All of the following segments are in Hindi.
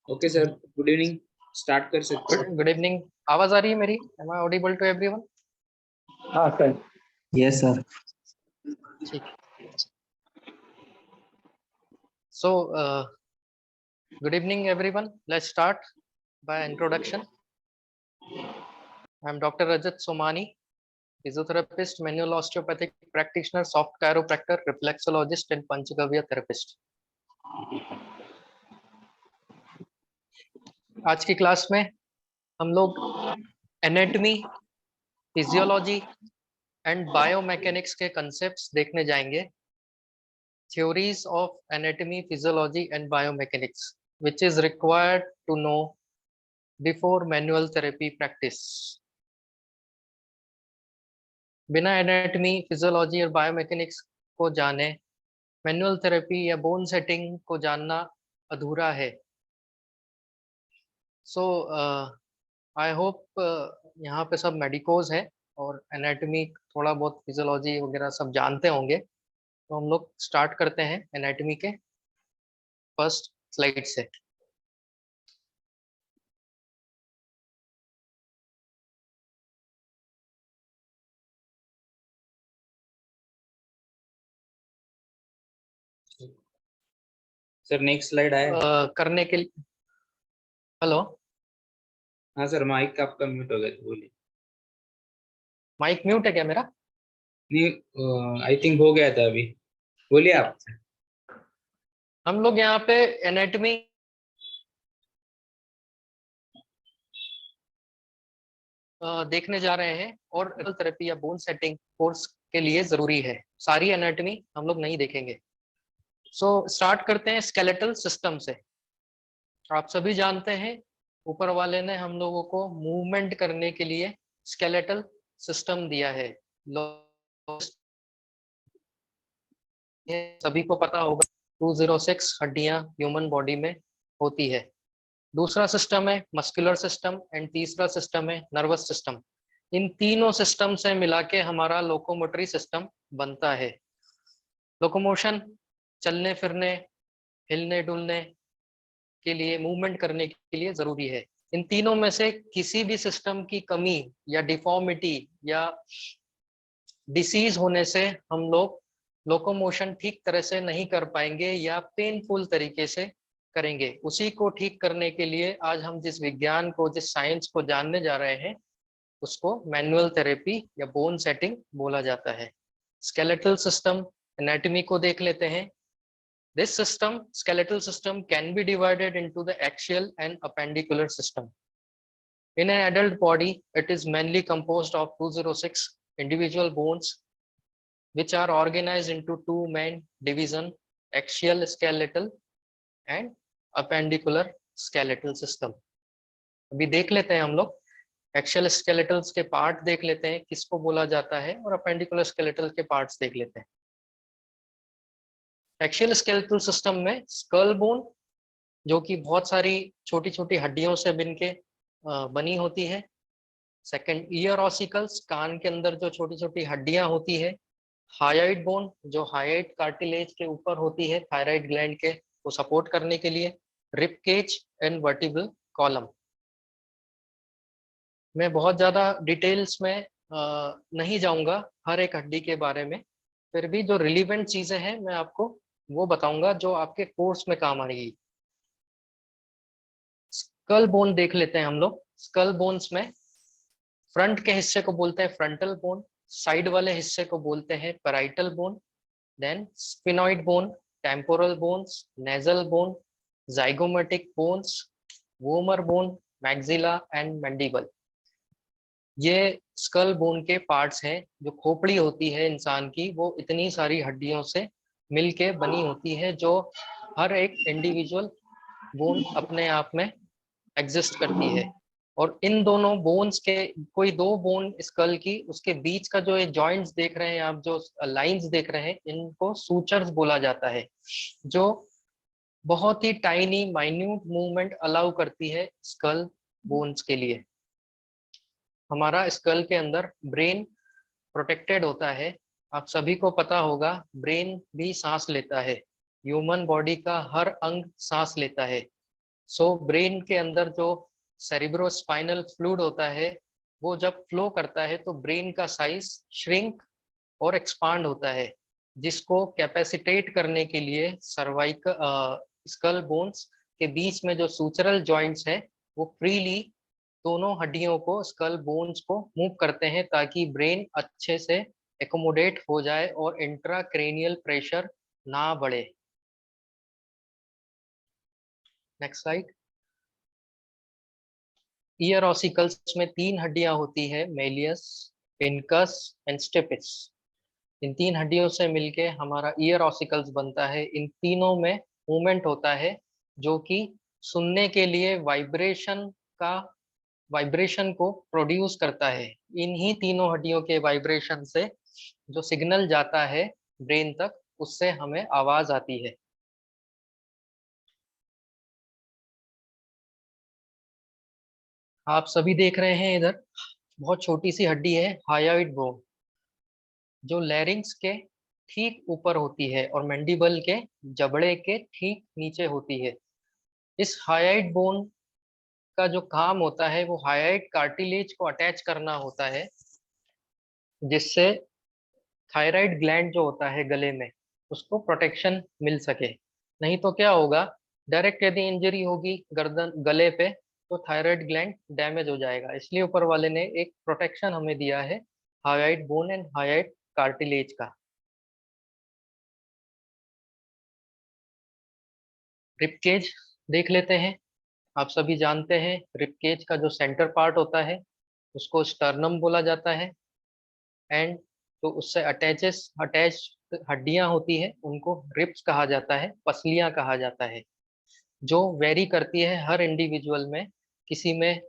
Okay sir, good evening. Start कर सकते हैं। Good evening. आवाज आ रही है मेरी? Am I audible to everyone? हाँ सर। Yes sir. ठीक। So good evening everyone. Let's start by introduction. I am doctor Rajat Somani, physiotherapist, manual osteopathic practitioner, soft chiropractor, reflexologist and panchagavya therapist. आज की क्लास में हम लोग एनाटॉमी, फिजियोलॉजी एंड बायोमैकेनिक्स के कंसेप्ट्स देखने जाएंगे। Theories of anatomy, physiology and biomechanics which is required to know before manual therapy practice। बिना एनाटॉमी, फिजियोलॉजी और बायोमैकेनिक्स को जाने मैनुअल थेरेपी या बोन सेटिंग को जानना अधूरा है। सो आई होप यहाँ पे सब मेडिकोज है और एनाटॉमी, थोड़ा बहुत फिजियोलॉजी वगैरह सब जानते होंगे। तो हम लोग स्टार्ट करते हैं एनाटॉमी के फर्स्ट स्लाइड से। सर नेक्स्ट स्लाइड आया। करने के लिए हेलो। हाँ सर, माइक आपका म्यूट हो गया था, बोलिए। माइक म्यूट है क्या मेरा? नहीं, आई थिंक हो गया था अभी। बोलिए आप। हम लोग यहाँ पे एनाटॉमी देखने जा रहे हैं और थेरेपी या बोन सेटिंग कोर्स के लिए जरूरी है। सारी एनाटॉमी हम लोग नहीं देखेंगे। सो स्टार्ट करते हैं स्केलेटल सिस्टम से। आप सभी जानते हैं ऊपर वाले ने हम लोगों को मूवमेंट करने के लिए स्केलेटल सिस्टम दिया है। सभी को पता होगा 206 हड्डियां ह्यूमन बॉडी में होती है। दूसरा सिस्टम है मस्कुलर सिस्टम एंड तीसरा सिस्टम है नर्वस सिस्टम। इन तीनों सिस्टम से मिला के हमारा लोकोमोटरी सिस्टम बनता है। लोकोमोशन चलने फिरने, हिलने डुलने के लिए, मूवमेंट करने के लिए जरूरी है। इन तीनों में से किसी भी सिस्टम की कमी या डिफॉर्मिटी या डिसीज होने से हम लोग लोकोमोशन ठीक तरह से नहीं कर पाएंगे या पेनफुल तरीके से करेंगे। उसी को ठीक करने के लिए आज हम जिस विज्ञान को, जिस साइंस को जानने जा रहे हैं उसको मैनुअल थेरेपी या बोन सेटिंग बोला जाता है। स्केलेटल सिस्टम एनाटॉमी को देख लेते हैं। This system, skeletal system, can be divided into the axial and appendicular system. In an adult body, it is mainly composed of 206 individual bones, which are organized into two main divisions: axial skeletal and appendicular skeletal system. अभी देख लेते हैं हम लोग एक्शियल स्केलेटल्स के पार्ट देख लेते हैं किसको बोला जाता है, और अपेंडिकुलर स्केलेटल के पार्ट्स देख लेते हैं। एक्शियल स्केलेटल सिस्टम में स्कल बोन, जो कि बहुत सारी छोटी छोटी हड्डियों से बनी होती है। सेकंड, ईयर ऑसिकल्स, कान के अंदर जो छोटी छोटी हड्डियां होती है। हायोइड बोन, जो हायोइड कार्टिलेज के ऊपर होती है थायराइड ग्लैंड के को सपोर्ट करने के लिए। Rib cage and vertebral column. मैं बहुत ज्यादा डिटेल्स में नहीं जाऊंगा हर एक हड्डी के बारे में, फिर भी जो रिलीवेंट चीजें हैं मैं आपको वो बताऊंगा जो आपके कोर्स में काम आएगी। स्कल बोन देख लेते हैं हम लोग। स्कल बोन्स में फ्रंट के हिस्से को बोलते हैं फ्रंटल बोन, साइड वाले हिस्से को बोलते हैं parietal bone, then sphenoid bone, temporal bones, nasal bone, zygomatic bones, vomer bone, maxilla and mandible. ये स्कल बोन के पार्ट्स हैं। जो खोपड़ी होती है इंसान की, वो इतनी सारी हड्डियों से मिलके बनी होती है, जो हर एक इंडिविजुअल बोन अपने आप में एग्जिस्ट करती है। और इन दोनों बोन्स के, कोई दो बोन स्कल की, उसके बीच का जो ये जॉइंट्स देख रहे हैं आप, जो लाइंस देख रहे हैं, इनको सूचर्स बोला जाता है, जो बहुत ही टाइनी माइन्यूट मूवमेंट अलाउ करती है स्कल बोन्स के लिए। हमारा स्कल के अंदर ब्रेन प्रोटेक्टेड होता है। आप सभी को पता होगा ब्रेन भी सांस लेता है। ह्यूमन बॉडी का हर अंग सांस लेता है। सो ब्रेन के अंदर जो सेरिब्रोस्पाइनल फ्लूइड होता है वो जब फ्लो करता है तो ब्रेन का साइज श्रिंक और एक्सपांड होता है, जिसको कैपेसिटेट करने के लिए सर्वाइकल स्कल बोन्स के बीच में जो सूचरल जॉइंट्स हैं वो फ्रीली दोनों हड्डियों को, स्कल बोन्स को मूव करते हैं ताकि ब्रेन अच्छे से एकोमोडेट हो जाए और इंट्राक्रेनियल प्रेशर ना बढ़े। Next slide. ईयर ऑसिकल्स में 3 हड्डियां होती है, मेलियस, इनकस एंड स्टेपिस। इन 3 हड्डियों से मिलके हमारा ईयर ऑसिकल्स बनता है। इन तीनों में मूवमेंट होता है जो कि सुनने के लिए वाइब्रेशन को प्रोड्यूस करता है। इन्हीं तीनों हड्डियों के वाइब्रेशन से जो सिग्नल जाता है ब्रेन तक, उससे हमें आवाज आती है। आप सभी देख रहे हैं इधर बहुत छोटी सी हड्डी है, हायोइड बोन, जो लैरिंक्स के ठीक ऊपर होती है और मैंडिबल के जबड़े के ठीक नीचे होती है। इस हायोइड बोन का जो काम होता है वो हायोइड कार्टिलेज को अटैच करना होता है, जिससे थायराइड ग्लैंड जो होता है गले में उसको प्रोटेक्शन मिल सके। नहीं तो क्या होगा, डायरेक्ट यदि इंजरी होगी गर्दन गले पे तो थायराइड ग्लैंड डैमेज हो जाएगा। इसलिए ऊपर वाले ने एक प्रोटेक्शन हमें दिया है hyoid bone and hyoid cartilage का। रिबकेज देख लेते हैं। आप सभी जानते हैं रिबकेज का जो सेंटर पार्ट होता है उसको स्टर्नम बोला जाता है, एंड तो उससे अटैच हड्डियां होती है उनको रिब्स कहा जाता है, पसलियां कहा जाता है, जो वेरी करती है हर इंडिविजुअल में। किसी में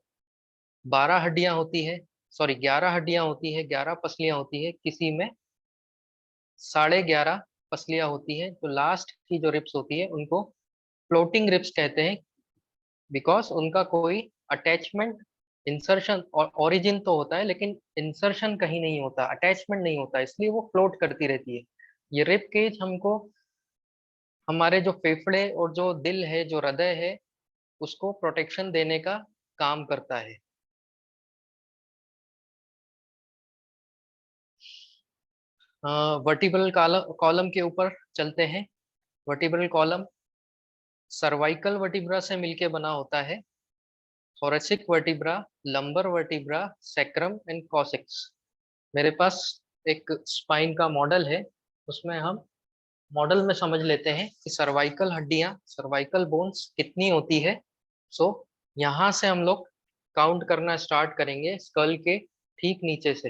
12 हड्डियां होती है, सॉरी 11 हड्डियां होती है, 11 पसलियां होती है, किसी में 11.5 पसलियां होती है। तो लास्ट की जो रिब्स होती है उनको फ्लोटिंग रिब्स कहते हैं, बिकॉज उनका कोई अटैचमेंट, इंसर्शन और ओरिजिन तो होता है लेकिन इंसर्शन कहीं नहीं होता, अटैचमेंट नहीं होता, इसलिए वो फ्लोट करती रहती है। ये रिब केज हमको हमारे जो फेफड़े और जो दिल है, जो हृदय है, उसको प्रोटेक्शन देने का काम करता है। वर्टिब्रल कॉलम के ऊपर चलते हैं। वर्टिब्रल कॉलम सर्वाइकल वर्टिब्रा से मिलके बना होता है, thoracic vertebra, lumbar vertebra, sacrum and cos x. मेरे पास एक स्पाइन का मॉडल है, उसमें हम मॉडल में समझ लेते हैं कि सर्वाइकल हड्डियां, सर्वाइकल बोन्स कितनी होती है। सो यहाँ से हम लोग काउंट करना स्टार्ट करेंगे स्कल के ठीक नीचे से।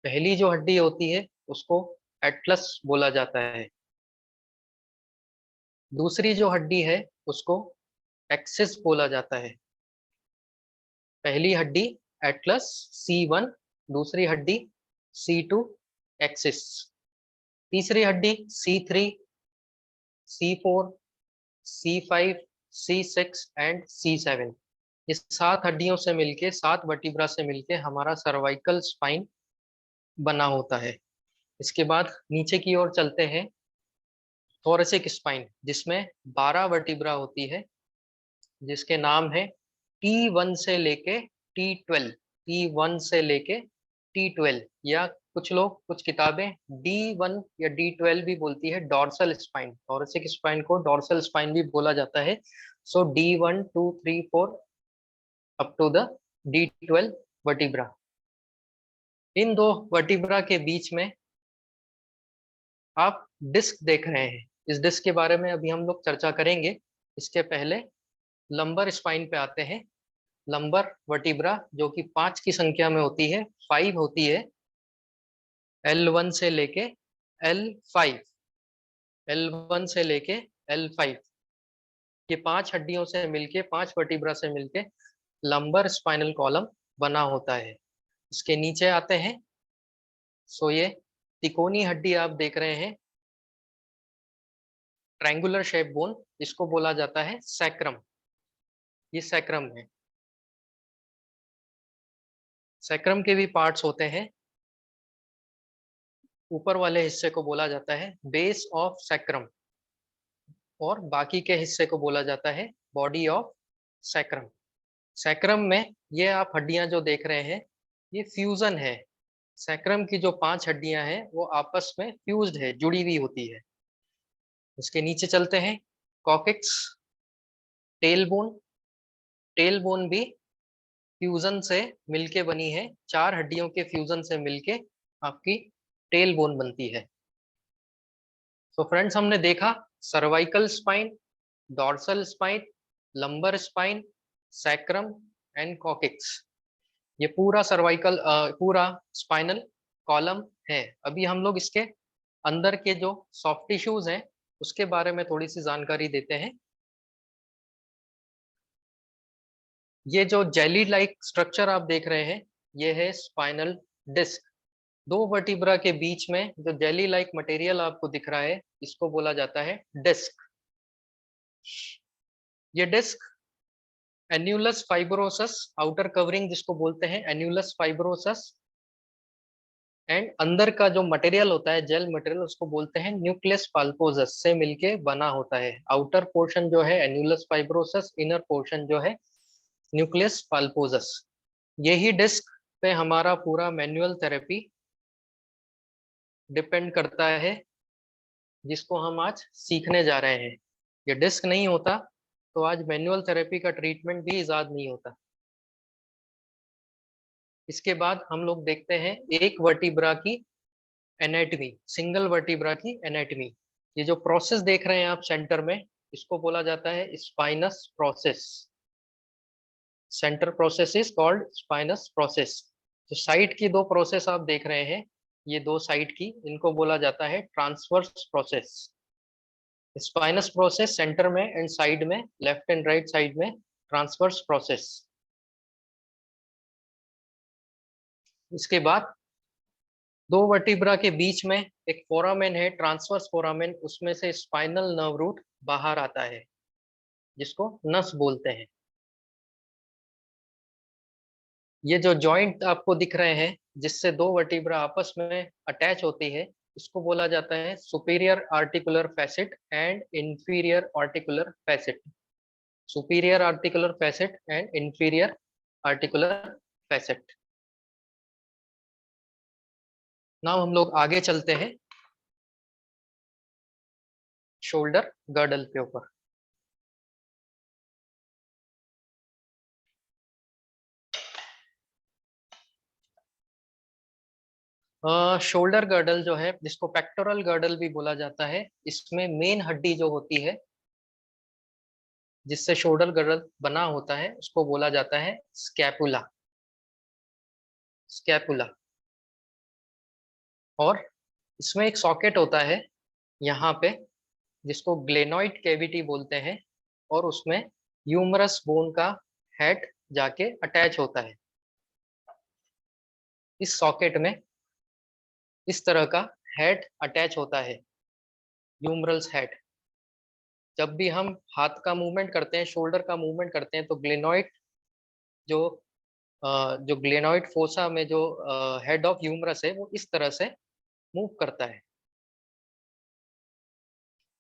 पहली जो हड्डी होती है उसको एटलस बोला जाता है, दूसरी जो हड्डी है उसको एक्सिस बोला जाता है। पहली हड्डी एटलस C1, दूसरी हड्डी C2 एक्सिस, तीसरी हड्डी C3, C4, C5, C6 and C7। ये 7 हड्डियों से मिलके, 7 वर्टिब्रा से मिलके हमारा सर्वाइकल स्पाइन बना होता है। इसके बाद नीचे की ओर चलते हैं, थोरेसिक स्पाइन, जिसमें 12 वर्टिब्रा होती है, जिसके नाम है T1 से लेके T12, T1 से लेके T12, या कुछ लोग, कुछ किताबें D1 या D12 भी बोलती है। डॉर्सल स्पाइन, थोरेसिक स्पाइन को डॉर्सल स्पाइन भी बोला जाता है। So D1, 2, 3, 4 up to the D12 vertebra. इन दो वर्टिब्रा के बीच में आप डिस्क देख रहे हैं। इस डिस्क के बारे में अभी हम लोग चर्चा करेंगे। इसके पहले लंबर स्पाइन पे आते हैं। लंबर वर्टिब्रा जो कि 5 की संख्या में होती है, 5 होती है, L1 से लेके L5, L1 से लेके L5, ये 5 हड्डियों से मिलके, 5 वर्टिब्रा से मिलके लंबर स्पाइनल कॉलम बना होता है। इसके नीचे आते हैं, सो ये तिकोनी हड्डी आप देख रहे हैं, ट्रायंगुलर शेप बोन, इसको बोला जाता है सैक्रम। ये सैक्रम है। सैक्रम के भी पार्ट्स होते हैं। ऊपर वाले हिस्से को बोला जाता है बेस ऑफ सैक्रम और बाकी के हिस्से को बोला जाता है बॉडी ऑफ सैक्रम। सैक्रम में ये आप हड्डियां जो देख रहे हैं ये फ्यूजन है। सैक्रम की जो 5 हड्डियां हैं वो आपस में फ्यूज्ड है, जुड़ी हुई होती है। इसके नीचे चलते हैं। Coccyx, tail bone. Tail bone भी फ्यूजन से मिलके बनी है, 4 हड्डियों के फ्यूजन से मिलके आपकी टेल बोन बनती है। तो फ्रेंड्स हमने देखा cervical spine, dorsal spine, lumbar spine, sacrum and coccyx. ये पूरा सर्वाइकल पूरा स्पाइनल कॉलम है। अभी हम लोग इसके अंदर के जो सॉफ्ट टिश्यूज हैं उसके बारे में थोड़ी सी जानकारी देते हैं। ये जो जेली लाइक स्ट्रक्चर आप देख रहे हैं ये है स्पाइनल डिस्क। 2 वर्टिब्रा के बीच में जो जेली लाइक मटेरियल आपको दिख रहा है इसको बोला जाता है डिस्क। ये disc annulus fibrosus, outer covering जिसको बोलते हैं एन्यूलस फाइब्रोसस, एंड अंदर का जो मटेरियल होता है जेल मटेरियल उसको बोलते हैं न्यूक्लियस पल्पोसस से मिलके बना होता है। आउटर पोर्शन जो है एन्यूलस फाइब्रोसस, इनर पोर्शन जो है न्यूक्लियस पल्पोसस। यही डिस्क पे हमारा पूरा मैनुअल थेरेपी डिपेंड करता है जिसको हम आज सीखने जा रहे हैं। ये डिस्क नहीं होता तो आज मैनुअल थेरेपी का ट्रीटमेंट भी इजाद नहीं होता। इसके बाद हम लोग देखते हैं एक वर्टिब्रा की एनाटमी, सिंगल वर्टिब्रा की एनाटमी। ये जो प्रोसेस देख रहे हैं आप सेंटर में इसको बोला जाता है spinous process. Centre process is called spinous process. तो साइड की 2 प्रोसेस आप देख रहे हैं, ये 2 साइड की, इनको बोला जाता है transverse process. Spinous process centre में एंड साइड में, लेफ्ट एंड राइट साइड में ट्रांसवर्स प्रोसेस। इसके बाद 2 वर्टिब्रा के बीच में एक फोरामेन है, ट्रांसवर्स फोरामेन, उसमें से स्पाइनल नर्व रूट बाहर आता है जिसको नस बोलते हैं। ये जो जॉइंट आपको दिख रहे हैं जिससे 2 वर्टिब्रा आपस में अटैच होती है इसको बोला जाता है superior articular facet and inferior articular facet. Superior articular facet and inferior articular facet. Now हम लोग आगे चलते हैं शोल्डर गर्डल के ऊपर। शोल्डर गर्डल जो है जिसको पेक्टोरल गर्डल भी बोला जाता है, इसमें मेन हड्डी जो होती है जिससे शोल्डर गर्डल बना होता है उसको बोला जाता है स्कैपुला। स्कैपुला। और इसमें एक सॉकेट होता है यहाँ पे जिसको ग्लेनोइड कैविटी बोलते हैं और उसमें ह्यूमरस बोन का हेड जाके अटैच होता है। इस सॉकेट में इस तरह का हेड अटैच होता है, ह्यूमरल्स हेड। जब भी हम हाथ का मूवमेंट करते हैं, शोल्डर का मूवमेंट करते हैं तो ग्लेनोइड जो जो ग्लेनोइड फोसा में जो हेड ऑफ ह्यूमरस है वो इस तरह से मूव करता है।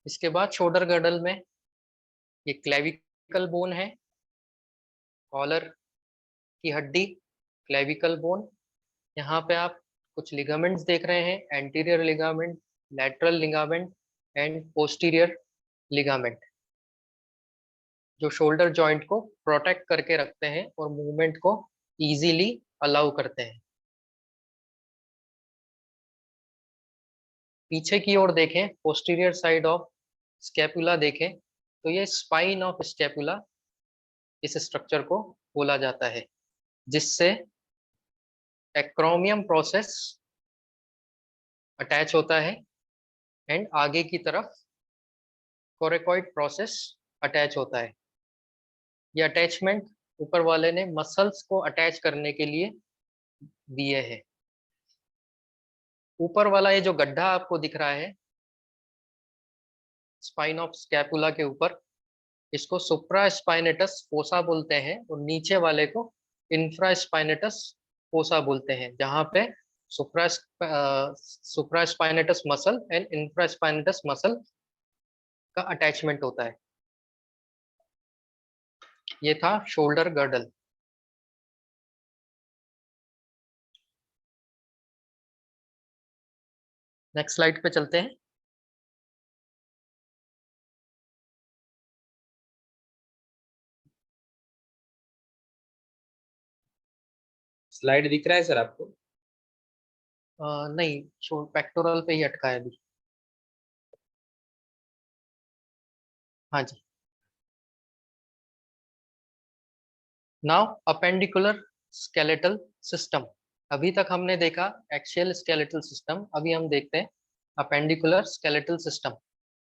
इसके बाद शोल्डर गर्डल में ये क्लेविकल बोन है, कॉलर की हड्डी, क्लेविकल बोन। यहाँ पे आप कुछ लिगामेंट्स देख रहे हैं, anterior ligament, lateral ligament and posterior ligament, जो शोल्डर जॉइंट को प्रोटेक्ट करके रखते हैं और मूवमेंट को इजीली अलाउ करते हैं। पीछे की ओर देखें, पोस्टीरियर साइड ऑफ स्कैपुला देखें तो ये स्पाइन ऑफ स्कैपुला इस स्ट्रक्चर को बोला जाता है जिससे एक्रोमियम प्रोसेस अटैच होता है एंड आगे की तरफ कोरेकॉइड प्रोसेस अटैच होता है। ये अटैचमेंट ऊपर वाले ने मसल्स को अटैच करने के लिए दिए हैं। ऊपर वाला ये जो गड्ढा आपको दिख रहा है स्पाइन ऑफ स्कैपुला के ऊपर, इसको सुप्रास्पाइनेटस फोसा बोलते हैं और नीचे वाले को इंफ्रास्पाइनेटस फोसा बोलते हैं, जहां पे supraspinatus muscle and infraspinatus muscle का अटैचमेंट होता है। ये था शोल्डर गर्डल। नेक्स्ट स्लाइड पे चलते हैं। स्लाइड दिख रहा है सर आपको? नहीं, पेक्टोरल पे ही अटका है अभी। हाँ जी। Now appendicular skeletal system. अभी तक हमने देखा एक्सियल स्केलेटल सिस्टम, अभी हम देखते हैं अपेंडिकुलर स्केलेटल सिस्टम,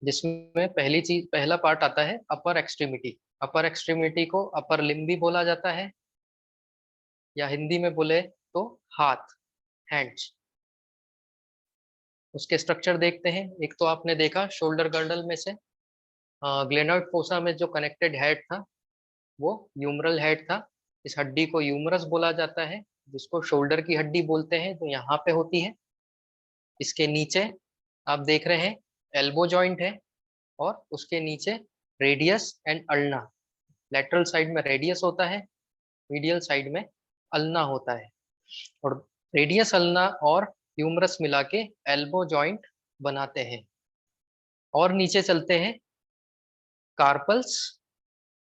जिसमें पहला पार्ट आता है अपर एक्सट्रीमिटी। अपर एक्सट्रीमिटी को अपर लिम्ब भी बोला जाता है, या हिंदी में बोले तो हाथ, हैंड्स। उसके स्ट्रक्चर देखते हैं। एक तो आपने देखा शोल्डर गर्डल में से ग्लेनोइड फोसा में जो कनेक्टेड हेड था वो यूमरल हेड था। इस हड्डी को यूमरस बोला जाता है, जिसको शोल्डर की हड्डी बोलते हैं, जो यहाँ पे होती है। इसके नीचे आप देख रहे हैं एल्बो जॉइंट है, और उसके नीचे radius and ulna. Lateral side में रेडियस होता है, मीडियल साइड में अल्ना होता है, और रेडियस, अल्ना और ह्यूमरस मिला के एल्बो जॉइंट बनाते हैं। और नीचे चलते हैं, कार्पल्स।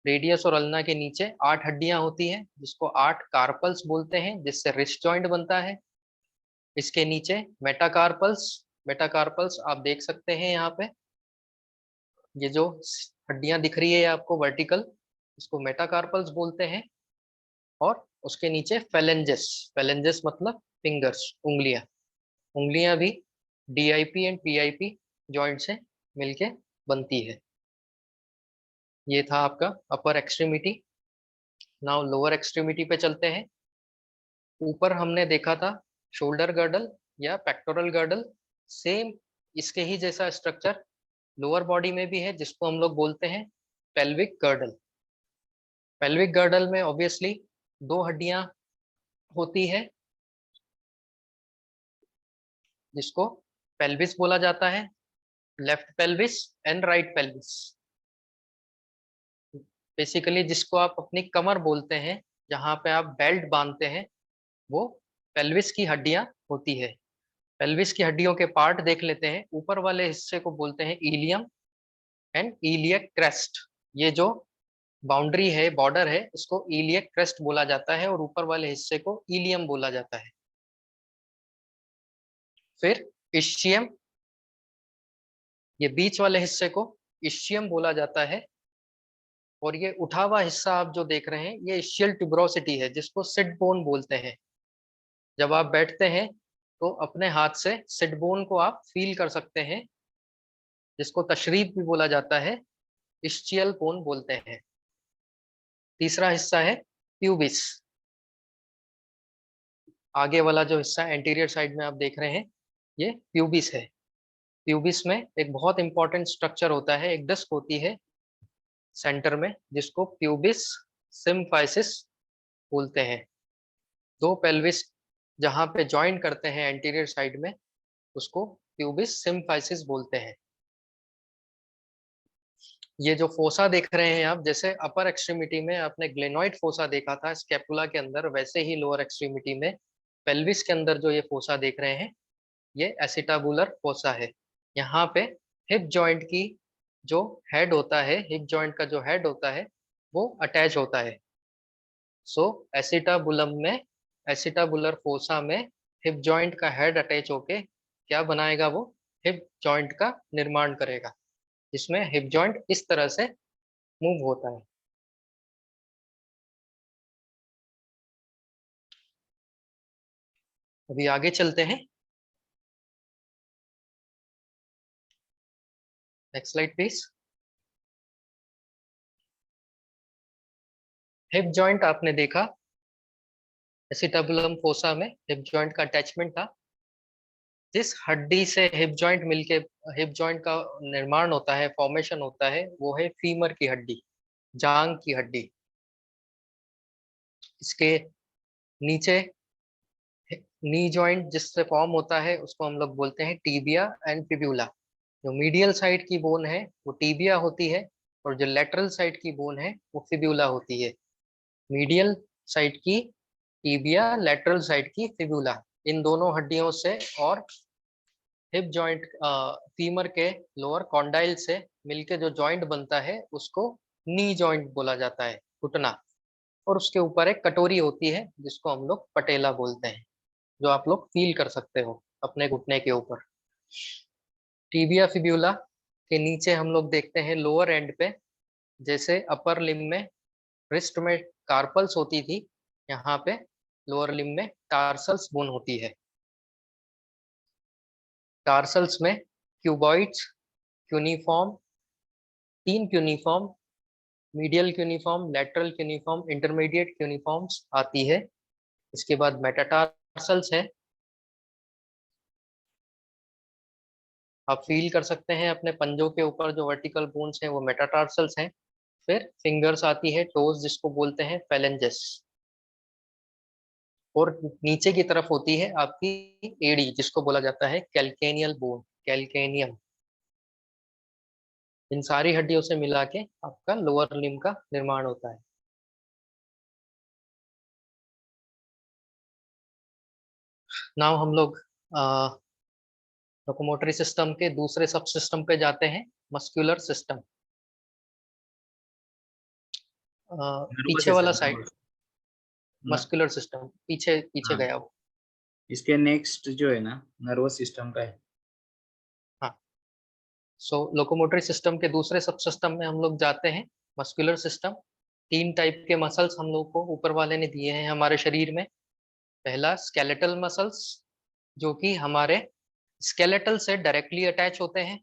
रेडियस और अल्ना के नीचे 8 हड्डियां होती हैं, जिसको 8 कार्पल्स बोलते हैं, जिससे रिस्ट जॉइंट बनता है। इसके नीचे मेटाकार्पल्स। मेटाकार्पल्स आप देख सकते हैं यहाँ पे, ये जो हड्डियां दिख रही है आपको वर्टिकल, इसको मेटाकार्पल्स बोलते हैं। और उसके नीचे फेलेंजेस। फेलेंजेस मतलब फिंगर्स, उंगलियां। उंगलियां भी डीआईपी एंड पीआईपी जॉइंट से मिलके बनती है। ये था आपका अपर एक्सट्रीमिटी। नाउ लोअर एक्सट्रीमिटी पे चलते हैं। ऊपर हमने देखा था शोल्डर गर्डल या पेक्टोरल गर्डल, सेम इसके ही जैसा स्ट्रक्चर लोअर बॉडी में भी है, जिसको हम लोग बोलते हैं पेल्विक गर्डल। पेल्विक गर्डल में ऑब्वियसली 2 हड्डियां होती है, जिसको पेल्विस बोला जाता है, left pelvis and right pelvis. Basically जिसको आप अपनी कमर बोलते हैं, जहाँ पे आप बेल्ट बांधते हैं, वो पेल्विस की हड्डियां होती है। पेल्विस की हड्डियों के पार्ट देख लेते हैं। ऊपर वाले हिस्से को बोलते हैं इलियम एंड इलियक क्रेस्ट। ये जो बाउंड्री है, बॉर्डर है, इसको इलियक क्रेस्ट बोला जाता है, और ऊपर वाले हिस्से को इलियम बोला जाता है। फिर इस्चियम, ये बीच वाले हिस्से को इस्चियम बोला जाता है। और ये उठा हुआ हिस्सा आप जो देख रहे हैं, ये इस्चियल ट्यूबरोसिटी है, जिसको सिट बोन बोलते हैं। जब आप बैठते हैं तो अपने हाथ से सिट बोन को आप फील कर सकते हैं, जिसको तशरीफ भी बोला जाता है, इस्चियल बोन बोलते हैं। तीसरा हिस्सा है प्यूबिस। आगे वाला जो हिस्सा एंटीरियर साइड में आप देख रहे हैं, ये प्यूबिस है। प्यूबिस में एक बहुत इंपॉर्टेंट स्ट्रक्चर होता है, एक डिस्क होती है सेंटर में, जिसको प्यूबिस सिम्फाइसिस बोलते हैं। 2 पेल्विस जहां पे ज्वाइन करते हैं एंटीरियर साइड में, उसको प्यूबिस सिम्फाइसिस बोलते हैं। ये जो फोसा देख रहे हैं आप, जैसे अपर एक्सट्रीमिटी में आपने ग्लेनोइड फोसा देखा था स्कैपुला के अंदर, वैसे ही लोअर एक्सट्रीमिटी में पेल्विस के अंदर जो ये फोसा देख रहे हैं, ये एसिटाबुलर फोसा है। यहाँ पे हिप जॉइंट की जो हेड होता है, हिप जॉइंट का जो हेड होता है, वो अटैच होता है। सो एसिटाबुलम में, एसिटाबुलर फोसा में हिप जॉइंट का हेड अटैच होके क्या बनाएगा, वो हिप जॉइंट का निर्माण करेगा, जिसमें हिप जॉइंट इस तरह से मूव होता है। अभी आगे चलते हैं। Next slide please. Hip joint आपने देखा, एसिटाबुलम फोसा में हिप जॉइंट का अटैचमेंट था। जिस हड्डी से हिप जॉइंट मिलके हिप जॉइंट का निर्माण होता है, फॉर्मेशन होता है, वो है फीमर की हड्डी, जांग की हड्डी। इसके नीचे नी जॉइंट जिससे फॉर्म होता है, उसको हम लोग बोलते हैं टीबिया एंड फिब्यूला। जो मीडियल साइड की बोन है वो टीबिया होती है, और जो लेटरल साइड की बोन है वो फिब्यूला होती है। मीडियल साइड की टिबिया, लेटरल साइड की फिब्यूला, इन दोनों हड्डियों से और हिप जॉइंट फीमर के लोअर कॉन्डाइल से मिलके जो जॉइंट बनता है उसको नी जॉइंट बोला जाता है, घुटना। और उसके ऊपर एक कटोरी होती है जिसको हम लोग पटेला बोलते हैं, जो आप लोग फील कर सकते हो अपने घुटने के ऊपर। टीबिया फिब्यूला के नीचे हम लोग देखते हैं लोअर एंड पे, जैसे अपर लिम्ब में रिस्ट में कार्पल्स होती थी, यहाँ पे लोअर लिम्ब में टार्सल्स बोन होती है। टार्सल्स में cuboids, cuneiform, 3 cuneiform, medial cuneiform, lateral cuneiform, intermediate cuneiforms आती है। इसके बाद मेटाटार्सल्स है, आप फील कर सकते हैं अपने पंजों के ऊपर जो वर्टिकल बोन्स हैं वो मेटाटार्सल्स हैं। फिर फिंगर्स आती है, टोज जिसको बोलते हैं फेलेंजेस। और नीचे की तरफ होती है आपकी एड़ी जिसको बोला जाता है कैल्केनियल बोन, कैल्केनियम। इन सारी हड्डियों से मिला के आपका लोअर लिम्ब का निर्माण होता है। नाउ हम लोग लोकोमोटरी सिस्टम के दूसरे सब सिस्टम पे जाते हैं, मस्कुलर सिस्टम। नर्वस पीछे वाला सिस्टम, साइड, मस्कुलर सिस्टम पीछे पीछे हाँ, गया वो। इसके नेक्स्ट जो है ना नर्वस सिस्टम का है। हाँ, सो लोकोमोटरी सिस्टम के दूसरे सब सिस्टम में हम लोग जाते हैं, मस्कुलर सिस्टम। 3 टाइप के मसल्स हम लोग को ऊपर वाले ने दिए हैं हमारे शरीर में। पहला स्केलेटल मसल्स, जो कि हमारे स्केलेटल से डायरेक्टली अटैच होते हैं।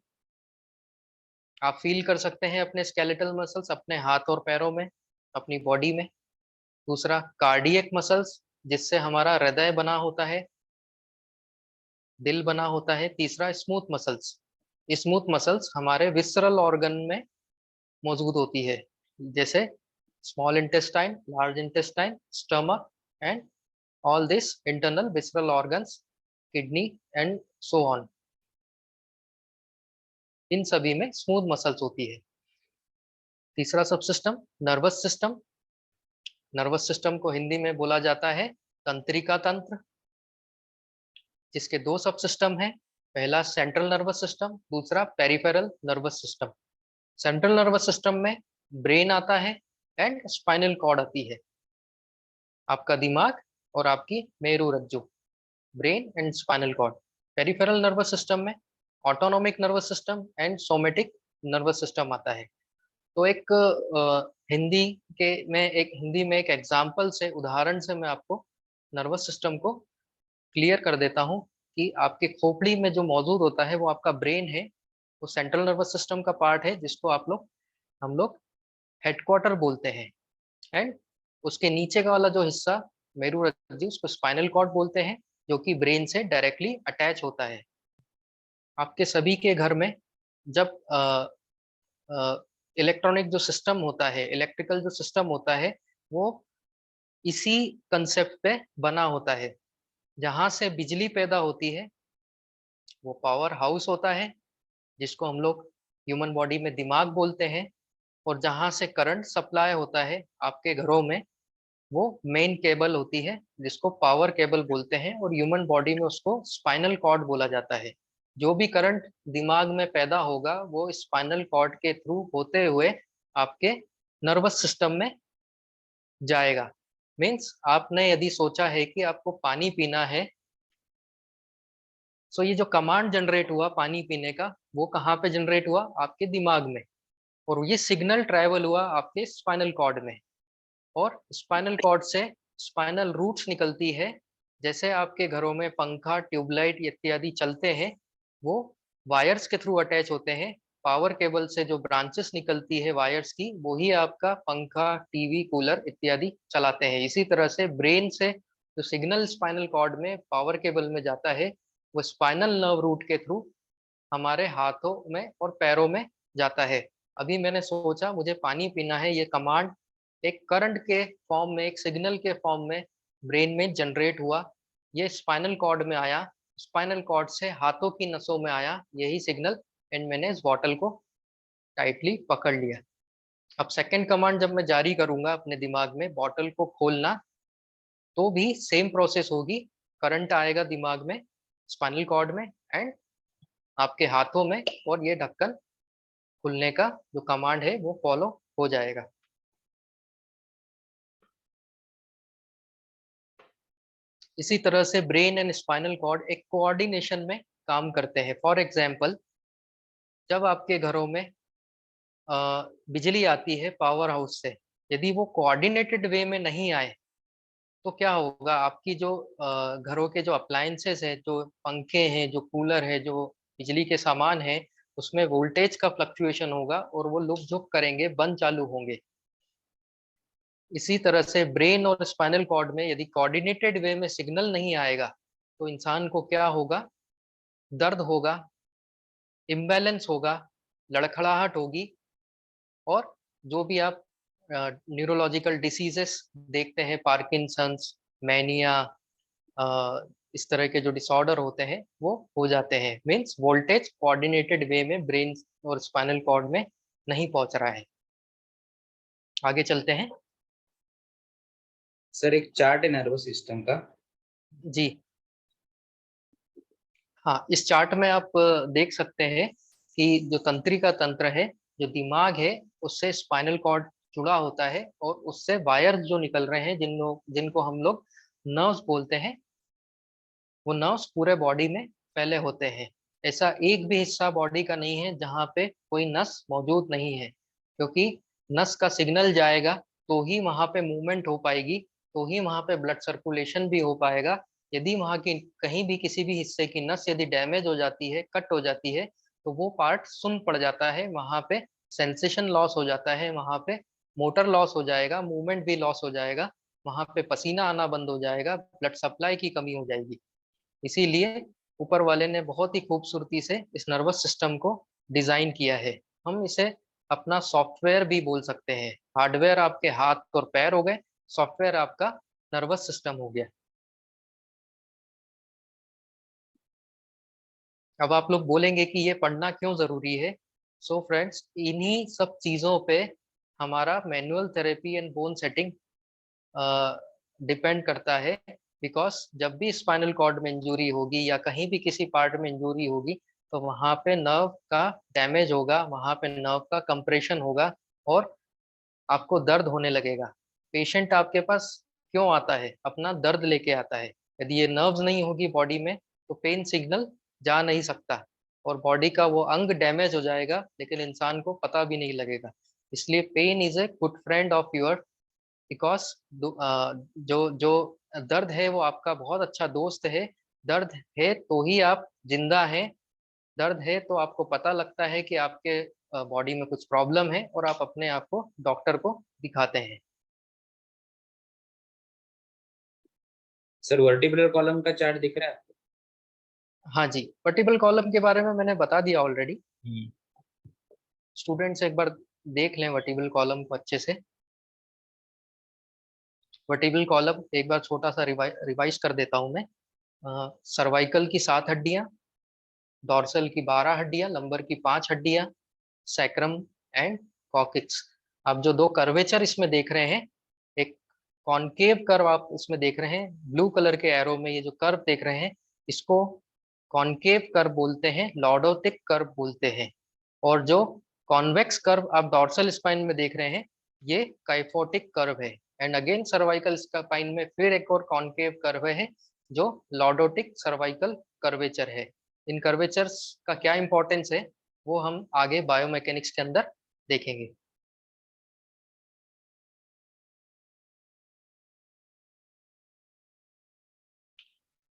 आप फील कर सकते हैं अपने स्केलेटल मसल्स अपने हाथ और पैरों में, अपनी बॉडी में। दूसरा कार्डियक मसल्स, जिससे हमारा हृदय बना होता है, दिल बना होता है। तीसरा स्मूथ मसल्स, स्मूथ मसल्स हमारे विसरल ऑर्गन में मौजूद होती है, जैसे small intestine, large intestine, stomach and all this internal visceral organs, kidney and so on. इन सभी में स्मूथ मसल्स होती है। तीसरा sub system nervous system. Nervous system को हिंदी में बोला जाता है तंत्रिका तंत्र, जिसके 2 सब सिस्टम हैं। पहला सेंट्रल नर्वस सिस्टम, दूसरा peripheral nervous system. Central nervous system में ब्रेन आता है एंड स्पाइनल कॉर्ड आती है, आपका दिमाग और आपकी मेरू रज्जु, brain and spinal cord. Peripheral nervous system में autonomic nervous system and somatic nervous system आता है। तो एक हिंदी में एक एग्जाम्पल से, उदाहरण से मैं आपको नर्वस सिस्टम को क्लियर कर देता हूँ कि आपके खोपड़ी में जो मौजूद होता है वो आपका ब्रेन है, वो सेंट्रल नर्वस सिस्टम का पार्ट है, जिसको हम लोग हेडक्वार्टर बोलते हैं। एंड उसके नीचे का वाला जो हिस्सा मेरुरज्जु, उसको स्पाइनल कॉर्ड बोलते हैं, जो कि ब्रेन से डायरेक्टली अटैच होता है। आपके सभी के घर में जब इलेक्ट्रॉनिक जो सिस्टम होता है, इलेक्ट्रिकल जो सिस्टम होता है, वो इसी कंसेप्ट पे बना होता है। जहाँ से बिजली पैदा होती है वो पावर हाउस होता है, जिसको हम लोग ह्यूमन बॉडी में दिमाग बोलते हैं। और जहाँ से करंट सप्लाई होता है आपके घरों में, वो मेन केबल होती है, जिसको पावर केबल बोलते हैं, और ह्यूमन बॉडी में उसको स्पाइनल कॉर्ड बोला जाता है। जो भी करंट दिमाग में पैदा होगा वो स्पाइनल कॉर्ड के थ्रू होते हुए आपके नर्वस सिस्टम में जाएगा। मीन्स आपने यदि सोचा है कि आपको पानी पीना है, सो ये जो कमांड जनरेट हुआ पानी पीने का, वो कहाँ पे जनरेट हुआ? आपके दिमाग में। और ये सिग्नल ट्रैवल हुआ आपके स्पाइनल कॉर्ड में, और स्पाइनल कॉर्ड से स्पाइनल रूट्स निकलती है। जैसे आपके घरों में पंखा, ट्यूबलाइट इत्यादि चलते हैं, वो वायर्स के थ्रू अटैच होते हैं। पावर केबल से जो ब्रांचेस निकलती है वायर्स की, वो ही आपका पंखा, टीवी, कूलर इत्यादि चलाते हैं। इसी तरह से ब्रेन से जो सिग्नल स्पाइनल कॉर्ड में पावर केबल में जाता है, वो स्पाइनल नर्व रूट के थ्रू हमारे हाथों में और पैरों में जाता है। अभी मैंने सोचा मुझे पानी पीना है, ये कमांड एक करंट के फॉर्म में, एक सिग्नल के फॉर्म में ब्रेन में जनरेट हुआ। ये स्पाइनल कॉर्ड में आया, स्पाइनल कॉर्ड से हाथों की नसों में आया यही सिग्नल, एंड मैंने इस बॉटल को टाइटली पकड़ लिया। अब सेकंड कमांड जब मैं जारी करूंगा अपने दिमाग में बॉटल को खोलना, तो भी सेम प्रोसेस होगी। करंट आएगा दिमाग में, स्पाइनल कॉर्ड में एंड आपके हाथों में, और ये ढक्कन खुलने का जो कमांड है वो फॉलो हो जाएगा। इसी तरह से ब्रेन एंड स्पाइनल कॉर्ड एक कोऑर्डिनेशन में काम करते हैं। फॉर एग्जांपल, जब आपके घरों में बिजली आती है पावर हाउस से, यदि वो कोऑर्डिनेटेड वे में नहीं आए तो क्या होगा, आपकी जो घरों के जो अप्लायंसेस है, जो पंखे हैं, जो कूलर है, जो बिजली के सामान है, उसमें वोल्टेज का फ्लक्चुएशन होगा और वो लुक झुक करेंगे, बंद चालू होंगे। इसी तरह से ब्रेन और स्पाइनल कॉर्ड में यदि कोऑर्डिनेटेड वे में सिग्नल नहीं आएगा तो इंसान को क्या होगा, दर्द होगा, इम्बैलेंस होगा, लड़खड़ाहट होगी, और जो भी आप न्यूरोलॉजिकल डिसीजेस देखते हैं, पार्किंसंस, मैनिया, इस तरह के जो डिसऑर्डर होते हैं वो हो जाते हैं। मींस वोल्टेज कोऑर्डिनेटेड वे में ब्रेन और स्पाइनल कॉर्ड में नहीं पहुंच रहा है। आगे चलते हैं। सर एक चार्ट है नर्वस सिस्टम का। जी हाँ, इस चार्ट में आप देख सकते हैं कि जो तंत्रिका तंत्र है, जो दिमाग है, उससे स्पाइनल कॉर्ड जुड़ा होता है, और उससे वायर जो निकल रहे हैं, जिनको हम लोग नर्व्स बोलते हैं, वो नर्व्स पूरे बॉडी में फैले होते हैं। ऐसा एक भी हिस्सा बॉडी का नहीं है जहाँ पे कोई नस मौजूद नहीं है, क्योंकि नस का सिग्नल जाएगा तो ही वहां पे मूवमेंट हो पाएगी, तो ही वहां पे ब्लड सर्कुलेशन भी हो पाएगा। यदि वहां की कहीं भी किसी भी हिस्से की नस यदि डैमेज हो जाती है, कट हो जाती है, तो वो पार्ट सुन्न पड़ जाता है, वहां पे सेंसेशन लॉस हो जाता है, वहां पे मोटर लॉस हो जाएगा, मूवमेंट भी लॉस हो जाएगा, वहां पे पसीना आना बंद हो जाएगा, ब्लड सप्लाई की कमी हो जाएगी। इसीलिए ऊपर वाले ने बहुत ही खूबसूरती से इस नर्वस सिस्टम को डिजाइन किया है। हम इसे अपना सॉफ्टवेयर भी बोल सकते हैं। हार्डवेयर आपके हाथ और पैर हो गए, सॉफ्टवेयर आपका नर्वस सिस्टम हो गया। अब आप लोग बोलेंगे कि ये पढ़ना क्यों जरूरी है। सो फ्रेंड्स, इन्हीं सब चीजों पे हमारा manual therapy and bone setting depend करता है। बिकॉज जब भी स्पाइनल कॉर्ड में इंजरी होगी या कहीं भी किसी पार्ट में इंजरी होगी, तो वहां पे नर्व का डैमेज होगा, वहां पे नर्व का कंप्रेशन होगा, और आपको दर्द होने लगेगा। पेशेंट आपके पास क्यों आता है, अपना दर्द लेके आता है। यदि ये नर्व्स नहीं होगी बॉडी में तो पेन सिग्नल जा नहीं सकता, और बॉडी का वो अंग डैमेज हो जाएगा, लेकिन इंसान को पता भी नहीं लगेगा। इसलिए pain is a good friend of your, because जो जो दर्द है वो आपका बहुत अच्छा दोस्त है। दर्द है तो ही आप जिंदा हैं, दर्द है तो आपको पता लगता है कि आपके बॉडी में कुछ प्रॉब्लम है, और आप अपने आप को डॉक्टर को दिखाते हैं। सर वर्टिब्रल कॉलम का चार्ट दिख रहा है आपको? हाँ जी, वर्टिब्रल कॉलम के बारे में मैंने बता दिया ऑलरेडी। हम्म। स्टूडेंट्स एक बार देख लें वर्टिब्रल कॉलम को अच्छे से। वर्टिब्रल कॉलम एक बार छोटा सा रिवाइज कर देता हूँ मैं। सर्वाइकल की 7 हड्डियां, डॉर्सल की 12 हड्डियां, लंबर की 5 हड्डियां, सैक्रम एंड कॉकिक्स। आप जो दो कर्वेचर इसमें देख रहे हैं, एक कॉनकेव कर्व आप इसमें देख रहे हैं, ब्लू कलर के एरो में ये जो कर्व देख रहे हैं, इसको कॉनकेव कर्व बोलते हैं, लॉर्डोटिक कर्व बोलते हैं। और जो कॉन्वेक्स कर्व आप डॉर्सल स्पाइन में देख रहे हैं, ये काइफोटिक कर्व है। एंड अगेन सर्वाइकल स्पाइन में फिर एक और कॉनकेव कर्व है, जो लॉर्डोटिक सर्वाइकल कर्वेचर है। इन कर्वेचर्स का क्या इंपॉर्टेंस है वो हम आगे बायोमैकेनिक्स के अंदर देखेंगे।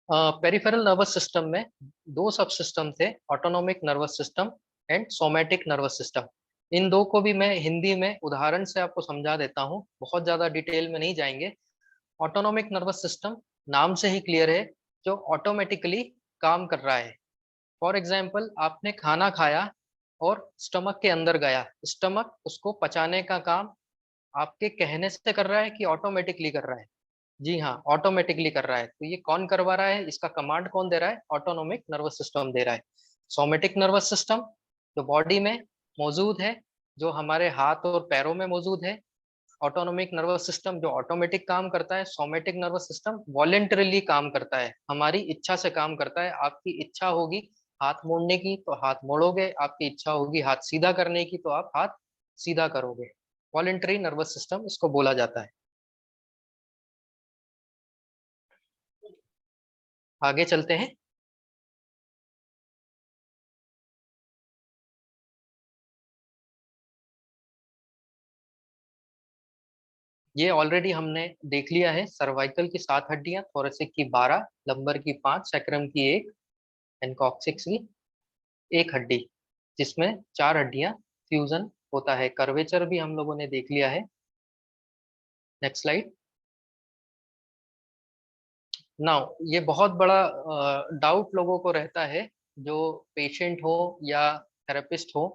पेरिफेरल नर्वस सिस्टम में दो सब सिस्टम थे, autonomic nervous system and somatic nervous system. इन दो को भी मैं हिंदी में उदाहरण से आपको समझा देता हूँ, बहुत ज्यादा डिटेल में नहीं जाएंगे। ऑटोनोमिक नर्वस सिस्टम नाम से ही क्लियर है, जो ऑटोमेटिकली काम कर रहा है। फॉर एग्जाम्पल, आपने खाना खाया और स्टमक के अंदर गया, स्टमक उसको पचाने का काम आपके कहने से कर रहा है कि ऑटोमेटिकली कर रहा है? जी हाँ, ऑटोमेटिकली कर रहा है। तो ये कौन करवा रहा है, इसका कमांड कौन दे रहा है? ऑटोनोमिक नर्वस सिस्टम दे रहा है। सोमेटिक नर्वस सिस्टम जो बॉडी में मौजूद है, जो हमारे हाथ और पैरों में मौजूद है, ऑटोनोमिक नर्वस सिस्टम जो ऑटोमेटिक काम करता है, सोमेटिक नर्वस सिस्टम वॉलेंटरली काम करता है, हमारी इच्छा से काम करता है। आपकी इच्छा होगी हाथ मोड़ने की तो हाथ मोड़ोगे, आपकी इच्छा होगी हाथ सीधा करने की तो आप हाथ सीधा करोगे। वॉलेंटरी नर्वस सिस्टम इसको बोला जाता है। आगे चलते हैं। ये ऑलरेडी हमने देख लिया है। सर्वाइकल की 7 हड्डियां, थोरेसिक की 12, लंबर की 5, सैक्रम की 1 एंड कॉक्सिक्स की 1 हड्डी, जिसमें 4 हड्डियां फ्यूजन होता है। कर्वेचर भी हम लोगों ने देख लिया है। Next slide. नाउ ये बहुत बड़ा डाउट लोगों को रहता है, जो पेशेंट हो या थेरेपिस्ट हो,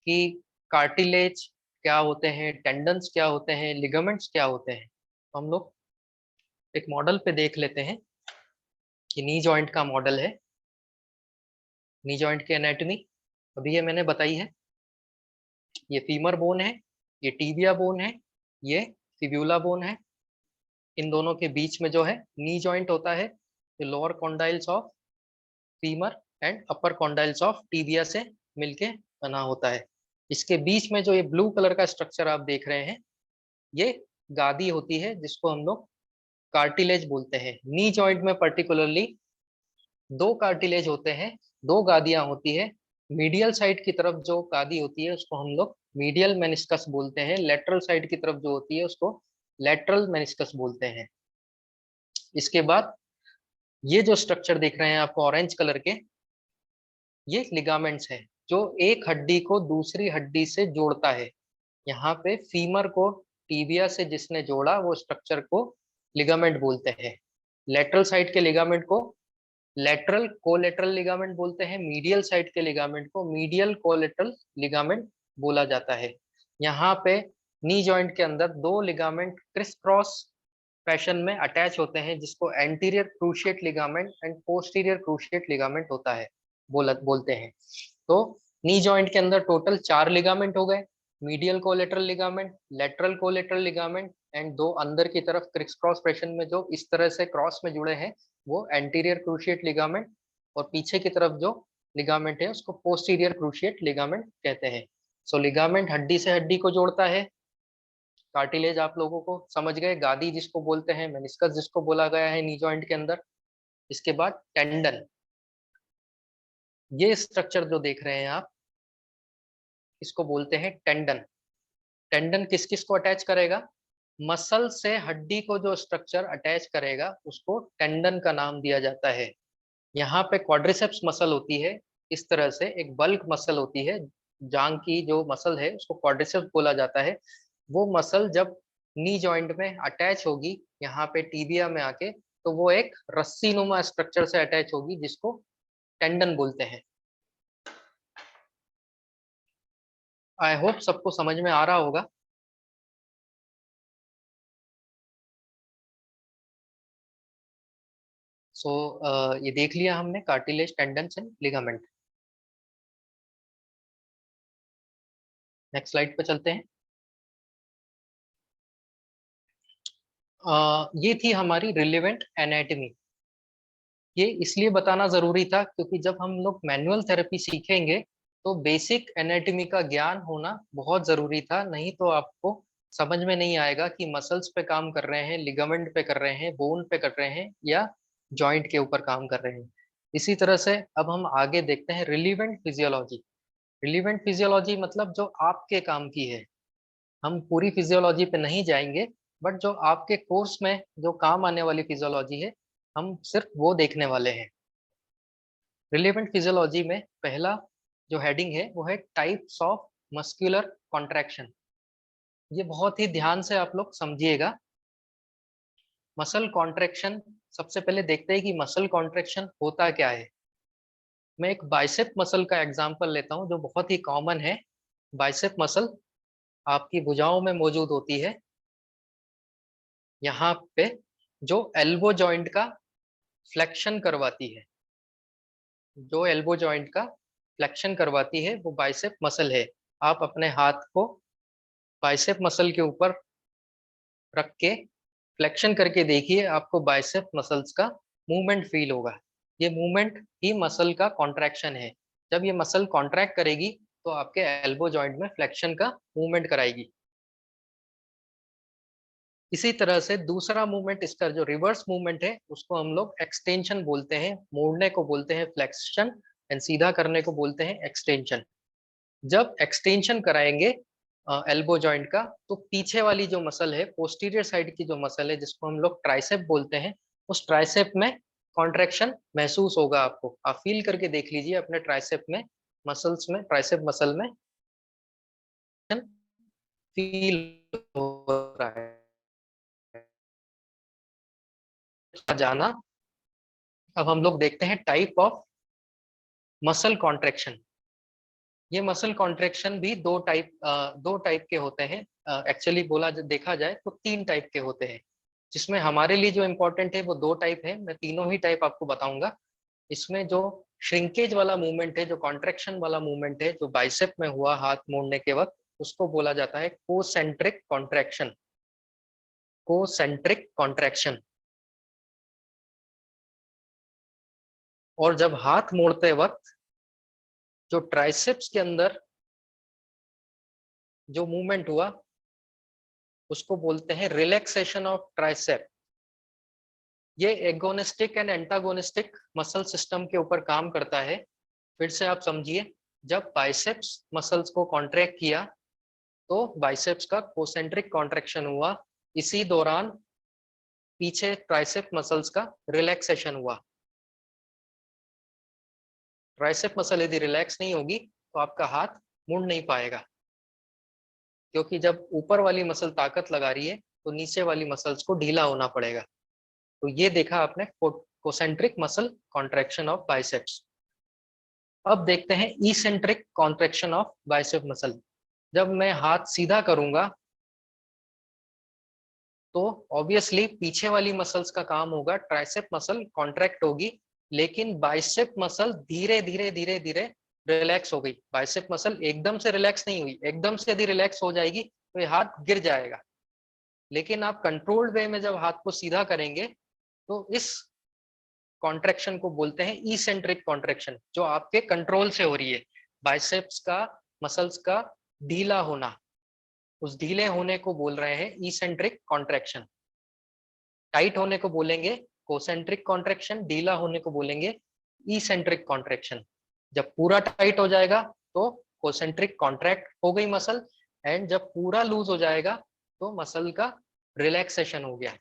कि कार्टिलेज क्या होते हैं, टेंडन्स क्या होते हैं, लिगामेंट्स क्या होते हैं। तो हम लोग एक मॉडल पे देख लेते हैं कि नी जॉइंट का मॉडल है। नी जॉइंट की एनाटॉमी अभी ये मैंने बताई है। ये फीमर बोन है, ये टीबिया बोन है, ये फिब्यूला बोन है। इन दोनों के बीच में जो है नी जॉइंट होता है, ये lower condyles of femur and upper condyles of tibia से मिलके बना होता है। इसके बीच में जो ये ब्लू कलर का स्ट्रक्चर आप देख रहे हैं, ये गादी होती है, जिसको हम लोग कार्टिलेज बोलते हैं। नी जॉइंट में पर्टिकुलरली 2 कार्टिलेज होते हैं, 2 गादियां होती है। मीडियल साइड की तरफ जो गादी होती है उसको हम लोग मीडियल मेनिस्कस बोलते हैं। लेटरल साइड की तरफ जो होती है उसको लेटरल मेनिस्कस बोलते हैं। इसके बाद ये जो स्ट्रक्चर देख रहे हैं आपको ऑरेंज कलर के, ये लिगामेंट्स हैं, जो एक हड्डी को दूसरी हड्डी से जोड़ता है। यहाँ पे फीमर को टीबिया से जिसने जोड़ा वो स्ट्रक्चर को लिगामेंट बोलते हैं। लेटरल साइड के लिगामेंट को लेटरल कोलेटरल लिगामेंट बोलते हैं, मीडियल साइड के लिगामेंट को मीडियल कोलेटरल लिगामेंट बोला जाता है। यहाँ पे नी जॉइंट के अंदर 2 लिगामेंट क्रिस क्रॉस फैशन में अटैच होते हैं, जिसको anterior cruciate ligament and posterior cruciate ligament होता है बोलते हैं। तो नी जॉइंट के अंदर टोटल 4 लिगामेंट हो गए, medial collateral ligament, lateral collateral ligament and 2 अंदर की तरफ क्रिस क्रॉस फैशन में जो इस तरह से क्रॉस में जुड़े हैं वो एंटीरियर क्रूशिएट लिगामेंट, और पीछे की तरफ जो लिगामेंट है उसको पोस्टीरियर क्रूशिएट लिगामेंट कहते हैं। सो लिगामेंट हड्डी से हड्डी को जोड़ता है। कार्टिलेज आप लोगों को समझ गए, गादी जिसको बोलते हैं, मेनिस्कस जिसको बोला गया है नी जॉइंट के अंदर। इसके बाद टेंडन, ये स्ट्रक्चर जो देख रहे हैं आप, इसको बोलते हैं टेंडन। टेंडन किस किस को अटैच करेगा? मसल से हड्डी को जो स्ट्रक्चर अटैच करेगा उसको टेंडन का नाम दिया जाता है। यहाँ पे क्वाड्रिसेप्स मसल होती है, इस तरह से एक बल्क मसल होती है, जांग की जो मसल है उसको क्वाड्रिसेप्स बोला जाता है। वो मसल जब नी जॉइंट में अटैच होगी यहाँ पे टीबिया में आके, तो वो एक रस्सी नुमा स्ट्रक्चर से अटैच होगी, जिसको टेंडन बोलते हैं। आई होप सबको समझ में आ रहा होगा। सो ये देख लिया हमने cartilage, tendons and ligament. Next slide पे चलते हैं। ये थी हमारी रिलेवेंट एनाटॉमी। ये इसलिए बताना जरूरी था क्योंकि जब हम लोग मैनुअल थेरेपी सीखेंगे तो बेसिक एनाटॉमी का ज्ञान होना बहुत जरूरी था, नहीं तो आपको समझ में नहीं आएगा कि मसल्स पे काम कर रहे हैं, लिगामेंट पे कर रहे हैं, बोन पे कर रहे हैं या जॉइंट के ऊपर काम कर रहे हैं। इसी तरह से अब हम आगे देखते हैं रिलीवेंट फिजियोलॉजी। रिलीवेंट फिजियोलॉजी मतलब जो आपके काम की है। हम पूरी फिजियोलॉजी पे नहीं जाएंगे, बट जो आपके कोर्स में जो काम आने वाली फिजियोलॉजी है हम सिर्फ वो देखने वाले हैं। रिलेवेंट फिजियोलॉजी में पहला जो हेडिंग है वो है टाइप्स ऑफ मस्कुलर कॉन्ट्रैक्शन। ये बहुत ही ध्यान से आप लोग समझिएगा। मसल कॉन्ट्रैक्शन, सबसे पहले देखते हैं कि मसल कॉन्ट्रैक्शन होता क्या है। मैं एक बाइसेप मसल का एग्जांपल लेता हूं जो बहुत ही कॉमन है। बाइसेप मसल आपकी भुजाओं में मौजूद होती है। यहाँ पे जो एल्बो जॉइंट का फ्लेक्शन करवाती है, जो एल्बो जॉइंट का फ्लेक्शन करवाती है वो बाइसेप मसल है। आप अपने हाथ को बाइसेप मसल के ऊपर रख के फ्लेक्शन करके देखिए, आपको बाइसेप मसल्स का मूवमेंट फील होगा। ये मूवमेंट ही मसल का कॉन्ट्रैक्शन है। जब ये मसल कॉन्ट्रैक्ट करेगी तो आपके एल्बो जॉइंट में फ्लेक्शन का मूवमेंट कराएगी। इसी तरह से दूसरा मूवमेंट, इसका जो रिवर्स मूवमेंट है उसको हम लोग एक्सटेंशन बोलते हैं, मोड़ने को बोलते हैं फ्लेक्शन एंड सीधा करने को बोलते हैं एक्सटेंशन। जब एक्सटेंशन कराएंगे एल्बो जॉइंट का, तो पीछे वाली जो मसल है, पोस्टीरियर साइड की जो मसल है जिसको हम लोग ट्राइसेप बोलते हैं, उस ट्राइसेप में कॉन्ट्रैक्शन महसूस होगा आपको। आप फील करके देख लीजिए अपने ट्राइसेप में, मसल्स में, ट्राइसेप मसल में फील हो रहा है जाना। अब हम लोग देखते हैं टाइप ऑफ मसल कॉन्ट्रैक्शन। ये मसल कॉन्ट्रैक्शन भी दो टाइप के होते हैं। एक्चुअली देखा जाए तो 3 टाइप के होते हैं, जिसमें हमारे लिए जो इम्पोर्टेंट है वो 2 टाइप है। मैं तीनों ही टाइप आपको बताऊंगा। इसमें जो श्रिंकेज वाला मूवमेंट है, जो कॉन्ट्रैक्शन वाला मूवमेंट है, जो बाइसेप में हुआ हाथ मोड़ने के वक्त, उसको बोला जाता है कोसेंट्रिक कॉन्ट्रैक्शन। Concentric contraction. और जब हाथ मोड़ते वक्त जो ट्राइसेप्स के अंदर जो मूवमेंट हुआ उसको बोलते हैं रिलैक्सेशन ऑफ ट्राइसेप। ये agonistic and antagonistic muscle system के ऊपर काम करता है। फिर से आप समझिए, जब बाइसेप्स मसल्स को कॉन्ट्रैक्ट किया तो बाइसेप्स का कोसेंट्रिक कॉन्ट्रैक्शन हुआ, इसी दौरान पीछे ट्राइसेप मसल्स का रिलैक्सेशन हुआ। ट्राइसेप मसल यदि रिलैक्स नहीं होगी तो आपका हाथ मुड़ नहीं पाएगा, क्योंकि जब ऊपर वाली मसल ताकत लगा रही है तो नीचे वाली मसल्स को ढीला होना पड़ेगा। तो ये देखा आपने concentric muscle contraction of biceps. अब देखते हैं eccentric contraction of bicep muscle. जब मैं हाथ सीधा करूंगा तो ऑब्वियसली पीछे वाली मसल्स का काम होगा, ट्राइसेप मसल कॉन्ट्रैक्ट होगी, लेकिन बाइसेप मसल धीरे धीरे धीरे धीरे रिलैक्स हो गई। बाइसेप मसल एकदम से रिलैक्स नहीं हुई। एकदम से यदि रिलैक्स हो जाएगी तो ये हाथ गिर जाएगा। लेकिन आप कंट्रोल्ड वे में जब हाथ को सीधा करेंगे तो इस कॉन्ट्रैक्शन को बोलते हैं इसेंट्रिक कॉन्ट्रैक्शन, जो आपके कंट्रोल से हो रही है। बाइसेप्स का मसल्स का ढीला होना, उस ढीले होने को बोल रहे हैं इसेंट्रिक कॉन्ट्रैक्शन। टाइट होने को बोलेंगे कोसेंट्रिक कॉन्ट्रैक्शन, ढीला होने को बोलेंगे इसेंट्रिक कॉन्ट्रैक्शन। जब पूरा टाइट हो जाएगा तो कोसेंट्रिक कॉन्ट्रैक्ट हो गई मसल, एंड जब पूरा लूज हो जाएगा तो मसल का रिलैक्सेशन हो गया।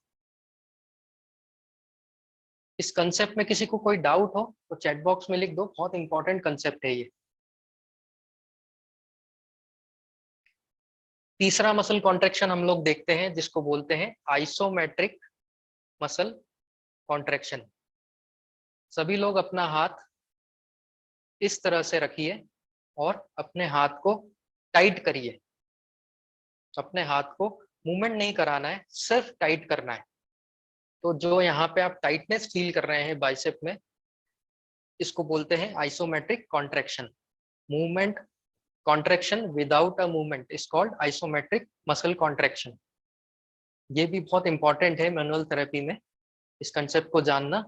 इस कंसेप्ट में किसी को कोई डाउट हो तो चैट बॉक्स में लिख दो, बहुत इंपॉर्टेंट कंसेप्ट है ये। तीसरा मसल कॉन्ट्रैक्शन हम लोग देखते हैं जिसको बोलते हैं आइसोमेट्रिक मसल कॉन्ट्रैक्शन। सभी लोग अपना हाथ इस तरह से रखिए और अपने हाथ को टाइट करिए। अपने हाथ को मूवमेंट नहीं कराना है, सिर्फ टाइट करना है। तो जो यहाँ पे आप टाइटनेस फील कर रहे हैं बाइसेप में, इसको बोलते हैं isometric contraction. Movement contraction without a movement is called isometric muscle contraction. ये भी बहुत इंपॉर्टेंट है मैनुअल थेरेपी में, इस कंसेप्ट को जानना।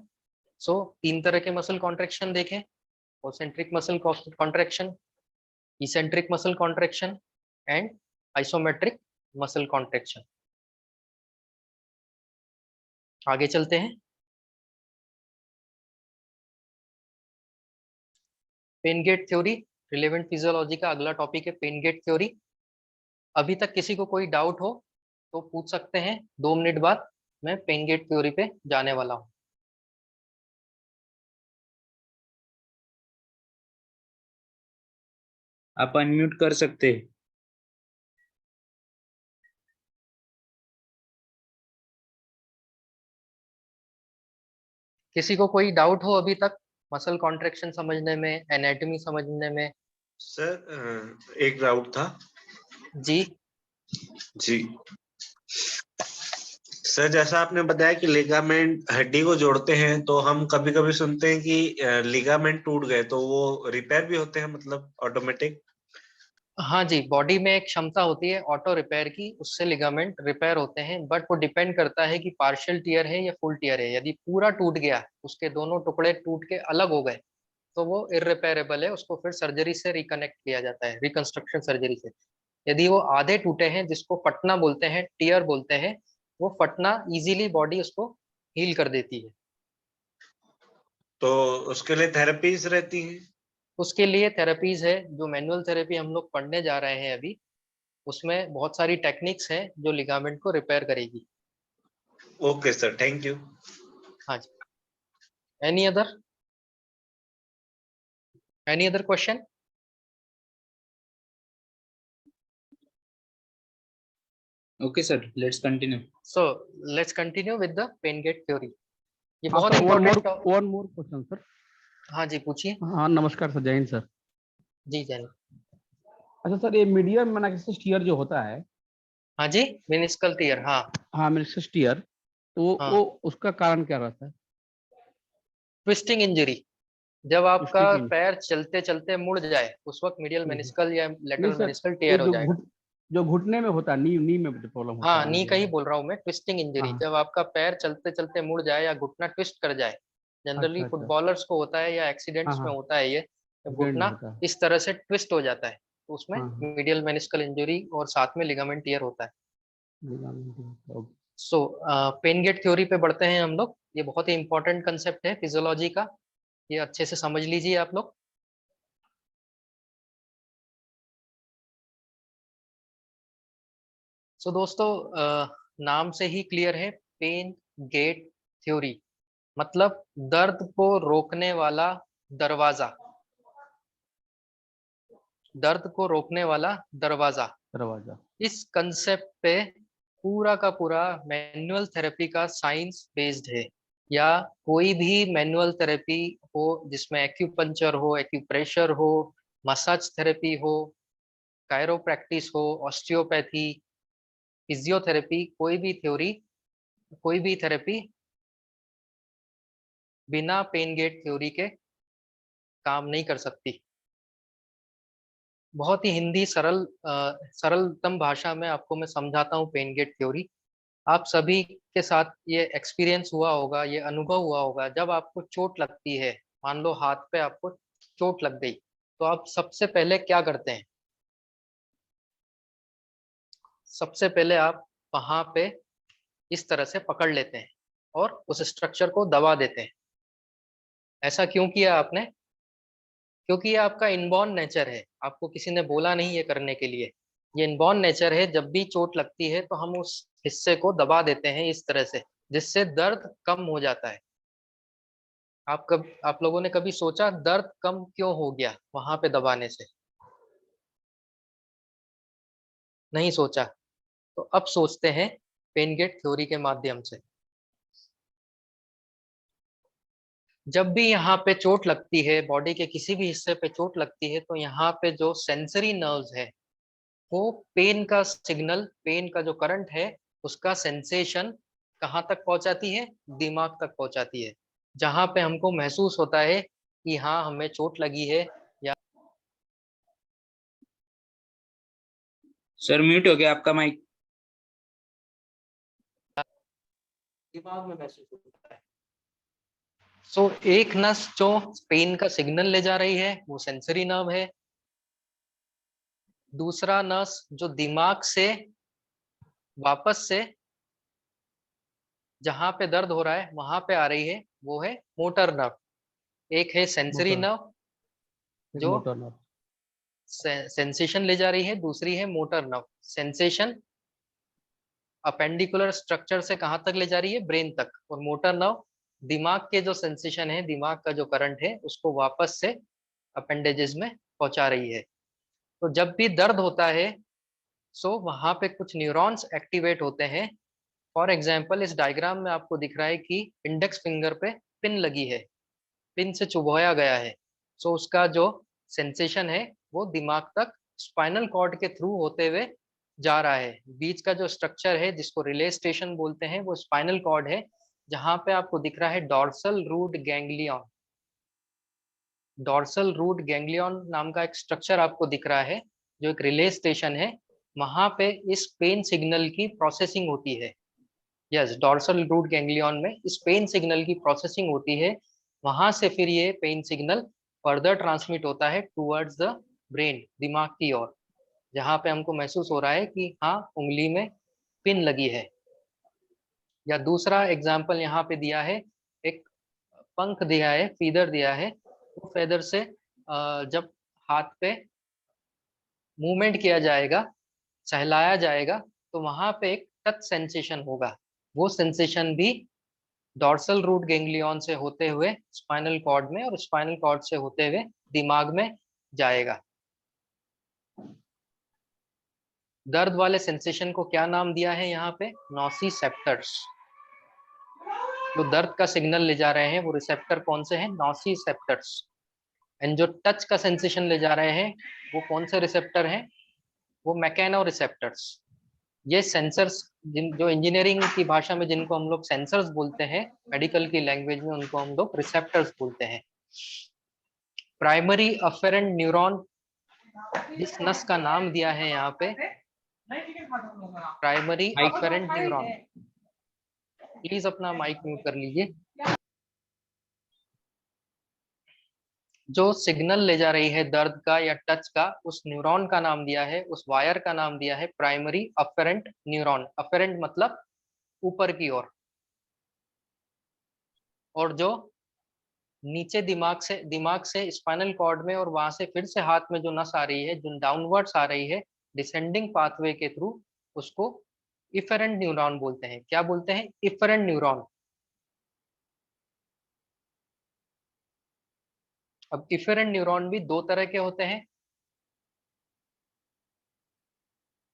सो 3 तरह के मसल कॉन्ट्रैक्शन देखें, concentric muscle contraction, eccentric muscle contraction and isometric muscle contraction. आगे चलते हैं। Pain gate theory, relevant physiology का अगला टॉपिक है पेन गेट थ्योरी। अभी तक किसी को कोई डाउट हो तो पूछ सकते हैं, 2 मिनट बाद मैं पेन गेट थ्योरी पे जाने वाला हूँ। आप अनम्यूट कर सकते हैं। किसी को कोई डाउट हो अभी तक मसल कॉन्ट्रैक्शन समझने में, एनाटॉमी समझने में? सर एक डाउट था। जी जी सर, जैसा आपने बताया कि लिगामेंट हड्डी को जोड़ते हैं, तो हम कभी कभी सुनते हैं कि लिगामेंट टूट गए तो वो रिपेयर भी होते हैं, मतलब ऑटोमेटिक? हाँ जी, बॉडी में एक क्षमता होती है ऑटो रिपेयर की, उससे लिगामेंट रिपेयर होते हैं, बट वो डिपेंड करता है कि पार्शियल टियर है या फुल टियर है। यदि पूरा टूट गया, उसके दोनों टुकड़े टूट के अलग हो गए, तो वो इररिपेयरेबल है, उसको फिर सर्जरी से रिकनेक्ट किया जाता है, रिकंस्ट्रक्शन सर्जरी से। यदि वो आधे टूटे हैं, जिसको फटना बोलते हैं, टियर बोलते हैं, वो फटना इजीली बॉडी उसको हील कर देती है। तो उसके लिए थेरेपीज रहती हैं? उसके लिए थेरेपीज है, जो मैनुअल थेरेपी हम लोग पढ़ने जा रहे हैं अभी, उसमें बहुत सारी टेक्निक्स हैं जो लिगामेंट को रिपेयर करेगी। Okay sir, thank you. हाँ जी। Any other question? Okay, sir. Let's continue. So let's continue with the pain gate theory. ये हाँ बहुत sir, important. One more question sir. हाँ जी, पूछिए। हाँ नमस्कार सर, जय हिंद सर। जी जैन। अच्छा सर, ये मीडियम मेनिस्कस टीयर जो होता है, हाँ जी, मेनिस्कल टियर, हाँ। हाँ मेनिस्कस टीयर, तो वो हाँ, उसका कारण क्या रहता है? Twisting injury. जब आपका ट्विस्टिंग इन पैर चलते चलते मुड़ जाए, उस वक्त मीडियल मेनिस्कल या नहीं लेटरल सर, मेनिस्कल ये टियर हो जाएगा। जो घुटने में होता है, नी में जो प्रॉब्लम होता हाँ, है, नी मुझे का ही वो। बोल रहा हूँ मैं, ट्विस्टिंग इंजरी, हाँ, जब आपका पैर चलते चलते मुड़ जाए या घुटना ट्विस्ट कर जाए। जनरली अच्छा अच्छा। फुटबॉलर्स को होता है या हाँ एक्सीडेंट्स में हाँ, होता है ये, जब एक्सीडेंट में घुटना होता है। इस तरह से ट्विस्ट हो जाता है, तो उसमें हाँ हाँ, मीडियल मेनिस्कल इंजरी और साथ में लिगामेंट टियर होता है। Ligament, okay. So pain gate theory पे बढ़ते हैं हम लोग। ये बहुत ही इंपॉर्टेंट कंसेप्ट है फिजियोलॉजी का, ये अच्छे से समझ लीजिए आप लोग। सो दोस्तों, नाम से ही क्लियर है, पेन गेट थ्योरी मतलब दर्द को रोकने वाला दरवाजा। दर्द को रोकने वाला दरवाजा, दरवाजा। इस कंसेप्ट पे पूरा का पूरा मैनुअल थेरेपी का साइंस बेस्ड है। या कोई भी मैनुअल थेरेपी हो, जिसमें एक्यूपंचर हो, एक्यूप्रेशर हो, मसाज थेरेपी हो, कायरोप्रैक्टिस हो, ऑस्टियोपैथी, फिजियोथेरेपी, कोई भी थेरेपी बिना पेन गेट थ्योरी के काम नहीं कर सकती। बहुत ही हिंदी सरलतम भाषा में आपको मैं समझाता हूँ पेन गेट थ्योरी। आप सभी के साथ ये एक्सपीरियंस हुआ होगा, ये अनुभव हुआ होगा, जब आपको चोट लगती है, मान लो हाथ पे आपको चोट लग गई, तो आप सबसे पहले क्या करते हैं? सबसे पहले आप वहां पे इस तरह से पकड़ लेते हैं और उस स्ट्रक्चर को दबा देते हैं। ऐसा क्यों किया आपने? क्योंकि ये आपका इनबॉर्न नेचर है, आपको किसी ने बोला नहीं ये करने के लिए। ये इनबॉर्न नेचर है, जब भी चोट लगती है तो हम उस हिस्से को दबा देते हैं इस तरह से, जिससे दर्द कम हो जाता है। आप लोगों ने कभी सोचा दर्द कम क्यों हो गया वहां पे दबाने से? नहीं सोचा? तो अब सोचते हैं पेन गेट थ्योरी के माध्यम से। जब भी यहाँ पे चोट लगती है, बॉडी के किसी भी हिस्से पे चोट लगती है, तो यहाँ पे जो सेंसरी नर्व्स है, वो पेन का जो करंट है, उसका सेंसेशन कहाँ तक पहुंचाती है? दिमाग तक पहुंचाती है, जहां पे हमको महसूस होता है कि हाँ हमें चोट लगी है, या सर म्यूट हो गया आपका माइक। दिमाग में महसूस होता है। सो एक नस जो पेन का सिग्नल ले जा रही है, वो सेंसरी नर्व है। दूसरा नस जो दिमाग से वापस से जहां पे दर्द हो रहा है वहां पे आ रही है, वो है मोटर नर्व। एक है सेंसरी मोटर, नर्व एक जो मोटर नर्व। सेंसेशन ले जा रही है, दूसरी है motor nerve. Sensation appendicular structure से कहाँ तक ले जा रही है? ब्रेन तक। और मोटर नर्व दिमाग के जो सेंसेशन है, दिमाग का जो करंट है, उसको वापस से अपेंडेजेस में पहुंचा रही है। तो जब भी दर्द होता है, सो वहां पे कुछ न्यूरॉन्स एक्टिवेट होते हैं। फॉर एग्जाम्पल, इस डायग्राम में आपको दिख रहा है कि इंडेक्स फिंगर पे पिन लगी है, पिन से चुभोया गया है। सो उसका जो सेंसेशन है, वो दिमाग तक स्पाइनल कॉर्ड के थ्रू होते हुए जा रहा है। बीच का जो स्ट्रक्चर है, जिसको रिले स्टेशन बोलते हैं, वो स्पाइनल कॉर्ड है, जहां पे आपको दिख रहा है dorsal root ganglion. Dorsal root ganglion नाम का एक स्ट्रक्चर आपको दिख रहा है, जो एक रिले स्टेशन है, वहां पे इस पेन सिग्नल की प्रोसेसिंग होती है। यस, डॉर्सल रूट गैंग्लियन में इस पेन सिग्नल की प्रोसेसिंग होती है। वहां से फिर ये पेन सिग्नल फर्दर ट्रांसमिट होता है टूवर्ड्स द ब्रेन, दिमाग की ओर, जहाँ पे हमको महसूस हो रहा है कि हाँ उंगली में पिन लगी है। या दूसरा एग्जाम्पल यहाँ पे दिया है, एक पंख दिया है, फीदर दिया है। वो फेदर से जब हाथ पे मूवमेंट किया जाएगा, सहलाया जाएगा, तो वहां पे एक टच सेंसेशन होगा। वो सेंसेशन भी डॉर्सल रूट गैंग्लियन से होते हुए स्पाइनल कॉर्ड में, और स्पाइनल कॉर्ड से होते हुए दिमाग में जाएगा। दर्द वाले सेंसेशन को क्या नाम दिया है यहाँ पे? नोसिसेप्टर्स। जो दर्द का सिग्नल ले जा रहे हैं वो रिसेप्टर कौन से हैं? नोसिसेप्टर्स। एंड जो टच का सेंसेशन ले जा रहे हैं वो कौन से रिसेप्टर हैं? वो मैकेनो रिसेप्टर्स। ये सेंसर्स, जो इंजीनियरिंग की भाषा में जिनको हम लोग सेंसर्स बोलते हैं, मेडिकल की लैंग्वेज में उनको हम लोग रिसेप्टर्स बोलते हैं। प्राइमरी अफेरेंट न्यूरॉन, जिस नस का नाम दिया है यहाँ पे प्राइमरी अफेरेंट न्यूरॉन। प्लीज अपना माइक म्यूट कर लीजिए। जो सिग्नल ले जा रही है दर्द का या टच का, उस न्यूरॉन का नाम दिया है, उस वायर का नाम दिया है प्राइमरी अफेरेंट न्यूरॉन। अफेरेंट मतलब ऊपर की ओर, और जो नीचे दिमाग से स्पाइनल कॉर्ड में और वहां से फिर से हाथ में जो नस आ रही है, जो डाउनवर्ड्स आ रही है डिसेंडिंग पाथवे के थ्रू, उसको इफेरेंट न्यूरॉन बोलते हैं। क्या बोलते हैं? Efferent neuron. अब इफेरेंट न्यूरॉन भी दो तरह के होते हैं,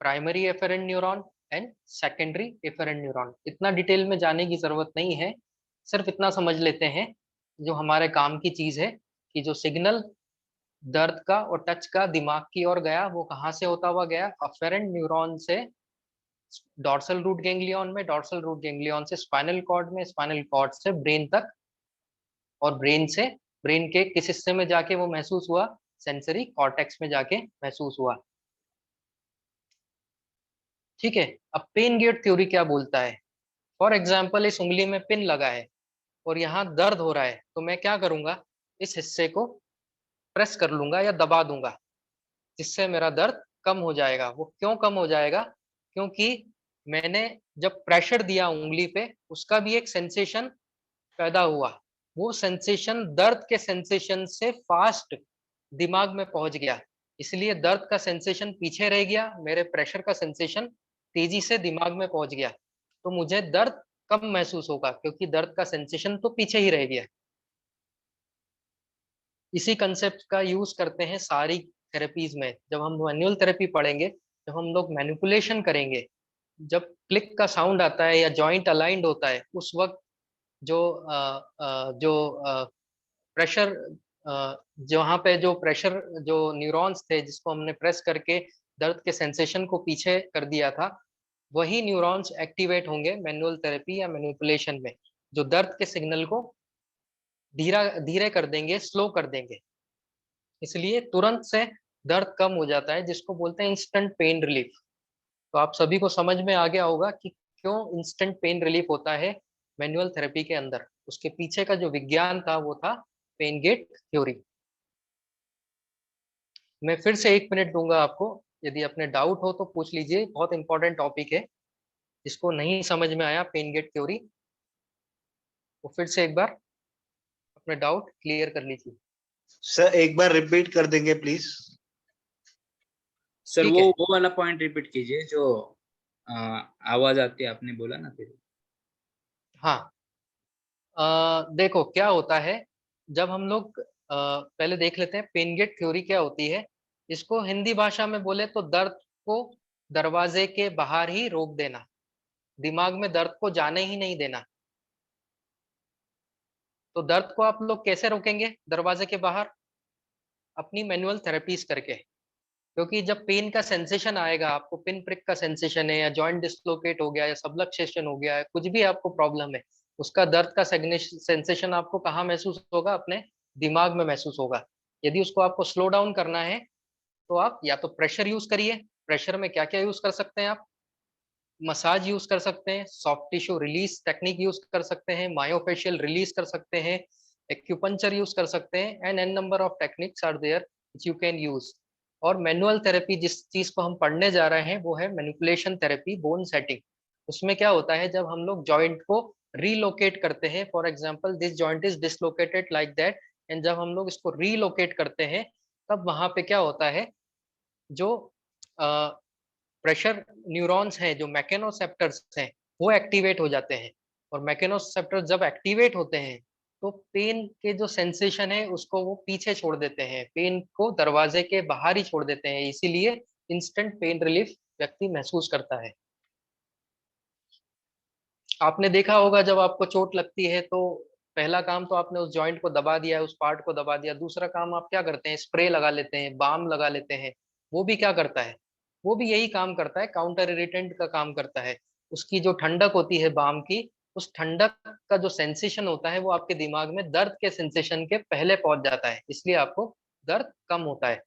primary efferent neuron and secondary efferent neuron. इतना डिटेल में जाने की जरूरत नहीं है, सिर्फ इतना समझ लेते हैं जो हमारे काम की चीज है, कि जो सिग्नल दर्द का और टच का दिमाग की ओर गया, वो कहाँ से होता हुआ गया? अफेरेंट न्यूरॉन से डॉर्सल रूट गैंग्लियन में, डॉर्सल रूट गैंग्लियन से स्पाइनल कॉर्ड में, स्पाइनल कॉर्ड से ब्रेन तक, और ब्रेन से ब्रेन के किस हिस्से में जाके वो महसूस हुआ? सेंसरी कॉर्टेक्स में जाके महसूस हुआ। ठीक है। अब पेन गेट थ्योरी क्या बोलता है? फॉर एग्जाम्पल, इस उंगली में पिन लगा है और यहाँ दर्द हो रहा है, तो मैं क्या करूंगा? इस हिस्से को प्रेस कर लूंगा या दबा दूंगा, जिससे मेरा दर्द कम हो जाएगा। वो क्यों कम हो जाएगा? क्योंकि मैंने जब प्रेशर दिया उंगली पे, उसका भी एक सेंसेशन पैदा हुआ। वो सेंसेशन दर्द के सेंसेशन से फास्ट दिमाग में पहुंच गया, इसलिए दर्द का सेंसेशन पीछे रह गया, मेरे प्रेशर का सेंसेशन तेजी से दिमाग में पहुंच गया, तो मुझे दर्द कम महसूस होगा, क्योंकि दर्द का सेंसेशन तो पीछे ही रह गया। इसी कंसेप्ट का यूज करते हैं सारी थेरेपीज में। जब हम मैनुअल थेरेपी पढ़ेंगे, जब हम लोग मैनिपुलेशन करेंगे, जब क्लिक का साउंड आता है या जॉइंट अलाइंड होता है, उस वक्त जो प्रेशर, जहाँ पे जो प्रेशर, जो न्यूरॉन्स थे जिसको हमने प्रेस करके दर्द के सेंसेशन को पीछे कर दिया था, वही न्यूरॉन्स एक्टिवेट होंगे मैनुअल थेरेपी या मैनिपुलेशन में, जो दर्द के सिग्नल को धीरा धीरे कर देंगे, स्लो कर देंगे। इसलिए तुरंत से दर्द कम हो जाता है, जिसको बोलते हैं इंस्टेंट पेन रिलीफ। तो आप सभी को समझ में आ गया होगा कि क्यों इंस्टेंट पेन रिलीफ होता है मैनुअल थेरेपी के अंदर। उसके पीछे का जो विज्ञान था वो था पेन गेट थ्योरी। मैं फिर से 1 मिनट दूंगा आपको, यदि अपने डाउट हो तो पूछ लीजिए। बहुत इंपॉर्टेंट टॉपिक है, जिसको नहीं समझ में आया पेन गेट थ्योरी, वो फिर से एक बार अपने डाउट क्लियर कर लीजिए। सर एक बार रिपीट कर देंगे प्लीज। सर ठीक है। वो वाला पॉइंट रिपीट कीजिए जो आवाज आती है, आपने बोला ना फिर। हाँ, देखो क्या होता है, जब हम लोग पहले देख लेते हैं पेन गेट थ्योरी क्या होती है। इसको हिंदी भाषा में बोले तो दर्द को दरवाजे के बाहर ही रोक देना, दिमाग में दर्द को जाने ही नहीं देना। तो दर्द को आप लोग कैसे रोकेंगे दरवाजे के बाहर? अपनी मैनुअल थेरेपीज करके। क्योंकि जब पेन का सेंसेशन आएगा, आपको पिन प्रिक का सेंसेशन है, या जॉइंट डिस्लोकेट हो गया, या सबलक्सेशन हो गया है, कुछ भी आपको प्रॉब्लम है, उसका दर्द का सेंसेशन आपको कहाँ महसूस होगा? अपने दिमाग में महसूस होगा। यदि उसको आपको स्लो डाउन करना है, तो आप या तो प्रेशर यूज करिए। प्रेशर में क्या क्या यूज कर सकते हैं आप? मसाज यूज कर सकते हैं, soft tissue release technique use कर सकते हैं, मायोफेशियल रिलीज कर सकते हैं, एक्यूपंक्चर यूज कर सकते हैं, and an number of techniques are there which you can use. और मैनुअल थेरेपी, जिस चीज को हम पढ़ने जा रहे हैं, वो है मैनिपुलेशन थेरेपी, बोन सेटिंग। उसमें क्या होता है, जब हम लोग जॉइंट को रीलोकेट करते हैं, for example this joint is dislocated like that, and जब हम लोग इसको रीलोकेट करते हैं, तब वहां पे क्या होता है, जो प्रेशर न्यूरॉन्स हैं, जो मैकेनोसेप्टर्स हैं, वो एक्टिवेट हो जाते हैं। और मैकेनोसेप्टर्स जब एक्टिवेट होते हैं, तो पेन के जो सेंसेशन है उसको वो पीछे छोड़ देते हैं, पेन को दरवाजे के बाहर ही छोड़ देते हैं, इसीलिए इंस्टेंट पेन रिलीफ व्यक्ति महसूस करता है। आपने देखा होगा जब आपको चोट लगती है तो पहला काम तो आपने उस जॉइंट को दबा दिया है, उस पार्ट को दबा दिया। दूसरा काम आप क्या करते हैं, स्प्रे लगा लेते हैं, बाम लगा लेते हैं। वो भी क्या करता है, वो भी यही काम करता है, काउंटर इरिटेंट का काम करता है। उसकी जो ठंडक होती है बाम की, उस ठंडक का जो सेंसेशन होता है वो आपके दिमाग में दर्द के सेंसेशन के पहले पहुंच जाता है, इसलिए आपको दर्द कम होता है।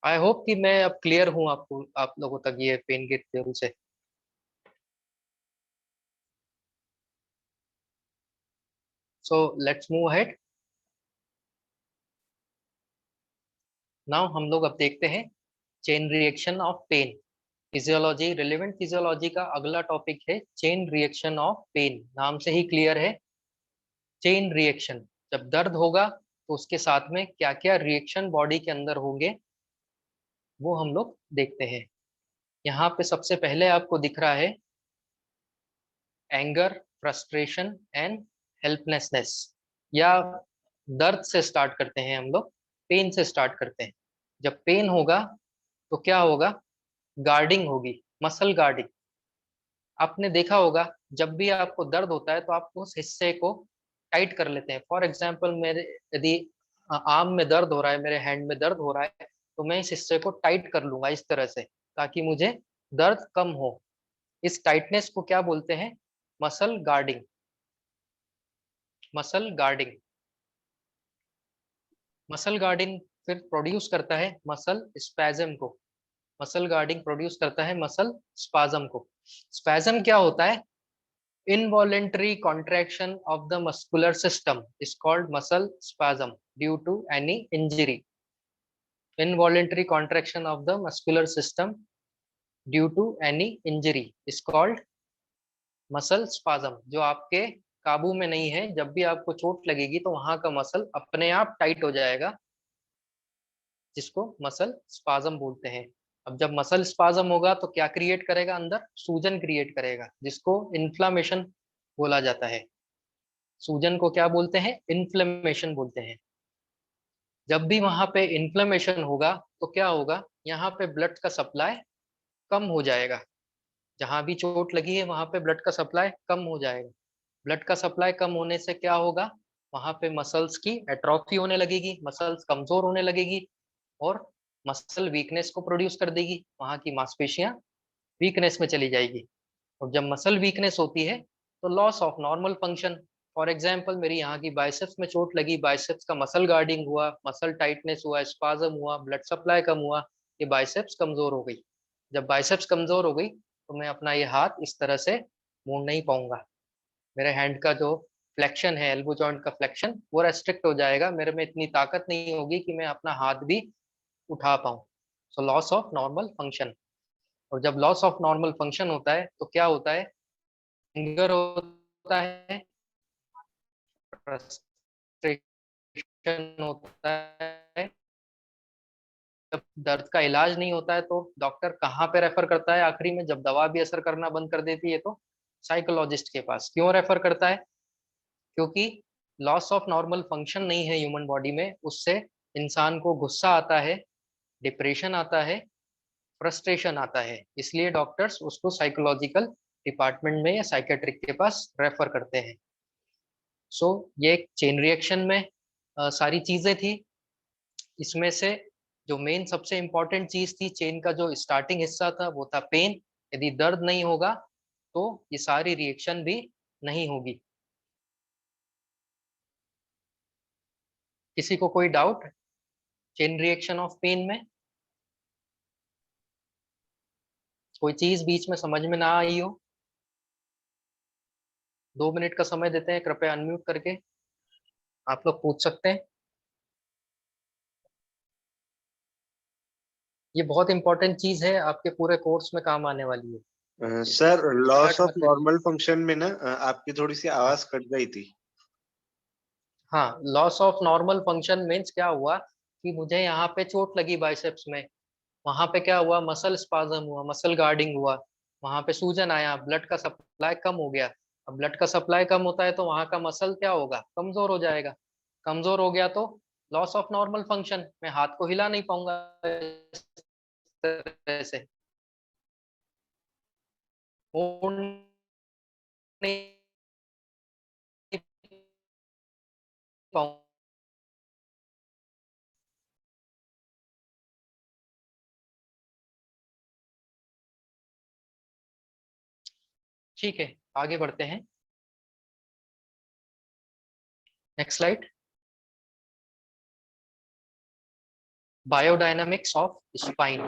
आई होप कि मैं अब क्लियर हूं आपको, आप लोगों तक ये पेन के थ्योरी से। So let's move ahead. Now हम लोग अब देखते हैं chain reaction of pain. Physiology, relevant physiology का अगला टॉपिक है चेन रिएक्शन ऑफ पेन। नाम से ही क्लियर है, चेन रिएक्शन। जब दर्द होगा तो उसके साथ में क्या क्या रिएक्शन बॉडी के अंदर होंगे, वो हम लोग देखते हैं। यहाँ पे सबसे पहले आपको दिख रहा है एंगर, फ्रस्ट्रेशन एंड हेल्पलेसनेस। या दर्द से स्टार्ट करते हैं हम लोग, पेन से स्टार्ट करते हैं। जब पेन होगा तो क्या होगा, गार्डिंग होगी, मसल गार्डिंग। आपने देखा होगा जब भी आपको दर्द होता है तो आप उस हिस्से को टाइट कर लेते हैं। फॉर एग्जाम्पल, मेरे यदि आर्म में दर्द हो रहा है, मेरे हैंड में दर्द हो रहा है, तो मैं इस हिस्से को टाइट कर लूंगा इस तरह से, ताकि मुझे दर्द कम हो। इस टाइटनेस को क्या बोलते हैं, muscle guarding. Muscle guarding, muscle guarding फिर प्रोड्यूस करता है मसल स्पैज्म को। मसल गार्डिंग प्रोड्यूस करता है मसल स्पाज्म को। स्पैज्म क्या होता है, involuntary contraction of the muscular system is called muscle spasm due to any injury. Involuntary contraction of the muscular system due to any injury is called muscle spasm। जो आपके काबू में नहीं है, जब भी आपको चोट लगेगी तो वहां का मसल अपने आप टाइट हो जाएगा, जिसको मसल स्पाज्म बोलते हैं। अब जब मसल स्पाज्म होगा तो क्या क्रिएट करेगा, अंदर सूजन क्रिएट करेगा, जिसको इन्फ्लामेशन बोला जाता है। सूजन को क्या बोलते हैं, इन्फ्लेमेशन बोलते हैं। जब भी वहां पे इन्फ्लेमेशन होगा तो क्या होगा, यहाँ पे ब्लड का सप्लाई कम हो जाएगा। जहां भी चोट लगी है वहां पे ब्लड का सप्लाई कम हो जाएगा। ब्लड का सप्लाई कम होने से क्या होगा, वहां पे मसल्स की एट्रोफी होने लगेगी, मसल्स कमजोर होने लगेगी, और मसल वीकनेस को प्रोड्यूस कर देगी। वहां की मांसपेशियां वीकनेस में चली जाएगी। और जब मसल वीकनेस होती है तो loss of normal function. For example, मेरी यहाँ की बाइसेप्स में चोट लगी, बाइसेप्स का मसल गार्डिंग हुआ, मसल टाइटनेस हुआ, स्पाज्म हुआ, ब्लड सप्लाई कम हुआ, ये बाइसेप्स कमजोर हो गई। जब बाइसेप्स कमजोर हो गई तो मैं अपना ये हाथ इस तरह से मोड़ नहीं पाऊंगा। मेरे हैंड का जो फ्लेक्शन है, एल्बो जॉइंट का फ्लेक्शन, वो रेस्ट्रिक्ट हो जाएगा। मेरे में इतनी ताकत नहीं होगी कि मैं अपना हाथ भी उठा पाऊं। So loss of normal function. और जब लॉस ऑफ नॉर्मल फंक्शन होता है तो क्या होता है, एंगर होता है, फ्रस्ट्रेशन होता है। जब दर्द का इलाज नहीं होता है तो डॉक्टर कहाँ पे रेफर करता है आखिरी में, जब दवा भी असर करना बंद कर देती है तो साइकोलॉजिस्ट के पास। क्यों रेफर करता है, क्योंकि लॉस ऑफ नॉर्मल फंक्शन नहीं है ह्यूमन बॉडी में, उससे इंसान को गुस्सा आता है, डिप्रेशन आता है, फ्रस्ट्रेशन आता है, इसलिए डॉक्टर्स उसको साइकोलॉजिकल डिपार्टमेंट में या साइकेट्रिक के पास रेफर करते हैं। सो ये एक चेन रिएक्शन में सारी चीजें थी। इसमें से जो मेन सबसे इम्पोर्टेंट चीज थी, चेन का जो स्टार्टिंग हिस्सा था वो था पेन। यदि दर्द नहीं होगा तो ये सारी रिएक्शन भी नहीं होगी। किसी को कोई doubt? Chain reaction of pain में कोई चीज बीच में समझ में ना आई हो, 2 मिनट का समय देते हैं, कृपया अनम्यूट करके आप लोग पूछ सकते हैं। ये बहुत इंपॉर्टेंट चीज है, आपके पूरे कोर्स में काम आने वाली है। सर लॉस ऑफ मत करिए। नॉर्मल फंक्शन में ना आपकी थोड़ी सी आवाज कट गई थी। हाँ, loss of normal function means क्या हुआ कि मुझे यहाँ पे चोट लगी बाइसेप्स में, वहां पे क्या हुआ, मसल स्पाज्म हुआ, मसल गार्डिंग हुआ, वहां पे सूजन आया, ब्लड का सप्लाई कम हो गया। अब ब्लड का सप्लाई कम होता है तो वहां का मसल क्या होगा, कमजोर हो जाएगा। कमजोर हो गया तो लॉस ऑफ नॉर्मल फंक्शन, मैं हाथ को हिला नहीं पाऊंगा इस तरह से, मोड़ नहीं पाऊंगा। ठीक है, आगे बढ़ते हैं। Next slide. Biodynamics of spine.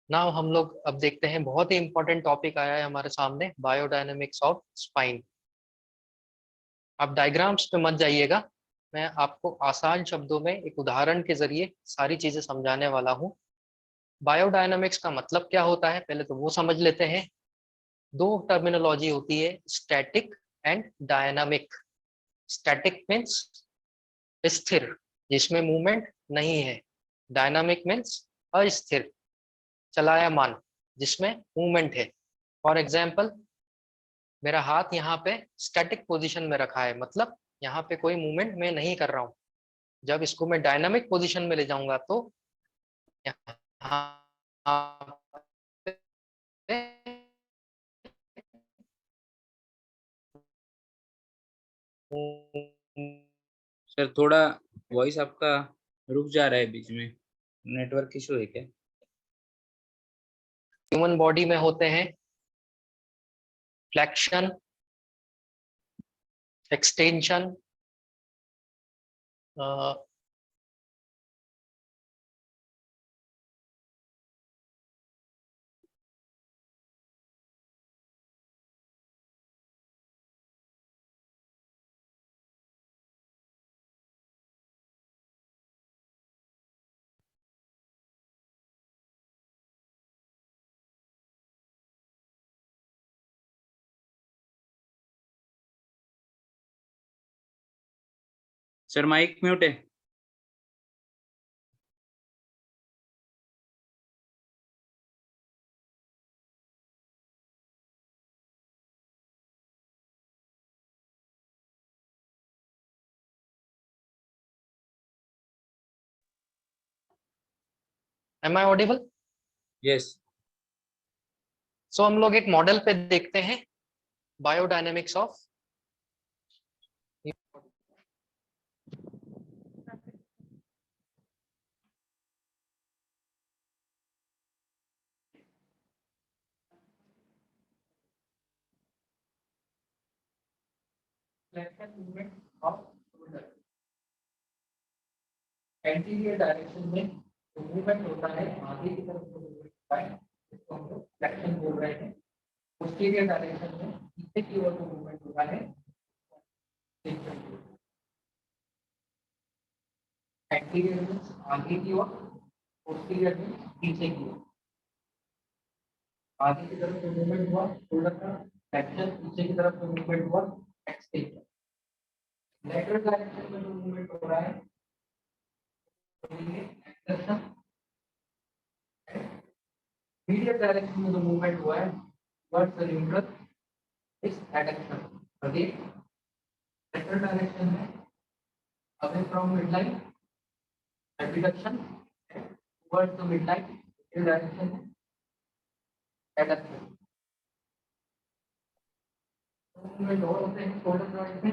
Now हम लोग अब देखते हैं, बहुत ही इंपॉर्टेंट टॉपिक आया है हमारे सामने, बायोडायनामिक्स ऑफ स्पाइन। आप डायग्राम्स पे मत जाइएगा, मैं आपको आसान शब्दों में एक उदाहरण के जरिए सारी चीजें समझाने वाला हूँ। बायोडायनामिक्स का मतलब क्या होता है पहले तो वो समझ लेते हैं। दो टर्मिनोलॉजी होती है, static and dynamic. Static means स्थिर, जिसमें मूवमेंट नहीं है। डायनामिक मीन्स अस्थिर, चलायमान, जिसमें मूवमेंट है। फॉर एग्जाम्पल, मेरा हाथ यहाँ पे स्टैटिक पोजीशन में रखा है, मतलब यहाँ पे कोई मूवमेंट मैं नहीं कर रहा हूँ। जब इसको मैं डायनामिक पोजीशन में ले जाऊंगा तो यहाँ पे सर थोड़ा वॉइस आपका रुक जा रहा है बीच में, नेटवर्क इशू है क्या? ह्यूमन बॉडी में होते हैं flexion, extension, sir mic mute है। Am I audible? Yes. So हम लोग एक मॉडल पे देखते हैं बायोडायनेमिक्स ऑफ। एंटीरियर डायरेक्शन में जो मूवमेंट होता है, आगे की तरफ जो मूवमेंट होता है, इसको हम लोग फ्लेक्शन बोल रहे हैं। पोस्टीरियर डायरेक्शन में पीछे की ओर जो मूवमेंट होता है, एंटीरियर मींस आगे की ओर, पोस्टीरियर मींस पीछे की ओर। आगे की तरफ जो मूवमेंट हुआ शोल्डर का फ्लेक्शन, पीछे की तरफ जो मूवमेंट हुआ एक्सटेंशन। लेटरल डायरेक्शन में जो मूवमेंट हो रहा है एक्सटेंशन। मीडियल डायरेक्शन में जो मूवमेंट हुआ है वर्ड द न्यूट्रल इस एडक्शन। अगेन लेटरल डायरेक्शन में away from midline abduction, towards the midline medial direction में एडक्शन। मूवमेंट और होते हैं शोल्डर जॉइंट में,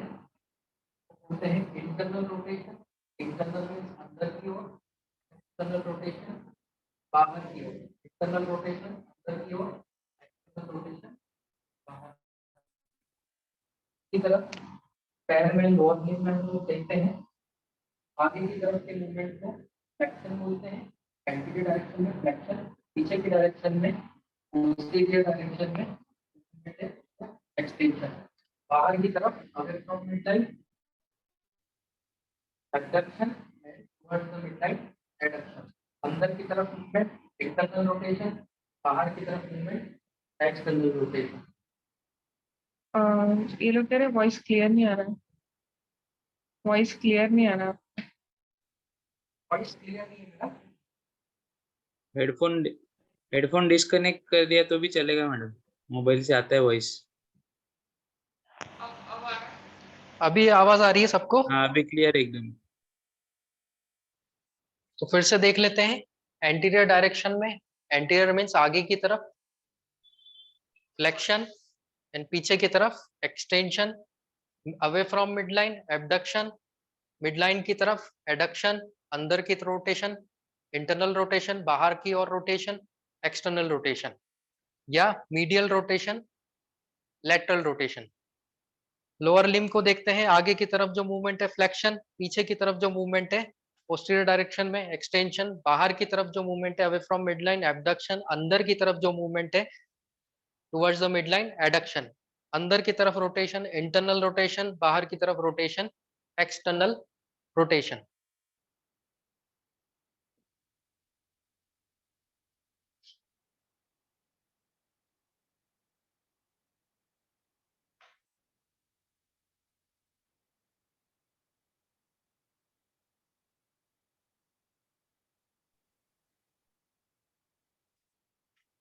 होते हैं इंटरनल रोटेशन। इंटरनल मींस अंदर की ओर, एक्सटर्नल रोटेशन बाहर की ओर। इंटरनल रोटेशन अंदर की ओर, एक्सटर्नल रोटेशन बाहर। लोअर लिम्ब में हम लोग देखते हैं आगे की तरफ के मूवमेंट को फ्लेक्शन बोलते हैं, एंटीरियर डायरेक्शन में फ्लेक्शन, पीछे की डायरेक्शन में पोस्टीरियर डायरेक्शन में एक्सटेंशन, बाहर की तरफ away from midline adduction and towards the midline adduction, अंदर की तरफ मूवमेंट इंटरनल रोटेशन, बाहर की तरफ मूवमेंट एक्सटर्नल रोटेशन। ये लोग कह रहे वॉइस क्लियर नहीं आ रहा, वॉइस क्लियर नहीं आ रहा। वॉइस क्लियर नहीं है ना? हेडफोन डिस्कनेक्ट कर दिया तो भी चलेगा मैडम, मोबाइल से आता है वॉइस। अभी आवाज आ रही है सबको? हाँ अभी क्लियर एकदम। तो फिर से देख लेते हैं। एंटीरियर डायरेक्शन में, एंटीरियर मीन्स आगे की तरफ फ्लेक्शन एंड पीछे की तरफ extension, away from midline abduction, midline की तरफ एडक्शन, अंदर की तरफ रोटेशन, इंटरनल रोटेशन, बाहर की ओर रोटेशन, एक्सटर्नल रोटेशन या medial rotation, lateral rotation. Lower limb को देखते हैं, आगे की तरफ जो मूवमेंट है फ्लेक्शन, पीछे की तरफ जो मूवमेंट है पोस्टीरियर डायरेक्शन में एक्सटेंशन, बाहर की तरफ जो मूवमेंट है अवे फ्रॉम मिडलाइन एबडक्शन, अंदर की तरफ जो मूवमेंट है टुवर्ड्स द मिडलाइन एडक्शन, अंदर की तरफ रोटेशन इंटरनल रोटेशन, बाहर की तरफ रोटेशन एक्सटर्नल रोटेशन।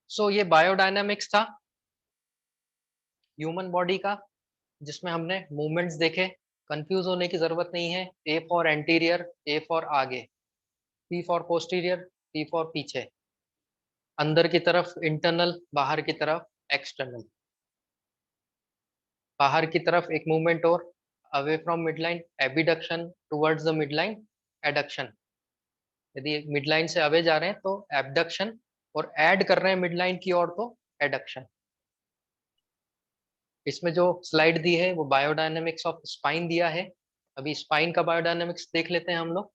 सो ये बायोडायनामिक्स था ह्यूमन बॉडी का, जिसमें हमने मूवमेंट्स देखे। कंफ्यूज होने की जरूरत नहीं है। A for anterior, A for आगे, P for posterior, P for पीछे, अंदर की तरफ इंटरनल, बाहर की तरफ एक्सटर्नल। बाहर की तरफ एक मूवमेंट और, away from midline abduction towards the midline adduction. यदि मिडलाइन से अवे जा रहे हैं तो एबडक्शन, और ऐड कर रहे हैं मिडलाइन की ओर तो एडक्शन। इसमें जो स्लाइड दी है वो बायोडायनामिक्स ऑफ स्पाइन दिया है। अभी स्पाइन का बायोडायनामिक्स देख लेते हैं हम लोग।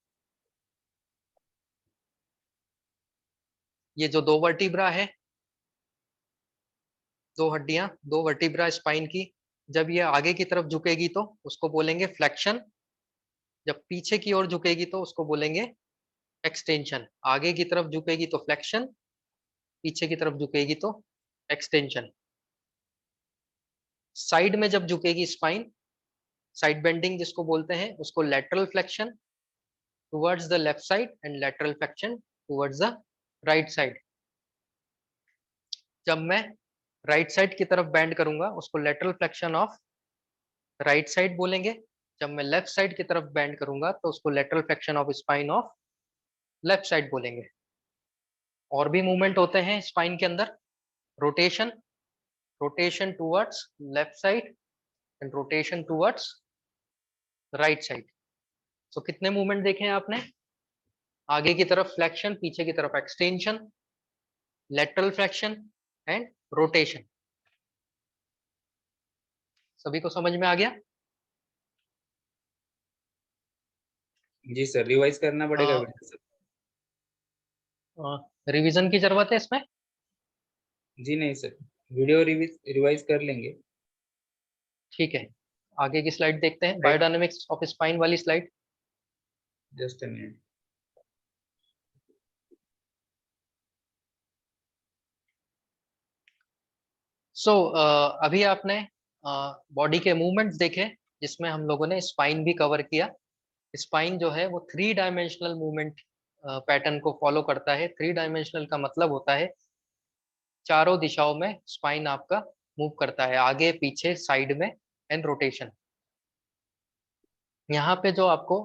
ये जो दो वर्टिब्रा है, दो हड्डियां, दो वर्टिब्रा स्पाइन की, जब ये आगे की तरफ झुकेगी तो उसको बोलेंगे फ्लेक्शन, जब पीछे की ओर झुकेगी तो उसको बोलेंगे एक्सटेंशन। आगे की तरफ झुकेगी तो फ्लेक्शन, पीछे की तरफ झुकेगी तो एक्सटेंशन। साइड में जब झुकेगी स्पाइन, साइड बेंडिंग जिसको बोलते हैं, उसको lateral flexion towards the left side and lateral flexion towards the right side. जब मैं राइट साइड की तरफ बेंड करूंगा उसको lateral flexion of right side बोलेंगे। जब मैं लेफ्ट साइड की तरफ बेंड करूंगा तो उसको lateral flexion of spine of left side बोलेंगे। और भी मूवमेंट होते हैं स्पाइन के अंदर, rotation, rotation towards left side and rotation towards right side. So कितने मूवमेंट देखे हैं आपने? आगे की तरफ फ्लेक्शन, पीछे की तरफ extension, lateral flexion and rotation. सभी को समझ में आ गया? जी सर, रिवाइज करना पड़ेगा बेटा सर। रिवीजन की जरूरत है इसमें? जी नहीं सर, वीडियो रिवाइज कर लेंगे। ठीक है, आगे की स्लाइड देखते हैं, बायोडायनामिक्स ऑफ स्पाइन वाली slide. Just a minute. So अभी आपने बॉडी के मूवमेंट्स देखे, जिसमें हम लोगों ने स्पाइन भी कवर किया। स्पाइन जो है वो 3 डायमेंशनल मूवमेंट पैटर्न को फॉलो करता है। 3 डायमेंशनल का मतलब होता है चारों दिशाओं में स्पाइन आपका मूव करता है, आगे पीछे साइड में एंड रोटेशन। यहाँ पे जो आपको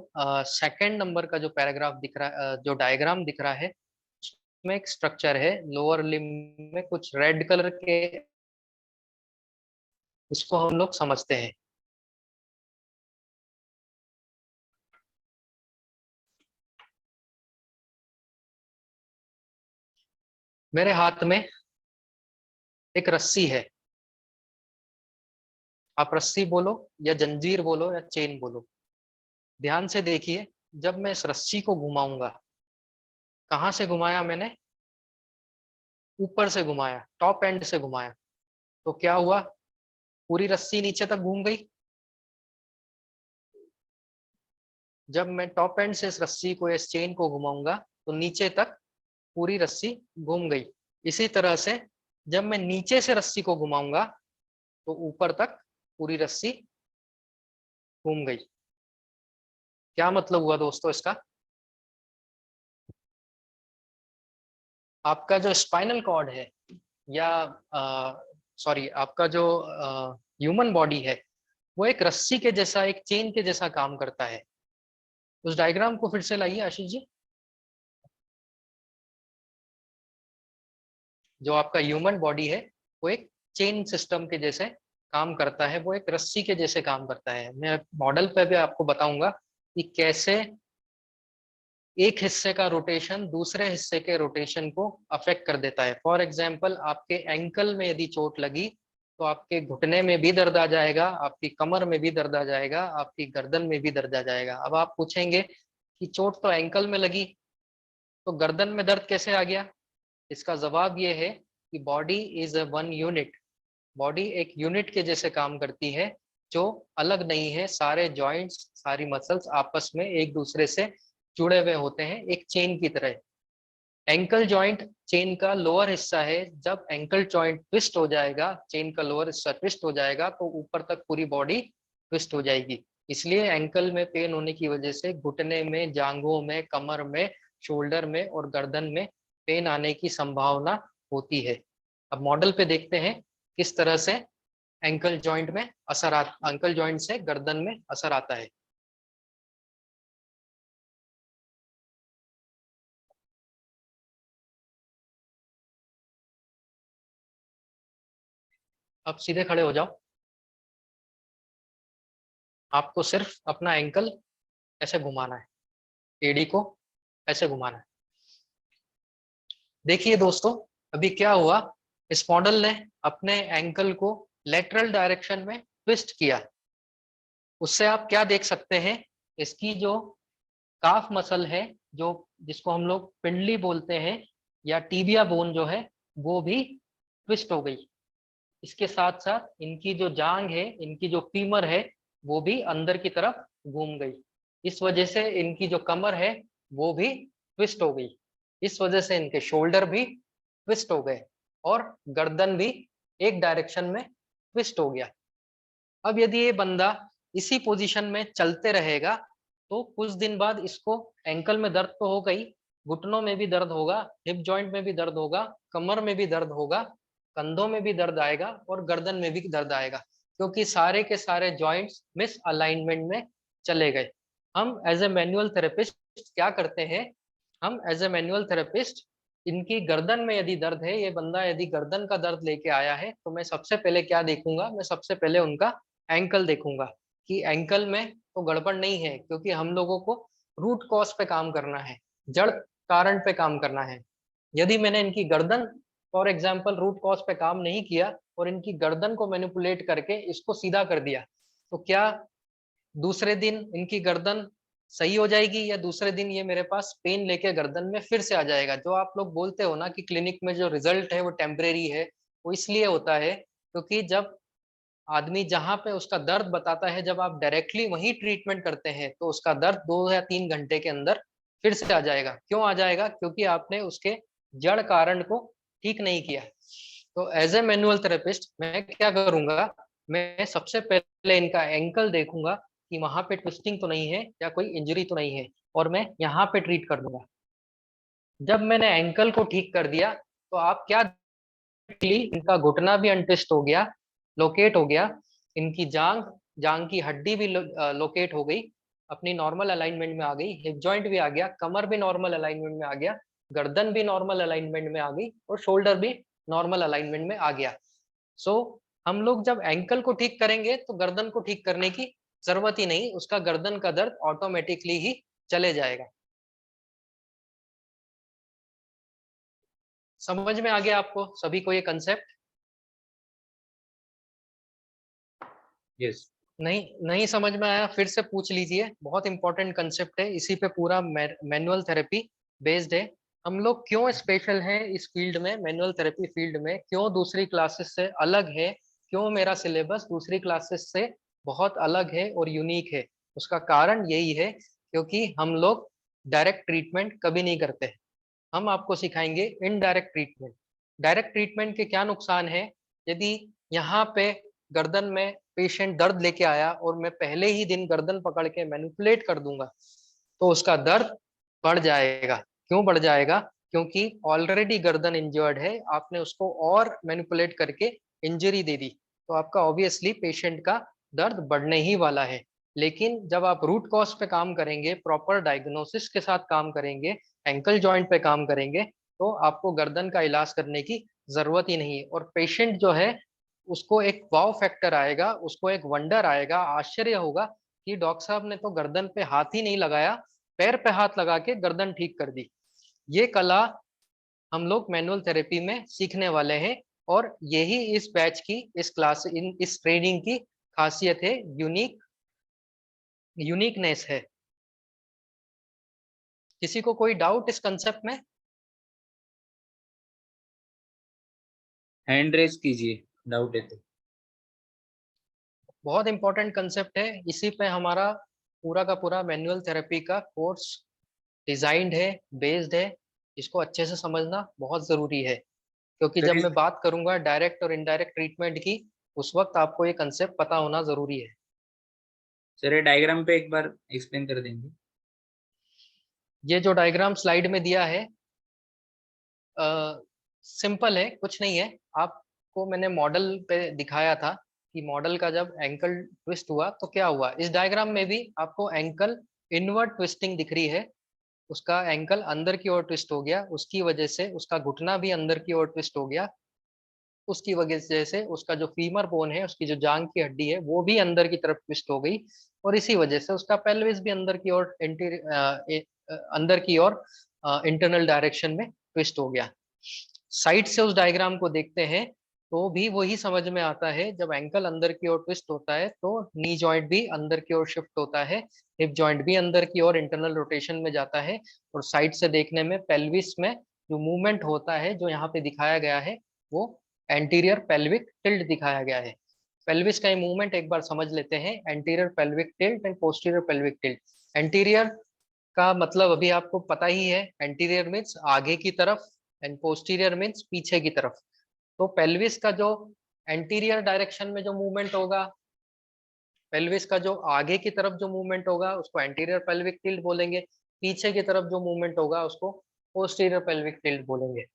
सेकंड नंबर का जो पैराग्राफ दिख रहा है, जो डायग्राम दिख रहा है, उसमें एक स्ट्रक्चर है लोअर लिम्ब में कुछ रेड कलर के, इसको हम लोग समझते हैं। मेरे हाथ में एक रस्सी है, आप रस्सी बोलो या जंजीर बोलो या चेन बोलो, ध्यान से देखिए, जब मैं इस रस्सी को घुमाऊंगा, कहाँ से घुमाया मैंने? ऊपर से घुमाया, टॉप एंड से घुमाया, तो क्या हुआ? पूरी रस्सी नीचे तक घूम गई। जब मैं टॉप एंड से इस रस्सी को, इस चेन को घुमाऊंगा, तो नीचे तक पूरी रस्सी घूम गई। इसी तरह से जब मैं नीचे से रस्सी को घुमाऊंगा, तो ऊपर तक पूरी रस्सी घूम गई। क्या मतलब हुआ दोस्तों इसका? आपका जो स्पाइनल कॉर्ड है, या सॉरी, आपका जो ह्यूमन बॉडी है, वो एक रस्सी के जैसा, एक चेन के जैसा काम करता है। उस डायग्राम को फिर से लाइए आशीष जी। जो आपका ह्यूमन बॉडी है, वो एक चेन सिस्टम के जैसे काम करता है, वो एक रस्सी के जैसे काम करता है। मैं मॉडल पे भी आपको बताऊंगा कि कैसे एक हिस्से का रोटेशन दूसरे हिस्से के रोटेशन को अफेक्ट कर देता है। फॉर एग्जाम्पल, आपके एंकल में यदि चोट लगी, तो आपके घुटने में भी दर्द आ जाएगा, आपकी कमर में भी दर्द आ जाएगा, आपकी गर्दन में भी दर्द आ जाएगा। अब आप पूछेंगे कि चोट तो एंकल में लगी, तो गर्दन में दर्द कैसे आ गया? इसका जवाब ये है कि body is a one unit. Body एक यूनिट के जैसे काम करती है, जो अलग नहीं है। सारे जॉइंट्स, सारी मसल्स आपस में एक दूसरे से जुड़े हुए होते हैं, एक चेन की तरह। एंकल जॉइंट चेन का लोअर हिस्सा है। जब एंकल जॉइंट ट्विस्ट हो जाएगा, चेन का लोअर हिस्सा ट्विस्ट हो जाएगा, तो ऊपर तक पूरी बॉडी ट्विस्ट हो जाएगी। इसलिए एंकल में पेन होने की वजह से घुटने में, जांघों में, कमर में, शोल्डर में और गर्दन में पेन आने की संभावना होती है। अब मॉडल पे देखते हैं किस तरह से एंकल जॉइंट में एंकल जॉइंट से गर्दन में असर आता है। अब सीधे खड़े हो जाओ। आपको सिर्फ अपना एंकल ऐसे घुमाना है, एडी को ऐसे घुमाना है। देखिए दोस्तों, अभी क्या हुआ, इस मॉडल ने अपने एंकल को लेटरल डायरेक्शन में ट्विस्ट किया। उससे आप क्या देख सकते हैं? इसकी जो काफ मसल है, जो जिसको हम लोग पिंडली बोलते हैं, या टीबिया बोन जो है, वो भी ट्विस्ट हो गई। इसके साथ साथ इनकी जो जांग है, इनकी जो फीमर है, वो भी अंदर की तरफ घूम गई। इस वजह से इनकी जो कमर है, वो भी ट्विस्ट हो गई। इस वजह से इनके शोल्डर भी ट्विस्ट हो गए, और गर्दन भी एक डायरेक्शन में ट्विस्ट हो गया। अब यदि ये बंदा इसी पोजीशन में चलते रहेगा, तो कुछ दिन बाद इसको एंकल में दर्द तो होगा ही, घुटनों में भी दर्द होगा, हिप जॉइंट में भी दर्द होगा, कमर में भी दर्द होगा, कंधों में भी दर्द आएगा और गर्दन में भी दर्द आएगा, क्योंकि सारे के सारे जॉइंट्स मिस अलाइनमेंट में चले गए। हम एज ए मैनुअल थेरेपिस्ट क्या करते हैं? हम एज ए मैनुअल थेरेपिस्ट, इनकी गर्दन में यदि दर्द है, ये बंदा यदि गर्दन का दर्द लेके आया है, तो मैं सबसे पहले क्या देखूंगा? मैं सबसे पहले उनका एंकल देखूंगा कि एंकल में तो गड़बड़ नहीं है, क्योंकि हम लोगों को रूट कॉज पे काम करना है, जड़ कारण पे काम करना है। यदि मैंने इनकी गर्दन, फॉर एग्जाम्पल, रूट कॉज पे काम नहीं किया और इनकी गर्दन को मैनिपुलेट करके इसको सीधा कर दिया, तो क्या दूसरे दिन इनकी गर्दन सही हो जाएगी, या दूसरे दिन ये मेरे पास पेन लेके गर्दन में फिर से आ जाएगा? जो आप लोग बोलते हो ना कि क्लिनिक में जो रिजल्ट है वो टेम्परेरी है, वो इसलिए होता है क्योंकि जब आदमी जहां पे उसका दर्द बताता है, जब आप डायरेक्टली वही ट्रीटमेंट करते हैं, तो उसका दर्द 2 या 3 घंटे के अंदर फिर से आ जाएगा। क्यों आ जाएगा? क्योंकि आपने उसके जड़ कारण को ठीक नहीं किया। तो एज ए मैनुअल थेरेपिस्ट मैं क्या करूंगा? मैं सबसे पहले इनका एंकल देखूंगा कि वहां पे ट्विस्टिंग तो नहीं है या कोई इंजरी तो नहीं है, और मैं यहाँ पे ट्रीट कर दूंगा। जब मैंने एंकल को ठीक कर दिया, तो आप क्या, इनका घुटना भी अनट्विस्ट हो गया, लोकेट हो गया, इनकी जांग, जांग की हड्डी भी लोकेट हो गई, अपनी नॉर्मल अलाइनमेंट में आ गई, हिप जॉइंट भी आ गया, कमर भी नॉर्मल अलाइनमेंट में आ गया, गर्दन भी नॉर्मल अलाइनमेंट में आ गई, और शोल्डर भी नॉर्मल अलाइनमेंट में आ गया। सो हम लोग जब एंकल को ठीक करेंगे, तो गर्दन को ठीक करने की जरूरत ही नहीं, उसका गर्दन का दर्द ऑटोमेटिकली ही चले जाएगा। समझ में आ गया आपको सभी को ये कंसेप्ट? यस। नहीं समझ में आया, फिर से पूछ लीजिए। बहुत इंपॉर्टेंट कंसेप्ट है, इसी पे पूरा मैनुअल थेरेपी बेस्ड है। हम लोग क्यों स्पेशल हैं इस फील्ड में, मैनुअल थेरेपी फील्ड में, क्यों दूसरी क्लासेस से अलग है, क्यों मेरा सिलेबस दूसरी क्लासेस से बहुत अलग है और यूनिक है। उसका कारण यही है क्योंकि हम लोग डायरेक्ट ट्रीटमेंट कभी नहीं करते। हम आपको सिखाएंगे इनडायरेक्ट ट्रीटमेंट। डायरेक्ट ट्रीटमेंट के क्या नुकसान है? यदि यहाँ पे गर्दन में पेशेंट दर्द लेके आया और मैं पहले ही दिन गर्दन पकड़ के मैनिपुलेट कर दूंगा तो उसका दर्द बढ़ जाएगा। क्यों बढ़ जाएगा? क्योंकि ऑलरेडी गर्दन इंजर्ड है, आपने उसको और मैनिपुलेट करके इंजरी दे दी, तो आपका ऑब्वियसली पेशेंट का दर्द बढ़ने ही वाला है। लेकिन जब आप रूट कॉज पे काम करेंगे, प्रॉपर डायग्नोसिस के साथ काम करेंगे, एंकल जॉइंट पे काम करेंगे, तो आपको गर्दन का इलाज करने की जरूरत ही नहीं है। और पेशेंट जो है उसको एक वाव फैक्टर आएगा, उसको एक वंडर आएगा, आश्चर्य होगा कि डॉक्टर साहब ने तो गर्दन पे हाथ ही नहीं लगाया, पैर पे हाथ लगा के गर्दन ठीक कर दी। ये कला हम लोग मैनुअल थेरेपी में सीखने वाले हैं और यही इस बैच की, इस क्लास, इस ट्रेनिंग की खासियत है, यूनिकनेस है। किसी को कोई डाउट इस कंसेप्ट में? हैंड रेज कीजिए डाउट है तो। बहुत इंपॉर्टेंट कंसेप्ट है, इसी पे हमारा पूरा का पूरा मैनुअल थेरेपी का कोर्स डिजाइंड है, बेस्ड है। इसको अच्छे से समझना बहुत जरूरी है, क्योंकि सर जब मैं बात करूंगा डायरेक्ट और इनडायरेक्ट ट्रीटमेंट की, उस वक्त आपको ये कंसेप्ट पता होना जरूरी है। सर ये डायग्राम पे एक बार एक्सप्लेन कर देंगे? ये जो डायग्राम स्लाइड में दिया है सिंपल है, कुछ नहीं है। आपको मैंने मॉडल पे दिखाया था कि मॉडल का जब एंकल ट्विस्ट हुआ तो क्या हुआ। इस डायग्राम में भी आपको एंकल इनवर्ट ट्विस्टिंग दिख रही है, उसका एंकल अंदर की ओर ट्विस्ट हो गया, उसकी वजह से उसका घुटना भी अंदर की ओर ट्विस्ट हो गया, उसकी वजह से उसका जो फीमर बोन है, उसकी जो जांग की हड्डी है, वो भी अंदर की तरफ ट्विस्ट हो गई, और इसी वजह से उसका पेल्विस भी अंदर की ओर अंदर की ओर इंटरनल डायरेक्शन में ट्विस्ट हो गया। साइड से उस डायग्राम को देखते हैं तो भी वही समझ में आता है, जब एंकल अंदर की ओर ट्विस्ट होता है तो नी जॉइंट भी अंदर की ओर शिफ्ट होता है, हिप जॉइंट भी अंदर की ओर इंटरनल रोटेशन में जाता है, और साइड से देखने में पेल्विस में जो मूवमेंट होता है, जो यहाँ पे दिखाया गया है, वो एंटीरियर पेल्विक टिल्ट दिखाया गया है। पेल्विस का मूवमेंट एक बार समझ लेते हैं, anterior pelvic tilt and posterior pelvic tilt. Anterior का मतलब अभी आपको पता ही है, एंटीरियर मीन्स आगे की तरफ एंड पोस्टीरियर मीन्स पीछे की तरफ। तो पेल्विस का जो एंटीरियर डायरेक्शन में जो मूवमेंट होगा, पेल्विस का जो आगे की तरफ जो मूवमेंट होगा उसको एंटीरियर पेल्विक टिल्ट बोलेंगे, पीछे की तरफ जो मूवमेंट होगा उसको पोस्टीरियर पेल्विक टिल्ट बोलेंगे।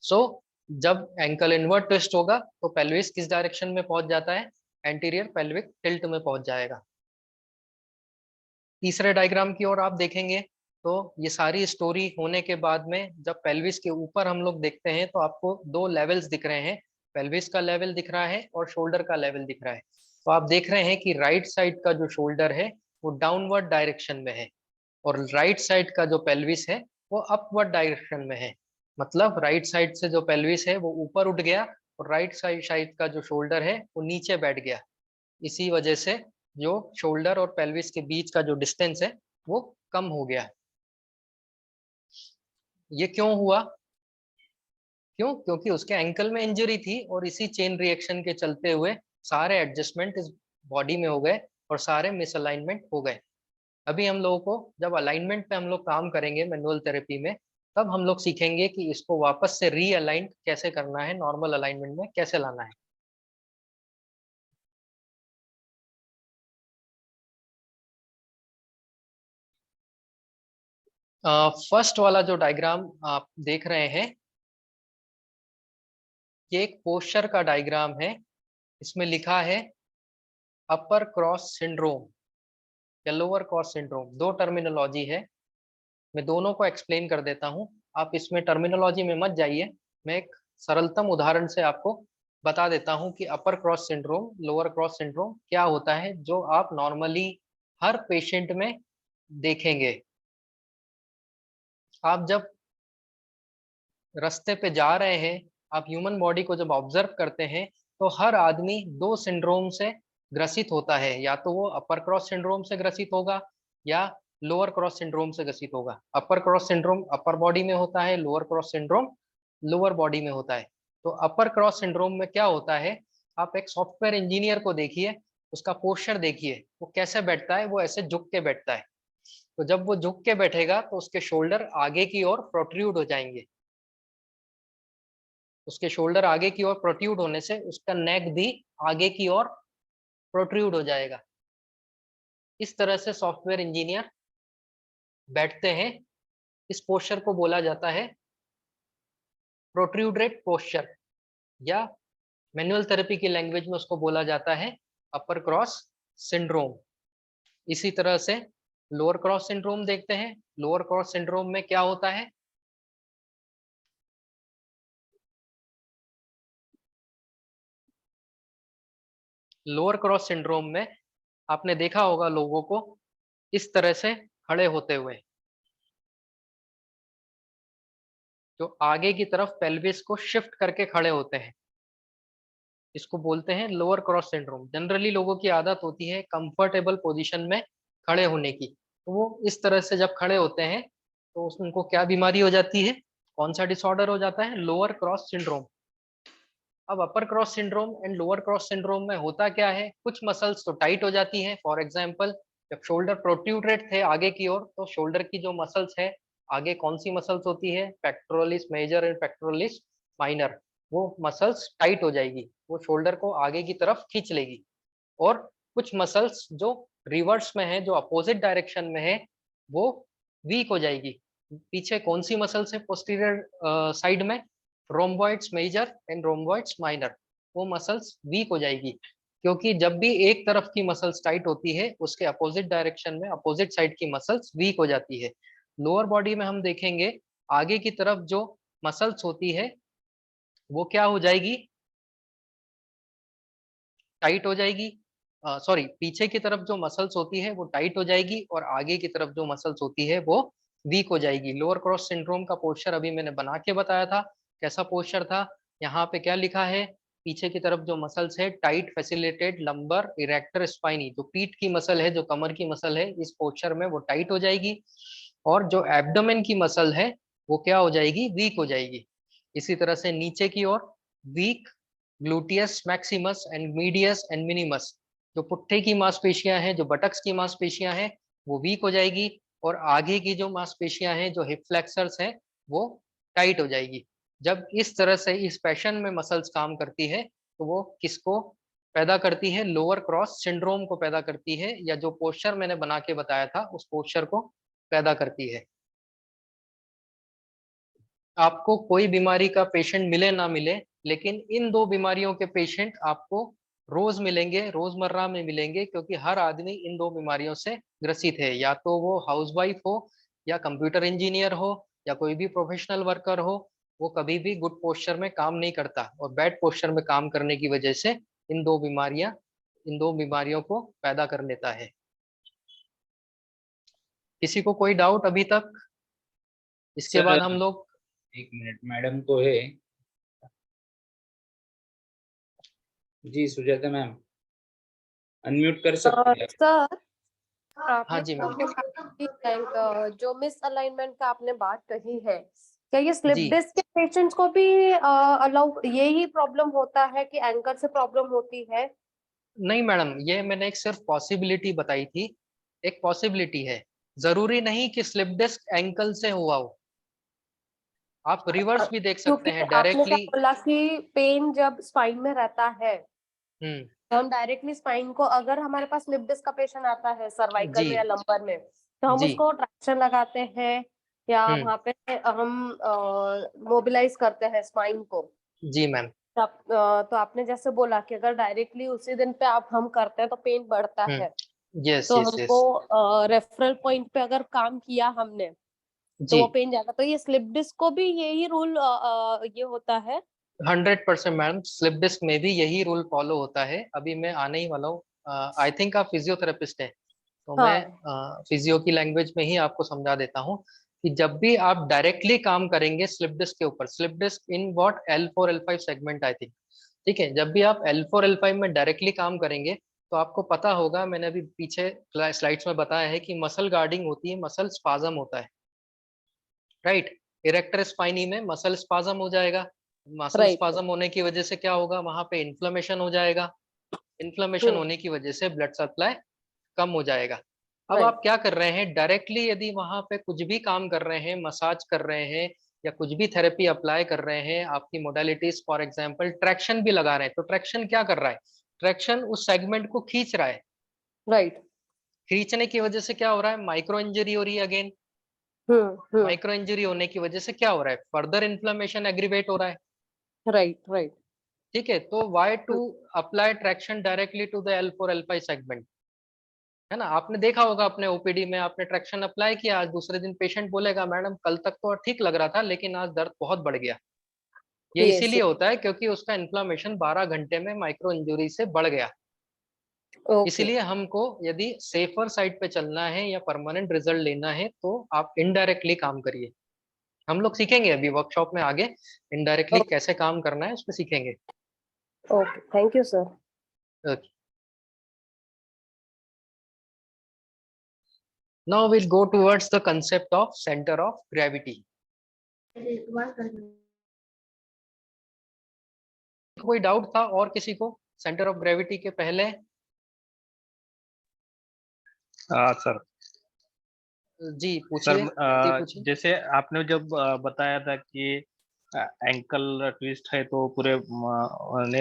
सो जब एंकल इनवर्ट ट्विस्ट होगा तो पेल्विस किस डायरेक्शन में पहुंच जाता है? एंटीरियर पेल्विक टिल्ट में पहुंच जाएगा। तीसरे डायग्राम की ओर आप देखेंगे तो ये सारी स्टोरी होने के बाद में जब पेल्विस के ऊपर हम लोग देखते हैं तो आपको दो लेवल्स दिख रहे हैं, पेल्विस का लेवल दिख रहा है और शोल्डर का लेवल दिख रहा है। तो आप देख रहे हैं कि राइट साइड का जो शोल्डर है वो डाउनवर्ड डायरेक्शन में है, और राइट साइड का जो पेल्विस है वो अपवर्ड डायरेक्शन में है। मतलब राइट साइड से जो पेल्विस है वो ऊपर उठ गया और राइट साइड का जो शोल्डर है वो नीचे बैठ गया। इसी वजह से जो शोल्डर और पेल्विस के बीच का जो डिस्टेंस है वो कम हो गया। ये क्यों हुआ? क्यों? क्योंकि उसके एंकल में इंजरी थी और इसी चेन रिएक्शन के चलते हुए सारे एडजस्टमेंट इस बॉडी में हो गए और सारे मिसअलाइनमेंट हो गए। अभी हम लोगों को जब अलाइनमेंट पे हम लोग काम करेंगे मैनुअल थेरेपी में, तब हम लोग सीखेंगे कि इसको वापस से रीअलाइन कैसे करना है, नॉर्मल अलाइनमेंट में कैसे लाना है। फर्स्ट वाला जो डायग्राम आप देख रहे हैं ये एक पोस्चर का डायग्राम है। इसमें लिखा है अपर क्रॉस सिंड्रोम या लोअर क्रॉस सिंड्रोम। दो टर्मिनोलॉजी है, मैं दोनों को एक्सप्लेन कर देता हूँ। आप इसमें टर्मिनोलॉजी में मत जाइए, मैं एक सरलतम उदाहरण से आपको बता देता हूँ कि upper cross syndrome, lower cross syndrome क्या होता है, जो आप नॉर्मली हर पेशेंट में देखेंगे। आप जब रास्ते पे जा रहे हैं, आप ह्यूमन बॉडी को जब ऑब्जर्व करते हैं तो हर आदमी दो सिंड्रोम से ग्रसित होता है, या तो वो अपर क्रॉस सिंड्रोम से ग्रसित होगा या लोअर क्रॉस सिंड्रोम से ग्रसित होगा। अपर क्रॉस सिंड्रोम अपर बॉडी में होता है, lower cross syndrome lower body में होता है। तो अपर क्रॉस सिंड्रोम में क्या होता है, आप एक सॉफ्टवेयर इंजीनियर को देखिए, उसका पोस्चर देखिए, वो कैसे बैठता है, वो ऐसे झुक के बैठता है। तो जब वो झुक के बैठेगा तो उसके शोल्डर आगे की ओर प्रोट्रूड हो जाएंगे। उसके शोल्डर आगे की ओर प्रोट्रूड होने से उसका नेक भी आगे की ओर प्रोट्रूड हो जाएगा। इस तरह से सॉफ्टवेयर इंजीनियर बैठते हैं। इस पोस्चर को बोला जाता है प्रोट्रूडेड पोस्चर, या मैनुअल थेरेपी की लैंग्वेज में उसको बोला जाता है अपर क्रॉस सिंड्रोम। इसी तरह से लोअर क्रॉस सिंड्रोम देखते हैं। लोअर क्रॉस सिंड्रोम में क्या होता है, लोअर क्रॉस सिंड्रोम में आपने देखा होगा लोगों को इस तरह से खड़े होते हुए, जो आगे की तरफ पेल्विस को शिफ्ट करके खड़े होते हैं, इसको बोलते हैं लोअर क्रॉस सिंड्रोम। जनरली लोगों की आदत होती है कंफर्टेबल पोजीशन में खड़े होने की, तो वो इस तरह से जब खड़े होते हैं तो उनको क्या बीमारी हो जाती है, कौन सा डिसऑर्डर हो जाता है, लोअर क्रॉस सिंड्रोम। अब upper cross syndrome and lower cross syndrome में होता क्या है, कुछ मसल्स तो टाइट हो जाती है। फॉर एग्जांपल जब शोल्डर प्रोट्रूडेड थे आगे की ओर, तो शोल्डर की जो मसल्स है आगे कौन सी मसल्स होती है, pectoralis major and pectoralis minor, वो मसल्स टाइट हो जाएगी, वो शोल्डर को आगे की तरफ खींच लेगी। और कुछ मसल्स जो रिवर्स में है, जो अपोजिट डायरेक्शन में है, वो वीक हो जाएगी। पीछे कौन सी मसल्स है पोस्टीरियर साइड में, रोम्बॉइड्स मेजर एंड रोम्बॉइड्स माइनर, वो मसल्स वीक हो जाएगी। क्योंकि जब भी एक तरफ की मसल्स टाइट होती है, उसके अपोजिट डायरेक्शन में अपोजिट साइड की मसल्स वीक हो जाती है। लोअर बॉडी में हम देखेंगे आगे की तरफ जो मसल्स होती है वो क्या हो जाएगी, टाइट हो जाएगी। सॉरी, पीछे की तरफ जो मसल्स होती है वो टाइट हो जाएगी और आगे की तरफ जो मसल्स होती है वो वीक हो जाएगी। लोअर क्रॉस सिंड्रोम का पोस्चर अभी मैंने बना के बताया था, कैसा पोस्चर था। यहाँ पे क्या लिखा है, पीछे की तरफ जो मसल्स है tight facilitated lumbar erector spinae, जो पीठ की मसल है, जो कमर की मसल है, इस पोस्चर में वो टाइट हो जाएगी। और जो एब्डोमेन की मसल है वो क्या हो जाएगी, वीक हो जाएगी। इसी तरह से नीचे की ओर weak gluteus maximus and medius and minimus, जो पुट्ठे की मांसपेशियां हैं, जो बटक्स की मांसपेशियां हैं, वो वीक हो जाएगी। और आगे की जो मांसपेशियां हैं, जो हिप फ्लेक्सर्स हैं, वो टाइट हो जाएगी। जब इस तरह से इस पैशन में मसल्स काम करती है तो वो किसको पैदा करती है, लोअर क्रॉस सिंड्रोम को पैदा करती है, या जो पोस्चर मैंने बना के बताया था उस पोस्चर को पैदा करती है। आपको कोई बीमारी का पेशेंट मिले ना मिले, लेकिन इन दो बीमारियों के पेशेंट आपको रोज मिलेंगे, रोजमर्रा में मिलेंगे, क्योंकि हर आदमी इन दो बीमारियों से ग्रसित है। या तो वो हाउसवाइफ हो, या कंप्यूटर इंजीनियर हो, या कोई भी प्रोफेशनल वर्कर हो, वो कभी भी गुड पोस्चर में काम नहीं करता, और बैड पोस्चर में काम करने की वजह से इन दो बीमारियों को पैदा कर लेता है। किसी को कोई डाउट अभी तक? इसके सर बाद हम लोग, एक मिनट, मैडम को है जी, सुजाता मैम अनम्यूट कर सकते हैं? सर हाँ आपने जी मैम। जो मिस अलाइनमेंट का आपने बात कही है, क्या ये स्लिप जी डिस्क के पेशेंट्स को भी अलाउ यही प्रॉब्लम होता है कि एंकर से प्रॉब्लम होती है? नहीं मैडम, ये मैंने एक सिर्फ पॉसिबिलिटी बताई थी, एक पॉसिबिलिटी है, जरूरी नहीं कि स्लिप डिस्क एंकल से हुआ हो, आप रिवर्स भी देख सकते क्योंकि हैं आपने क्या डायरेक्टली। बोला कि पेन जब स्पाइन में रहता है, हम्म, तो हम डायरेक्टली स्पाइन को, अगर हमारे पास स्लिप डिस्क का पेशेंट आता है सर्वाइकल जी में या लंबर में, तो हम जी, उसको ट्रैक्शन लगाते हैं या हम्म, वहां पे हम मोबिलाइज करते हैं स्पाइन को। जी मैम, तो आपने जैसे बोला कि अगर डायरेक्टली उसी दिन पे आप हम करते हैं तो पेन बढ़ता है, यस तो यस हमको यस, रेफरल पॉइंट पे अगर काम किया हमने तो जी वो पेन जाएगा। तो ये स्लिप डिस्क को भी यही रूल ये होता है? 100% मैडम, स्लिप डिस्क में भी यही रूल फॉलो होता है। अभी मैं आने ही वाला हूँ, आई थिंक आप फिजियोथेरेपिस्ट है, तो मैं हाँ। फिजियो की लैंग्वेज में ही आपको समझा देता हूँ कि जब भी आप डायरेक्टली काम करेंगे स्लिप डिस्क के ऊपर, slip disc in what L4 L5 segment I think, ठीक है, जब भी आप L4 L5 में डायरेक्टली काम करेंगे तो आपको पता होगा, मैंने अभी पीछे स्लाइड्स में बताया है कि मसल गार्डिंग होती है, मसल स्पाज्म होता है, राइट। इरेक्टर स्पाइनी में मसल स्पाज्म हो जाएगा, मसल Right. स्पाज्म होने की वजह से क्या होगा, वहां पे इन्फ्लेमेशन हो जाएगा, इन्फ्लेमेशन होने की वजह से ब्लड सप्लाई कम हो जाएगा। अब Right. आप क्या कर रहे हैं, डायरेक्टली यदि वहां पे कुछ भी काम कर रहे हैं, मसाज कर रहे हैं या कुछ भी थेरेपी अप्लाई कर रहे हैं, आपकी मोडालिटीज फॉर एग्जांपल ट्रैक्शन भी लगा रहे हैं, तो ट्रैक्शन क्या कर रहा है, ट्रैक्शन उस सेगमेंट को खींच रहा है, Right. खींचने की वजह से क्या हो रहा है, माइक्रो इंजरी हो रही है अगेन, Hmm. माइक्रो इंजरी होने की वजह से क्या हो रहा है, फर्दर इन्फ्लेमेशन एग्रीवेट हो रहा है, Right. Right. ठीक है। तो why to apply traction directly to the L4 L5 segment, है ना। आपने देखा होगा अपने ओपीडी में, आपने ट्रैक्शन अप्लाई किया, आज दूसरे दिन पेशेंट बोलेगा मैडम कल तक तो ठीक लग रहा था लेकिन आज दर्द बहुत बढ़ गया। ये Yes. इसीलिए होता है क्योंकि उसका इन्फ्लेमेशन 12 घंटे में माइक्रो इंजरी से बढ़ गया। Okay. इसीलिए हमको यदि सेफर साइड पे चलना है या परमानेंट रिजल्ट लेना है तो आप इनडायरेक्टली काम करिए। हम लोग सीखेंगे अभी वर्कशॉप में आगे इनडायरेक्टली Okay. कैसे काम करना है उसमें सीखेंगे। Okay. Thank you, sir. Okay. Now we'll go towards the concept of center of gravity. कोई डाउट था और किसी को सेंटर ऑफ ग्रेविटी के पहले? सर जी सर पूछिए, पूछिए। जैसे आपने जब बताया था कि एंकल ट्विस्ट है तो पूरे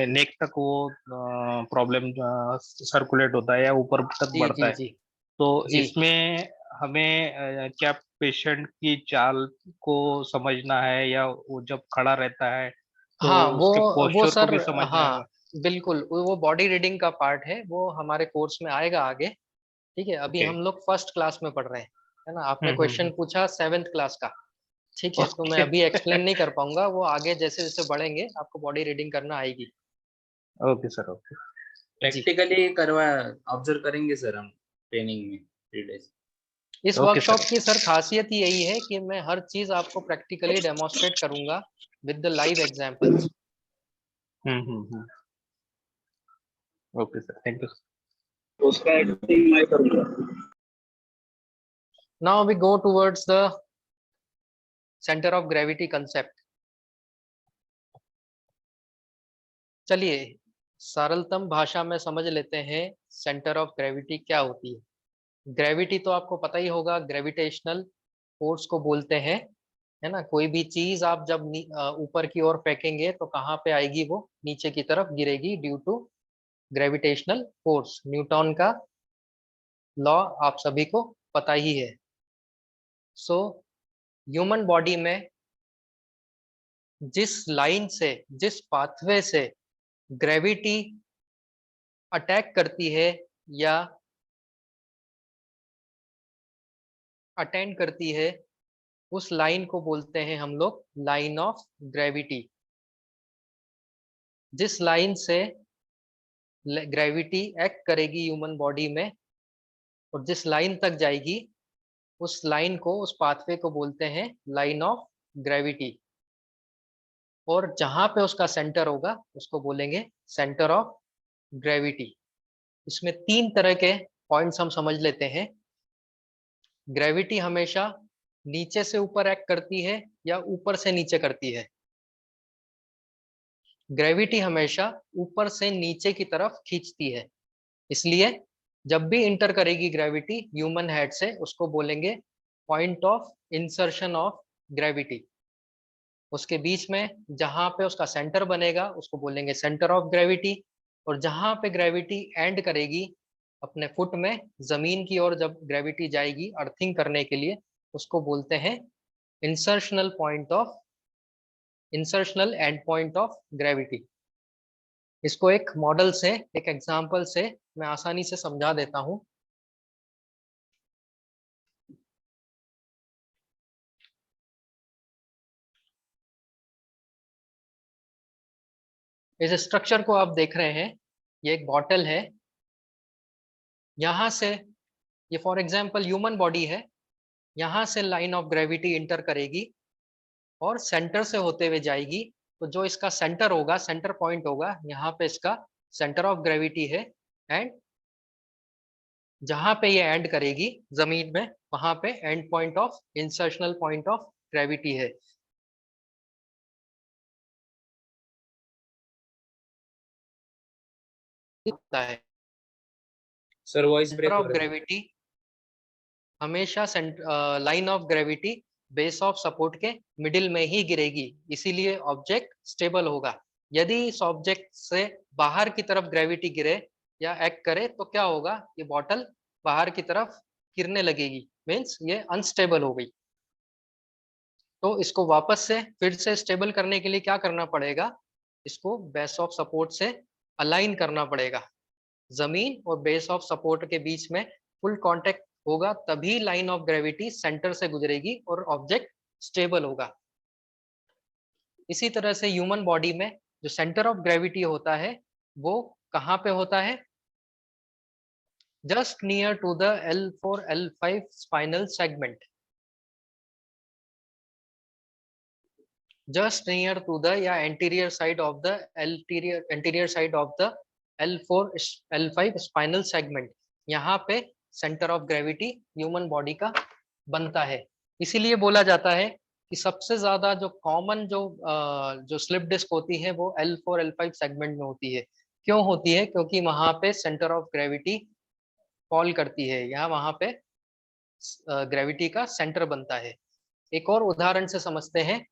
नेक तक वो प्रॉब्लम सर्कुलेट होता है या ऊपर तक जी बढ़ता जी है, जी तो जी इसमें हमें क्या पेशेंट की चाल को समझना है या वो जब खड़ा रहता है तो हाँ उसके वो पोस्चर को सर, भी समझना हाँ है? बिल्कुल, वो बॉडी रीडिंग का पार्ट है, वो हमारे कोर्स में आएगा आगे, ठीक है। अभी ओके। हम लोग फर्स्ट क्लास में पढ़ रहे हैं, है ना। आपने क्वेश्चन पूछा 7th क्लास का, ठीक है, तो मैं ओके अभी एक्सप्लेन नहीं कर पाऊंगा, वो आगे जैसे जैसे बढ़ेंगे आपको बॉडी रीडिंग करना आएगी। Okay sir, okay. जी, प्रैक्टिकली करवा ऑब्जर्व करेंगे सर हम ट्रेनिंग में 3 डेज। इस ओके वर्कशॉप सर। की सर खासियत ही यही है कि मैं हर चीज आपको प्रैक्टिकली डेमोन्स्ट्रेट करूंगा with the live examples. Okay sir, thank you. उसका एडिटिंग मैं करूंगा। Now we go towards the centre of gravity concept. चलिए सरलतम भाषा में समझ लेते हैं सेंटर ऑफ ग्रेविटी क्या होती है। ग्रेविटी तो आपको पता ही होगा, ग्रेविटेशनल फोर्स को बोलते हैं, है ना। कोई भी चीज आप जब ऊपर की ओर फेंकेंगे तो कहाँ पे आएगी, वो नीचे की तरफ गिरेगी due to gravitational force. Newton का लॉ आप सभी को पता ही है। सो ह्यूमन बॉडी में जिस लाइन से, जिस पाथवे से ग्रेविटी अटैक करती है या अटेंड करती है, उस लाइन को बोलते हैं हम लोग लाइन ऑफ ग्रेविटी। जिस लाइन से ग्रेविटी एक्ट करेगी ह्यूमन बॉडी में और जिस लाइन तक जाएगी, उस लाइन को, उस पाथवे को बोलते हैं लाइन ऑफ ग्रेविटी। और जहां पे उसका सेंटर होगा उसको बोलेंगे सेंटर ऑफ ग्रेविटी। इसमें 3 तरह के पॉइंट्स हम समझ लेते हैं। ग्रेविटी हमेशा नीचे से ऊपर एक्ट करती है या ऊपर से नीचे करती है। ग्रेविटी हमेशा ऊपर से नीचे की तरफ खींचती है, इसलिए जब भी इंटर करेगी ग्रेविटी ह्यूमन हेड से, उसको बोलेंगे point of insertion of gravity. उसके बीच में जहां पे उसका सेंटर बनेगा उसको बोलेंगे सेंटर ऑफ ग्रेविटी। और जहां पे ग्रेविटी एंड करेगी अपने फुट में, जमीन की ओर जब ग्रेविटी जाएगी अर्थिंग करने के लिए, उसको बोलते हैं insertional point of, insertional and point of gravity. इसको एक मॉडल से, एक एग्जांपल से मैं आसानी से समझा देता हूं। इस स्ट्रक्चर को आप देख रहे हैं, ये एक बॉटल है। यहां से, ये फॉर एग्जांपल ह्यूमन बॉडी है, यहां से लाइन ऑफ ग्रेविटी इंटर करेगी और सेंटर से होते हुए जाएगी। तो जो इसका सेंटर होगा, सेंटर पॉइंट होगा, यहाँ पे इसका सेंटर ऑफ ग्रेविटी है। एंड जहां पे ये एंड करेगी जमीन में, वहां पे and point of insertional point of gravity है। होता है सर वॉइस सेंटर ब्रेक हो ऑफ रहा है। ग्रेविटी हमेशा line of gravity base of support के मिडिल में ही गिरेगी, इसीलिए ऑब्जेक्ट स्टेबल होगा। यदि इस ऑब्जेक्ट से बाहर की तरफ ग्रेविटी गिरे या एक्ट करे तो क्या होगा, ये बॉटल बाहर की तरफ गिरने लगेगी, मीन्स ये अनस्टेबल हो गई। तो इसको वापस से फिर से स्टेबल करने के लिए क्या करना पड़ेगा, इसको बेस ऑफ सपोर्ट से अलाइन करना पड़ेगा। जमीन और बेस ऑफ सपोर्ट के बीच में फुल कांटेक्ट होगा, तभी लाइन ऑफ ग्रेविटी सेंटर से गुजरेगी और ऑब्जेक्ट स्टेबल होगा। इसी तरह से ह्यूमन बॉडी में जो सेंटर ऑफ ग्रेविटी होता है वो कहाँ पे होता है, just near to the L4 L5 spinal segment, just near to the या anterior side of the anterior side of the L4 L5 spinal segment, यहाँ पे centre of gravity human body का बनता है। इसीलिए बोला जाता है कि सबसे ज्यादा जो कॉमन जो स्लिप डिस्क होती है वो L4 L5 सेगमेंट में होती है। क्यों होती है, क्योंकि वहां पे सेंटर ऑफ ग्रेविटी फॉल करती है, यहाँ वहां पे ग्रेविटी का सेंटर बनता है। एक और उदाहरण से समझते हैं।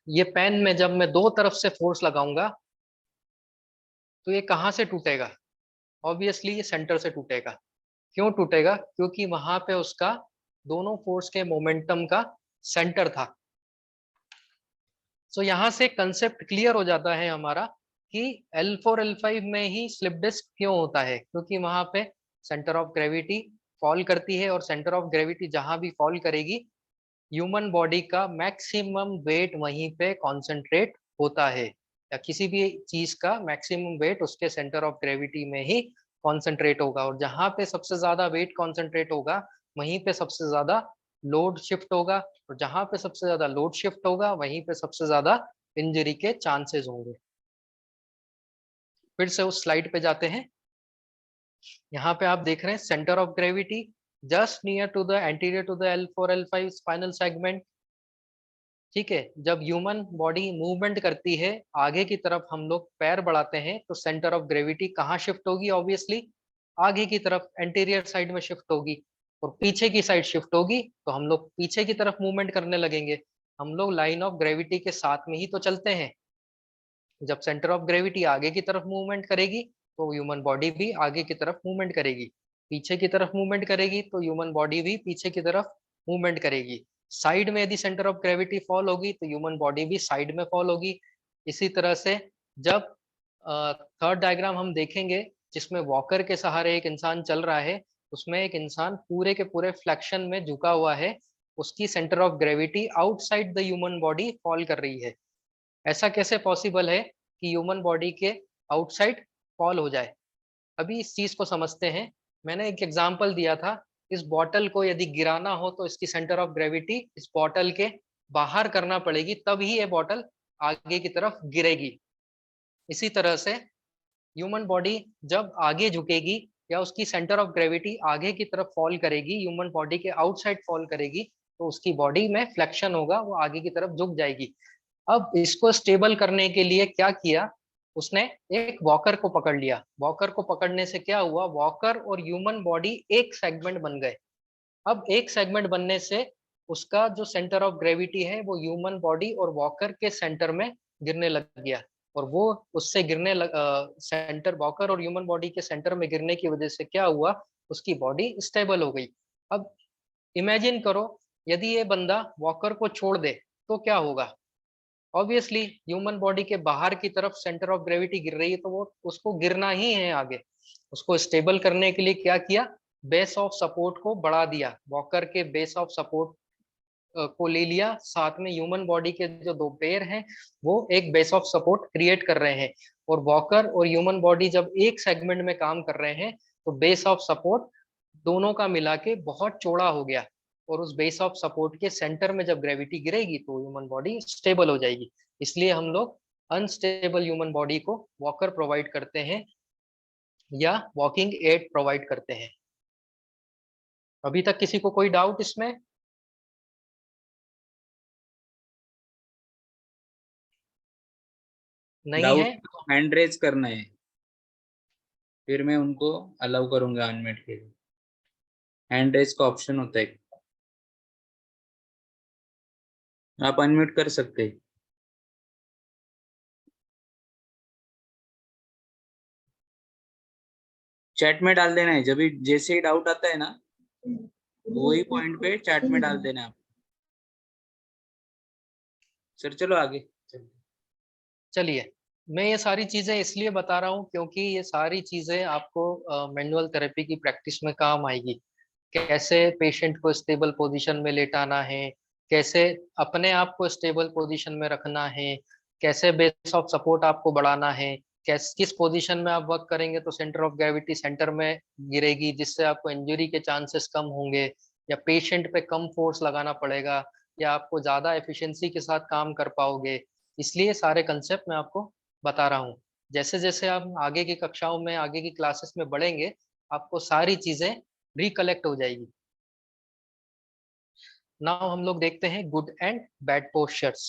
ये पेन में जब मैं दो तरफ से फोर्स लगाऊंगा तो ये कहाँ से टूटेगा, ऑब्वियसली ये सेंटर से टूटेगा। क्यों टूटेगा, क्योंकि वहां पे उसका दोनों फोर्स के मोमेंटम का सेंटर था। सो यहाँ से कंसेप्ट क्लियर हो जाता है हमारा कि L4 L5 में ही स्लिप डिस्क क्यों होता है, क्योंकि वहां पे सेंटर ऑफ ग्रेविटी फॉल करती है और सेंटर ऑफ ग्रेविटी जहां भी फॉल करेगी ह्यूमन बॉडी का मैक्सिमम वेट वहीं पे कॉन्सेंट्रेट होता है, या किसी भी चीज का मैक्सिमम वेट उसके सेंटर ऑफ ग्रेविटी में ही कॉन्सेंट्रेट होगा। और जहां पे सबसे ज्यादा वेट कॉन्सेंट्रेट होगा वहीं पे सबसे ज्यादा लोड शिफ्ट होगा, और जहां पे सबसे ज्यादा लोड शिफ्ट होगा वहीं पे सबसे ज्यादा इंजरी के चांसेस होंगे। फिर से उस स्लाइड पे जाते हैं। यहाँ पे आप देख रहे हैं centre of gravity just near to the anterior to the L4 L5 spinal segment. ठीक है, जब ह्यूमन बॉडी मूवमेंट करती है आगे की तरफ, हम लोग पैर बढ़ाते हैं तो सेंटर ऑफ ग्रेविटी कहाँ शिफ्ट होगी, ऑब्वियसली आगे की तरफ एंटीरियर साइड में शिफ्ट होगी। और पीछे की साइड शिफ्ट होगी तो हम लोग पीछे की तरफ मूवमेंट करने लगेंगे। हम लोग लाइन ऑफ ग्रेविटी के साथ में ही तो चलते हैं। जब सेंटर ऑफ ग्रेविटी आगे की तरफ मूवमेंट करेगी तो ह्यूमन बॉडी भी आगे की तरफ मूवमेंट करेगी, पीछे की तरफ मूवमेंट करेगी तो ह्यूमन बॉडी भी पीछे की तरफ मूवमेंट करेगी। साइड में यदि सेंटर ऑफ ग्रेविटी फॉल होगी तो ह्यूमन बॉडी भी साइड में फॉल होगी। इसी तरह से जब थर्ड डायग्राम हम देखेंगे जिसमें वॉकर के सहारे एक इंसान चल रहा है, उसमें एक इंसान पूरे के पूरे फ्लेक्शन में झुका हुआ है, उसकी centre of gravity outside the human body fall कर रही है। ऐसा कैसे पॉसिबल है कि ह्यूमन बॉडी के आउटसाइड फॉल हो जाए, अभी इस चीज को समझते हैं। मैंने एक एग्जांपल दिया था, इस बॉटल को यदि गिराना हो तो इसकी सेंटर ऑफ ग्रेविटी इस बॉटल के बाहर करना पड़ेगी, तभी ये बॉटल आगे की तरफ गिरेगी। इसी तरह से ह्यूमन बॉडी जब आगे झुकेगी या उसकी सेंटर ऑफ ग्रेविटी आगे की तरफ फॉल करेगी, ह्यूमन बॉडी के आउटसाइड फॉल करेगी, तो उसकी बॉडी में फ्लेक्शन होगा, वो आगे की तरफ झुक जाएगी। अब इसको स्टेबल करने के लिए क्या किया, उसने एक वॉकर को पकड़ लिया। वॉकर को पकड़ने से क्या हुआ, वॉकर और ह्यूमन बॉडी एक सेगमेंट बन गए। अब एक सेगमेंट बनने से उसका जो सेंटर ऑफ ग्रेविटी है वो ह्यूमन बॉडी और वॉकर के सेंटर में गिरने लग गया, और वो उससे गिरने सेंटर वॉकर और ह्यूमन बॉडी के सेंटर में गिरने की वजह से क्या हुआ, उसकी बॉडी स्टेबल हो गई। अब इमेजिन करो यदि ये बंदा वॉकर को छोड़ दे तो क्या होगा, ऑब्वियसली ह्यूमन बॉडी के बाहर की तरफ सेंटर ऑफ ग्रेविटी गिर रही है तो वो उसको गिरना ही है आगे। उसको स्टेबल करने के लिए क्या किया, बेस ऑफ सपोर्ट को बढ़ा दिया, वॉकर के बेस ऑफ सपोर्ट को ले लिया, साथ में ह्यूमन बॉडी के जो दो पैर हैं वो एक बेस ऑफ सपोर्ट क्रिएट कर रहे हैं। और वॉकर और ह्यूमन बॉडी जब एक सेगमेंट में काम कर रहे हैं तो बेस ऑफ सपोर्ट दोनों का मिला के बहुत चौड़ा हो गया, और उस बेस ऑफ सपोर्ट के सेंटर में जब ग्रेविटी गिरेगी तो ह्यूमन बॉडी स्टेबल हो जाएगी। इसलिए हम लोग अनस्टेबल ह्यूमन बॉडी को वॉकर प्रोवाइड करते हैं या वॉकिंग एड प्रोवाइड करते हैं। अभी तक किसी को कोई डाउट इसमें? नहीं है? डाउट हैंड रेज करना है, फिर मैं उनको अलाउ करूंगा अनम्यूट के लिए। हैंड रेज का ऑप्शन होता है, आप अनम्यूट कर सकते हैं। चैट में डाल देना है, जब भी जैसे ही डाउट आता है ना, वही पॉइंट पे चैट में डाल देना है आप। सर चलो आगे। चलिए, मैं ये सारी चीजें इसलिए बता रहा हूँ क्योंकि ये सारी चीजें आपको मैनुअल थेरेपी की प्रैक्टिस में काम आएगी। कैसे पेशेंट को स्टेबल पोजीशन में लेटाना है, कैसे अपने आप को स्टेबल पोजीशन में रखना है, कैसे बेस ऑफ सपोर्ट आपको बढ़ाना है, किस पोजीशन में आप वर्क करेंगे तो सेंटर ऑफ ग्रेविटी सेंटर में गिरेगी, जिससे आपको इंजरी के चांसेस कम होंगे, या पेशेंट पे कम फोर्स लगाना पड़ेगा, या आपको ज्यादा एफिशिएंसी के साथ काम कर पाओगे। इसलिए सारे कंसेप्ट मैं आपको बता रहा हूँ। जैसे जैसे आप आगे की कक्षाओं में, आगे की क्लासेस में बढ़ेंगे, आपको सारी चीजें रिकलेक्ट हो जाएगी। नाउ हम लोग देखते हैं गुड एंड बैड पोस्चर्स।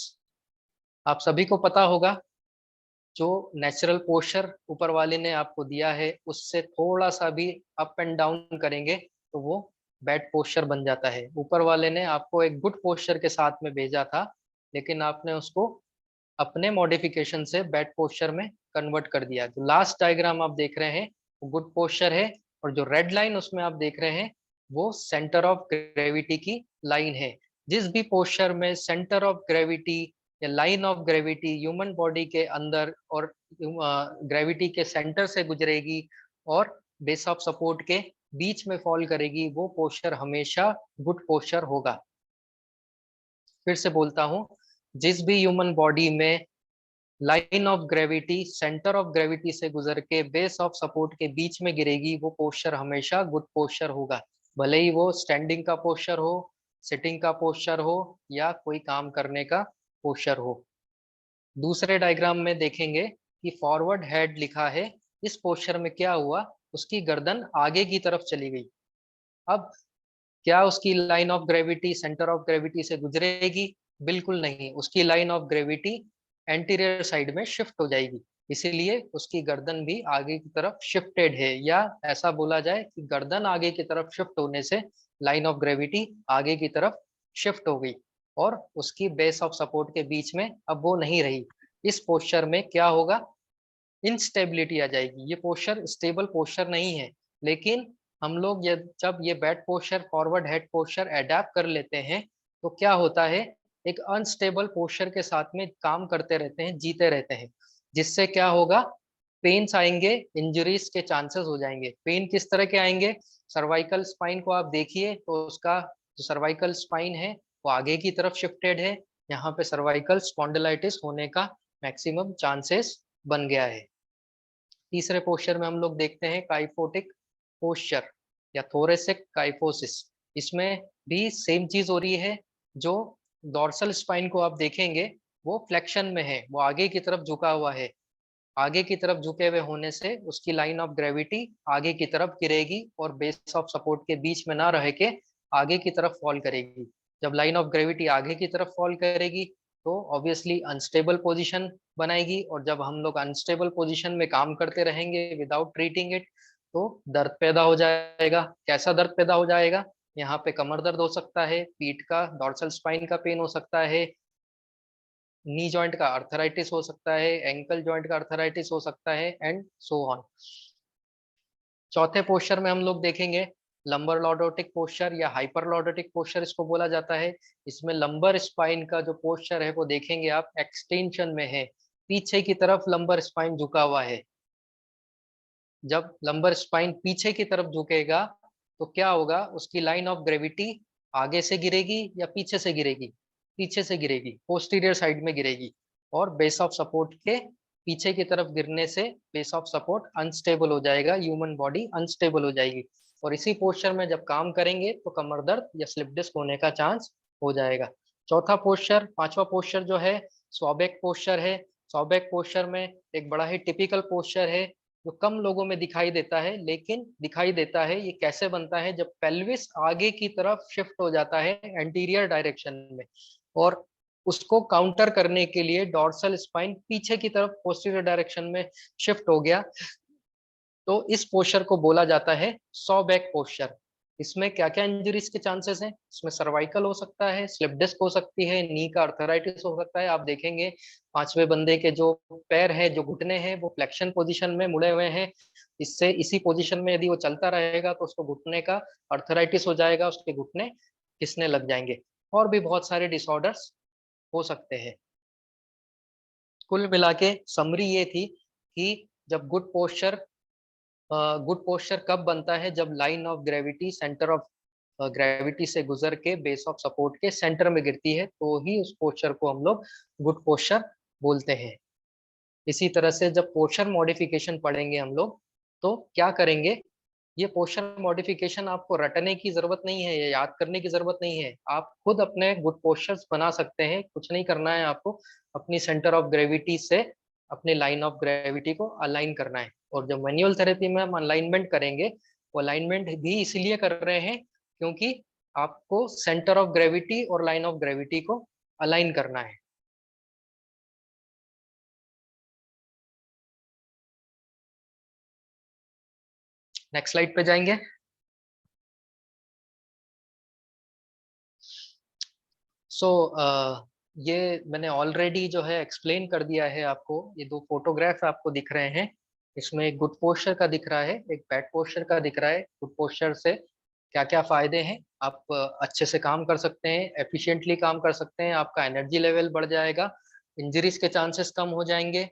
आप सभी को पता होगा, जो नेचुरल पोस्चर ऊपर वाले ने आपको दिया है उससे थोड़ा सा भी अप एंड डाउन करेंगे तो वो बैड पोस्चर बन जाता है। ऊपर वाले ने आपको एक गुड पोस्चर के साथ में भेजा था, लेकिन आपने उसको अपने मॉडिफिकेशन से बैड पोस्चर में कन्वर्ट कर दिया। जो लास्ट डायग्राम आप देख रहे हैं वो गुड पोस्चर है, और जो रेड लाइन उसमें आप देख रहे हैं वो सेंटर ऑफ ग्रेविटी की लाइन है। जिस भी पोस्चर में सेंटर ऑफ ग्रेविटी या line of gravity human body के अंदर और ग्रेविटी के सेंटर से गुजरेगी और बेस ऑफ सपोर्ट के बीच में फॉल करेगी, वो पोस्चर हमेशा गुड पोस्चर होगा। फिर से बोलता हूं, जिस भी ह्यूमन बॉडी में line of gravity centre of gravity से गुजर के बेस ऑफ सपोर्ट के बीच में गिरेगी, वो पोस्चर हमेशा गुड पोस्चर होगा, भले ही वो स्टैंडिंग का पोस्चर हो, सिटिंग का पोस्चर हो, या कोई काम करने का पोस्चर हो। दूसरे डायग्राम में देखेंगे कि फॉरवर्ड हेड लिखा है। इस पोस्चर में क्या हुआ, उसकी गर्दन आगे की तरफ चली गई। अब क्या उसकी line of gravity centre of gravity से गुजरेगी? बिल्कुल नहीं, उसकी line of gravity anterior side में शिफ्ट हो जाएगी, इसीलिए उसकी गर्दन भी आगे की तरफ शिफ्टेड है, या ऐसा बोला जाए कि गर्दन आगे की तरफ शिफ्ट होने से लाइन ऑफ ग्रेविटी आगे की तरफ शिफ्ट हो गई और उसकी बेस ऑफ सपोर्ट के बीच में अब वो नहीं रही। इस पोस्चर में क्या होगा, इंस्टेबिलिटी आ जाएगी। ये पोस्चर स्टेबल पोस्चर नहीं है, लेकिन हम लोग जब ये bad posture forward head posture adapt कर लेते हैं तो क्या होता है, एक अनस्टेबल पोस्चर के साथ में काम करते रहते हैं, जीते रहते हैं, जिससे क्या होगा, पेन्स आएंगे, इंजरीज के चांसेस हो जाएंगे। पेन किस तरह के आएंगे, सर्वाइकल स्पाइन को आप देखिए तो उसका जो सर्वाइकल स्पाइन है वो आगे की तरफ शिफ्टेड है, यहाँ पे सर्वाइकल स्पॉन्डिलाइटिस होने का मैक्सिमम चांसेस बन गया है। तीसरे पोस्चर में हम लोग देखते हैं काइफोटिक पोस्चर या थोरेसिक काइफोसिस। इसमें भी सेम चीज हो रही है, जो डॉर्सल स्पाइन को आप देखेंगे वो फ्लेक्शन में है, वो आगे की तरफ झुका हुआ है। आगे की तरफ झुके हुए होने से उसकी लाइन ऑफ ग्रेविटी आगे की तरफ गिरेगी और बेस ऑफ सपोर्ट के बीच में ना रह के आगे की तरफ फॉल करेगी। जब लाइन ऑफ ग्रेविटी आगे की तरफ फॉल करेगी तो ऑब्वियसली अनस्टेबल पोजीशन बनाएगी, और जब हम लोग अनस्टेबल पोजीशन में काम करते रहेंगे विदाउट ट्रीटिंग इट तो दर्द पैदा हो जाएगा। कैसा दर्द पैदा हो जाएगा, यहाँ पे कमर दर्द हो सकता है, पीठ का डॉर्सल स्पाइन का पेन हो सकता है, नी जॉइंट का अर्थराइटिस हो सकता है, एंकल जॉइंट का अर्थराइटिस हो सकता है, एंड सो ऑन। चौथे पोस्चर में हम लोग देखेंगे लंबर लॉर्डोटिक पोस्चर या हाइपर लॉर्डोटिक पोस्चर इसको बोला जाता है। इसमें लंबर स्पाइन का जो पोस्चर है वो देखेंगे आप एक्सटेंशन में है, पीछे की तरफ लंबर स्पाइन झुका हुआ है। जब लंबर स्पाइन पीछे की तरफ झुकेगा तो क्या होगा, उसकी लाइन ऑफ ग्रेविटी आगे से गिरेगी या पीछे से गिरेगी, पीछे से गिरेगी, पोस्टीरियर साइड में गिरेगी, और बेस ऑफ सपोर्ट के पीछे की तरफ गिरने से बेस ऑफ सपोर्ट अनस्टेबल हो जाएगा, ह्यूमन बॉडी अनस्टेबल हो जाएगी, और इसी पोस्चर में जब काम करेंगे तो कमर दर्द या स्लिप डिस्क होने का चांस हो जाएगा। चौथा पोस्चर, पांचवा पोस्चर जो है स्वॉबेक पोस्चर है। सॉबैक पोस्चर में एक बड़ा ही टिपिकल पोस्चर है जो कम लोगों में दिखाई देता है, लेकिन दिखाई देता है। ये कैसे बनता है? जब पेल्विस आगे की तरफ शिफ्ट हो जाता है एंटीरियर डायरेक्शन में, और उसको काउंटर करने के लिए डॉर्सल स्पाइन पीछे की तरफ पोस्टीरियर डायरेक्शन में शिफ्ट हो गया, तो इस पोस्चर को बोला जाता है सॉबैक पोस्चर। इसमें क्या क्या इंजरीज के चांसेस हैं? इसमें सर्वाइकल हो सकता है, स्लिप डिस्क हो सकती है, नी का अर्थराइटिस हो सकता है। आप देखेंगे पांचवें बंदे के जो पैर है, जो घुटने हैं, वो फ्लेक्शन पोजीशन में मुड़े हुए हैं। इससे इसी पोजीशन में यदि वो चलता रहेगा तो उसको घुटने का अर्थराइटिस हो जाएगा, उसके घुटने घिसने लग जाएंगे। और भी बहुत सारे डिसऑर्डर्स हो सकते हैं। कुल मिला के समरी ये थी कि जब गुड पोस्चर कब बनता है? जब line of gravity centre of gravity से गुजर के बेस ऑफ सपोर्ट के सेंटर में गिरती है, तो ही उस पोस्चर को हम लोग गुड पोस्चर बोलते हैं। इसी तरह से जब पोस्चर मॉडिफिकेशन पढ़ेंगे हम लोग, तो क्या करेंगे? ये पोस्चर मॉडिफिकेशन आपको रटने की जरूरत नहीं है या याद करने की जरूरत नहीं है, आप खुद अपने गुड पोस्चर्स बना सकते हैं। कुछ नहीं करना है आपको, अपनी सेंटर ऑफ ग्रेविटी से अपने लाइन ऑफ ग्रेविटी को अलाइन करना है। और जब मैनुअल थेरेपी में हम अलाइनमेंट करेंगे, वो अलाइनमेंट भी इसलिए कर रहे हैं क्योंकि आपको सेंटर ऑफ ग्रेविटी और लाइन ऑफ ग्रेविटी को अलाइन करना है। नेक्स्ट स्लाइड पे जाएंगे। ये मैंने ऑलरेडी जो है एक्सप्लेन कर दिया है आपको। ये दो फोटोग्राफ आपको दिख रहे हैं, इसमें एक गुड पोस्चर का दिख रहा है, एक बैड पोस्चर का दिख रहा है। गुड पोस्चर से क्या क्या फायदे हैं? आप अच्छे से काम कर सकते हैं, एफिशिएंटली काम कर सकते हैं, आपका एनर्जी लेवल बढ़ जाएगा, इंजरीज के चांसेस कम हो जाएंगे,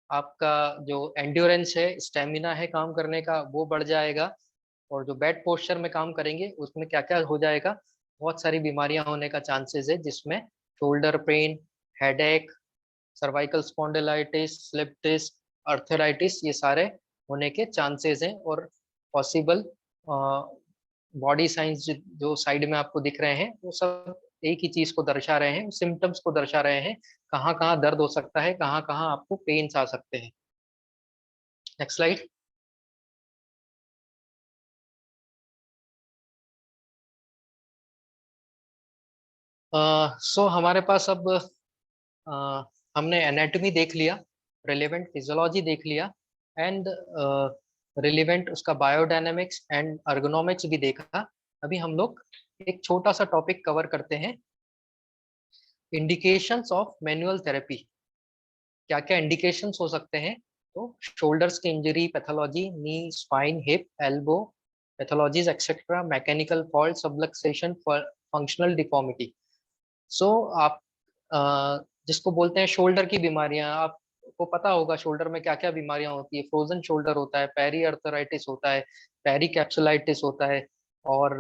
आपका जो एंड्योरेंस है, स्टेमिना है काम करने का, वो बढ़ जाएगा। और जो बैड पोस्चर में काम करेंगे उसमें क्या क्या हो जाएगा? बहुत सारी बीमारियां होने का चांसेस है, जिसमें shoulder pain, headache, cervical spondylitis, slip disc, arthritis, ये सारे होने के चांसेस हैं। और पॉसिबल बॉडी साइंस जो साइड में आपको दिख रहे हैं, वो सब एक ही चीज को दर्शा रहे हैं, सिम्टम्स को दर्शा रहे हैं, कहाँ कहाँ दर्द हो सकता है, कहाँ कहाँ आपको पेन्स आ सकते हैं। Next slide. हमारे पास अब हमने एनाटॉमी देख लिया, रिलेवेंट फिजियोलॉजी देख लिया, एंड रिलेवेंट उसका बायोडायनेमिक्स एंड अर्गोनॉमिक्स भी देखा। अभी हम लोग एक छोटा सा टॉपिक कवर करते हैं, इंडिकेशंस ऑफ मैनुअल थेरेपी। क्या क्या इंडिकेशंस हो सकते हैं? तो शोल्डर्स की injury pathology, knee, spine, hip, elbow pathologies etcetera, mechanical fault, subluxation, functional deformity. आप जिसको बोलते हैं शोल्डर की बीमारियां, आपको पता होगा शोल्डर में क्या क्या बीमारियां होती है। फ्रोजन शोल्डर होता है, पेरी अर्थराइटिस होता है, पेरी कैप्सुलाइटिस होता है, और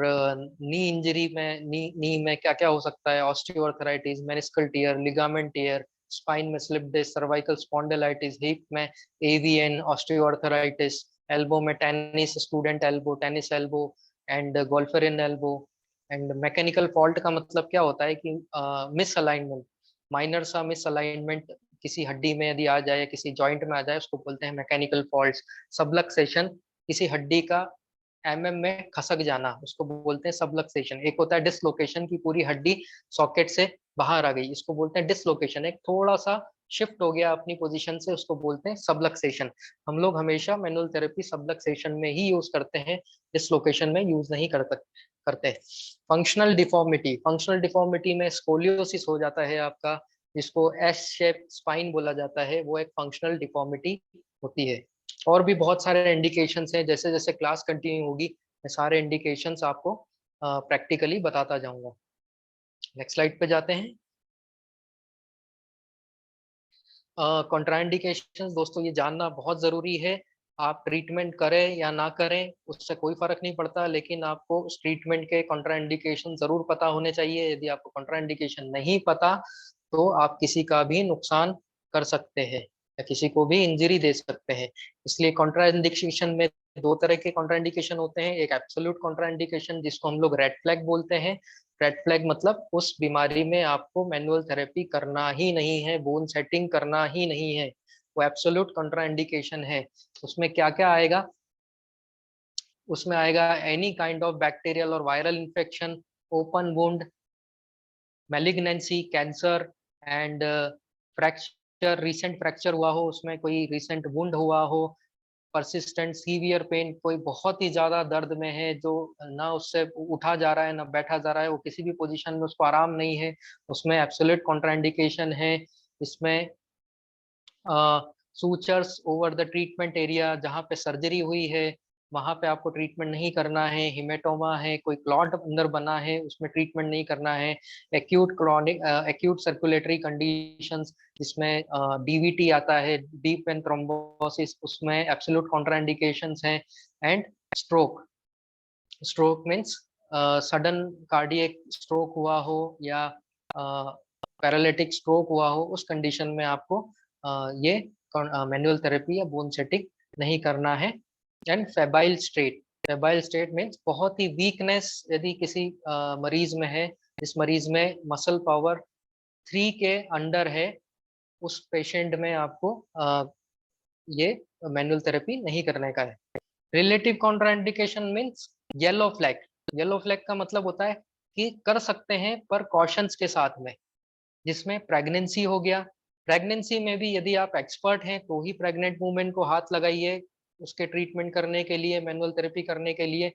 नी इंजरी में नी में क्या क्या हो सकता है? Osteoarthritis, meniscal tear, ligament tear, spine में slip disc, cervical spondylitis, hip में एवीएन, ऑस्टियोआर्थराइटिस, एल्बो में tennis student elbow, tennis elbow and golfer's elbow. And mechanical fault का मतलब क्या होता है कि मिस अलाइनमेंट, माइनर सा मिस अलाइनमेंट किसी हड्डी में यदि आ जाए, किसी जॉइंट में आ जाए, उसको बोलते हैं मैकेनिकल फॉल्ट्स। सबलक्सेशन, किसी हड्डी का में खसक जाना, उसको बोलते हैं सबलक्सेशन। एक होता है डिसलोकेशन की पूरी हड्डी सॉकेट से बाहर आ गई, इसको बोलते हैं डिसलोकेशन। एक थोड़ा सा शिफ्ट हो गया अपनी पोजीशन से, उसको बोलते हैं सबलक्सेशन। हम लोग हमेशा मैनुअल थेरेपी सबलक्सेशन में ही यूज करते हैं, डिसलोकेशन में यूज नहीं करते। फंक्शनल डिफॉर्मिटी, फंक्शनल डिफॉर्मिटी में स्कोलियोसिस हो जाता है आपका, जिसको एस शेप स्पाइन बोला जाता है, वो एक फंक्शनल डिफॉर्मिटी होती है। और भी बहुत सारे इंडिकेशंस हैं, जैसे जैसे क्लास कंटिन्यू होगी मैं सारे इंडिकेशंस आपको प्रैक्टिकली बताता जाऊंगा। नेक्स्ट स्लाइड पे जाते हैं। कॉन्ट्राइंडिकेशंस दोस्तों, ये जानना बहुत जरूरी है। आप ट्रीटमेंट करें या ना करें उससे कोई फर्क नहीं पड़ता, लेकिन आपको उस ट्रीटमेंट के कॉन्ट्राइंडिकेशन जरूर पता होने चाहिए। यदि आपको कॉन्ट्राइंडिकेशन नहीं पता तो आप किसी का भी नुकसान कर सकते हैं या किसी को भी इंजरी दे सकते हैं। इसलिए कॉन्ट्राइंडिकेशन में दो तरह के कॉन्ट्राइंडिकेशन होते हैं। एक एब्सोल्यूट कॉन्ट्राइंडिकेशन जिसको हम लोग रेड फ्लैग बोलते हैं, रेड फ्लैग मतलब उस बीमारी में आपको मैनुअल थेरेपी करना ही नहीं है, बोन सेटिंग करना ही नहीं है, वो एब्सोल्यूट कंट्राइंडिकेशन है। उसमें क्या क्या आएगा? उसमें आएगा एनी काइंड ऑफ बैक्टीरियल और viral infection, open wound, malignancy, cancer and fracture, recent fracture हुआ हो, उसमें कोई रिसेंट वुंड हुआ हो, परसिस्टेंट सीवियर पेन, कोई बहुत ही ज्यादा दर्द में है जो ना उससे उठा जा रहा है ना बैठा जा रहा है, वो किसी भी पोजीशन में उसको आराम नहीं है, उसमें एब्सोल्यूट कॉन्ट्राइंडिकेशन है। इसमें sutures over the treatment area, जहाँ पे सर्जरी हुई है वहां पे आपको ट्रीटमेंट नहीं करना है, हिमेटोमा है, कोई क्लॉट अंदर बना है उसमें ट्रीटमेंट नहीं करना है, acute chronic acute circulatory conditions जिसमें डीवीटी आता है, डीप वेन थ्रोम्बोसिस, उसमें एब्सोल्यूट कॉन्ट्राइंडिकेशंस हैं, and stroke. Stroke means sudden cardiac stroke हुआ हो या पैरालिटिक स्ट्रोक हुआ हो, उस कंडीशन में आपको ये मैनुअल थेरेपी या बोन सेटिंग नहीं करना है। एंड फेबाइल स्टेट, फेबाइल स्टेट मीन्स बहुत ही वीकनेस यदि किसी मरीज में है, जिस मरीज में मसल पावर 3 के अंडर है, उस पेशेंट में आपको ये मैनुअल थेरेपी नहीं करने का है। Relative contraindication means yellow flag. Yellow flag का मतलब होता है कि कर सकते हैं पर कॉशंस के साथ में, जिसमें प्रेगनेंसी हो गया। प्रेगनेंसी में भी यदि आप एक्सपर्ट हैं तो ही प्रेग्नेंट वुमेन को हाथ लगाइए उसके ट्रीटमेंट करने के लिए, मैनुअल थेरेपी करने के लिए,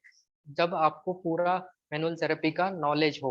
जब आपको पूरा मैनुअल थेरेपी का नॉलेज हो।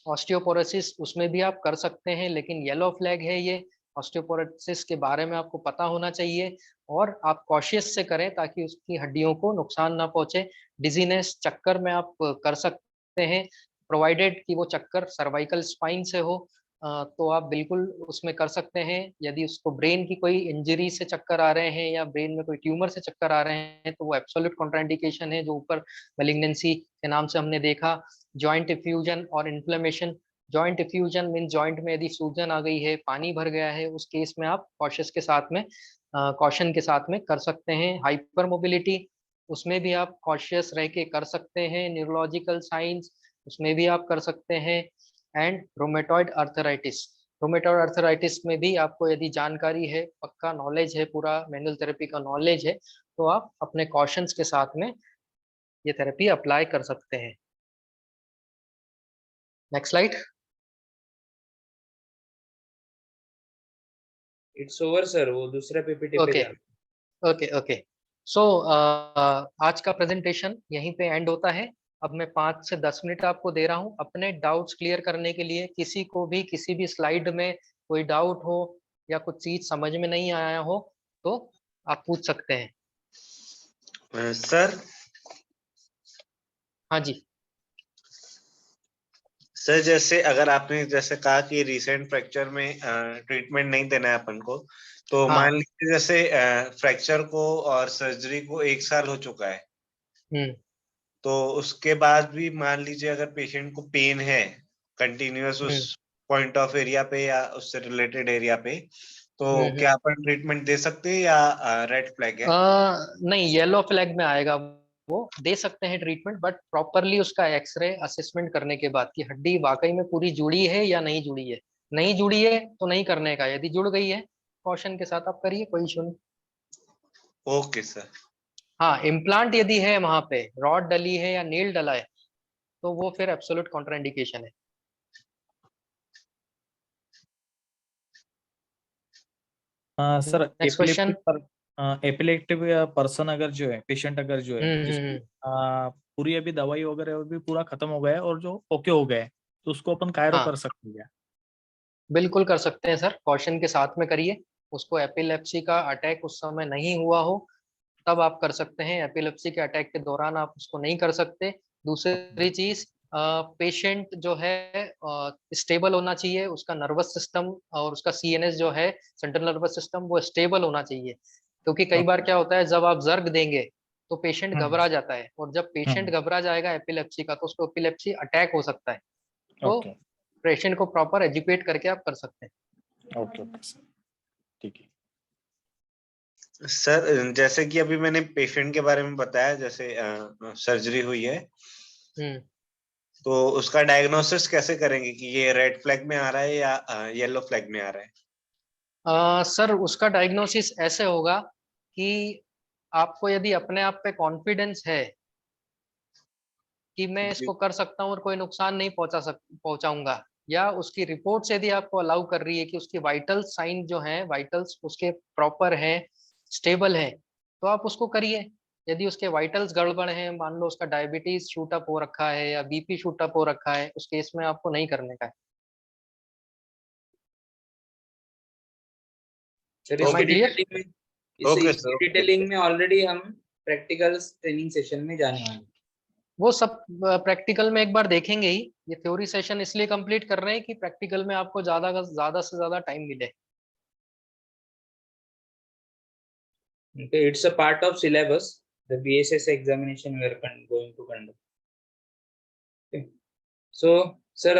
ऑस्टियोपोरोसिस उसमें भी आप कर सकते हैं, लेकिन येलो फ्लैग है ये। ऑस्टियोपोरोसिस के बारे में आपको पता होना चाहिए और आप कॉशियस से करें ताकि उसकी हड्डियों को नुकसान ना पहुंचे। डिजीनेस, चक्कर में आप कर सकते हैं प्रोवाइडेड कि वो चक्कर सर्वाइकल स्पाइन से हो, तो आप बिल्कुल उसमें कर सकते हैं। यदि उसको ब्रेन की कोई इंजरी से चक्कर आ रहे हैं या ब्रेन में कोई ट्यूमर से चक्कर आ रहे हैं तो वो एब्सोल्यूट कॉन्ट्राइंडिकेशन है, जो ऊपर मैलिग्नेंसी के नाम से हमने देखा। जॉइंट इफ्यूजन और inflammation, joint effusion mean joint में यदि सूजन आ गई है, पानी भर गया है, उस केस में आप कॉशियस के साथ में कॉशन के साथ में कर सकते हैं। हाइपर मोबिलिटी, उसमें भी आप कॉशियस रह के कर सकते हैं। न्यूरोलॉजिकल साइंस, उसमें भी आप कर सकते हैं। And rheumatoid arthritis, rheumatoid arthritis में भी आपको यदि जानकारी है, पक्का नॉलेज है, पूरा मैनुअल थेरेपी का नॉलेज है, तो आप अपने कॉशंस के साथ में ये थेरेपी अप्लाई कर सकते हैं। Next slide. It's over sir, वो दूसरा पीपीटी पे ओके जाओ। Okay okay. सो आज का प्रेजेंटेशन यहीं पे एंड होता है। अब मैं 5 से 10 मिनट आपको दे रहा हूँ अपने डाउट्स क्लियर करने के लिए। किसी को भी किसी भी स्लाइड में कोई डाउट हो या कुछ चीज समझ में नहीं आया हो तो आप पूछ सकते हैं। सर हाँ जी। सर, जैसे अगर आपने जैसे कहा कि रिसेंट फ्रैक्चर में ट्रीटमेंट नहीं देना है अपन को, तो हाँ। मान लीजिए जैसे फ्रैक्चर को और सर्जरी को 1 साल हो चुका है, हम्म तो उसके बाद भी मान लीजिए अगर पेशेंट को पेन है कंटिन्यूअस उस पॉइंट ऑफ एरिया पे या उससे रिलेटेड एरिया पे, तो क्या अपन ट्रीटमेंट दे सकते हैं या रेड फ्लैग है? नहीं, येलो फ्लैग में आएगा। वो दे सकते हैं ट्रीटमेंट, बट प्रॉपरली उसका एक्सरे असेसमेंट करने के बाद कि हड्डी वाकई में पूरी जुड़ी है या नहीं जुड़ी है। नहीं जुड़ी है तो नहीं करने का, यदि जुड़ गई है कॉशन के साथ आप करिए, कोई इशू नहीं। Okay sir. हाँ, इम्प्लांट यदि है वहां पे, रॉड डली है या नील डला है, तो वो फिर एब्सोल्यूट कॉन्ट्राइंडिकेशन है। Sir next question. Epileptic person अगर जो है, पेशेंट अगर जो है जिसकी हम्म। पूरी अभी दवाई वगैरह वो भी पूरा खत्म हो गया है और जो ओके हो गया है, तो उसको अपन कायरो हाँ, कर सकते हैं क्या? बिल्कुल कर सकते हैं सर, कॉशन के साथ में करिए। उसको एपिलेप्सी का अटैक उस समय नहीं हुआ हो तब आप कर सकते हैं। एपिलेप्सी के अटैक के दौरान आप उसको नहीं कर सकते। दूसरी चीज, पेशेंट जो है स्टेबल होना चाहिए, उसका नर्वस सिस्टम और उसका सीएनएस जो है, सेंट्रल नर्वस सिस्टम, वो स्टेबल होना चाहिए। क्योंकि कई बार क्या होता है, जब आप जर्ग देंगे तो पेशेंट घबरा जाता है, और जब पेशेंट घबरा जाएगा एपिलेप्सी का तो उसको एपिलेप्सी अटैक हो सकता है। तो ओके पेशेंट को प्रॉपर एजुकेट करके आप कर सकते हैं। ओके ओके सर, ठीक है। सर, जैसे कि अभी मैंने पेशेंट के बारे में बताया, जैसे सर्जरी हुई है, हम्म तो उसका डायग्नोसिस कैसे करेंगे कि ये रेड फ्लैग में आ रहा है या येलो फ्लैग में आ रहा है? सर उसका डायग्नोसिस ऐसे होगा कि आपको यदि अपने आप पे कॉन्फिडेंस है कि मैं जी। इसको कर सकता हूँ और कोई नुकसान नहीं पहुंचाऊंगा, या उसकी रिपोर्ट्स यदि आपको अलाउ कर रही है कि उसकी वाइटल साइन जो है, वाइटल्स उसके प्रॉपर है, स्टेबल है, तो आप उसको करिए। यदि उसके वाइटल्स गड़बड़ हैं, मान लो उसका डायबिटीज शूट अप हो रखा है या बीपी शूट अप हो रखा है, उस केस में आपको नहीं करने का है। सर Am I इसकी clear? डिटेलिंग में ओके इसकी सर, ओके। डिटेलिंग में ऑलरेडी हम प्रैक्टिकल ट्रेनिंग सेशन में जाने वाले हैं। वो सब प्रैक्टिकल में एक बार देखेंगे ही। ये थ्योरी सेशन इसलिए कंप्लीट कर रहे हैं कि प्रैक्टिकल में आपको ज्यादा से ज्यादा टाइम मिले। Okay, it's a part of syllabus. The BSS examination we are going to conduct. Okay. So, sir,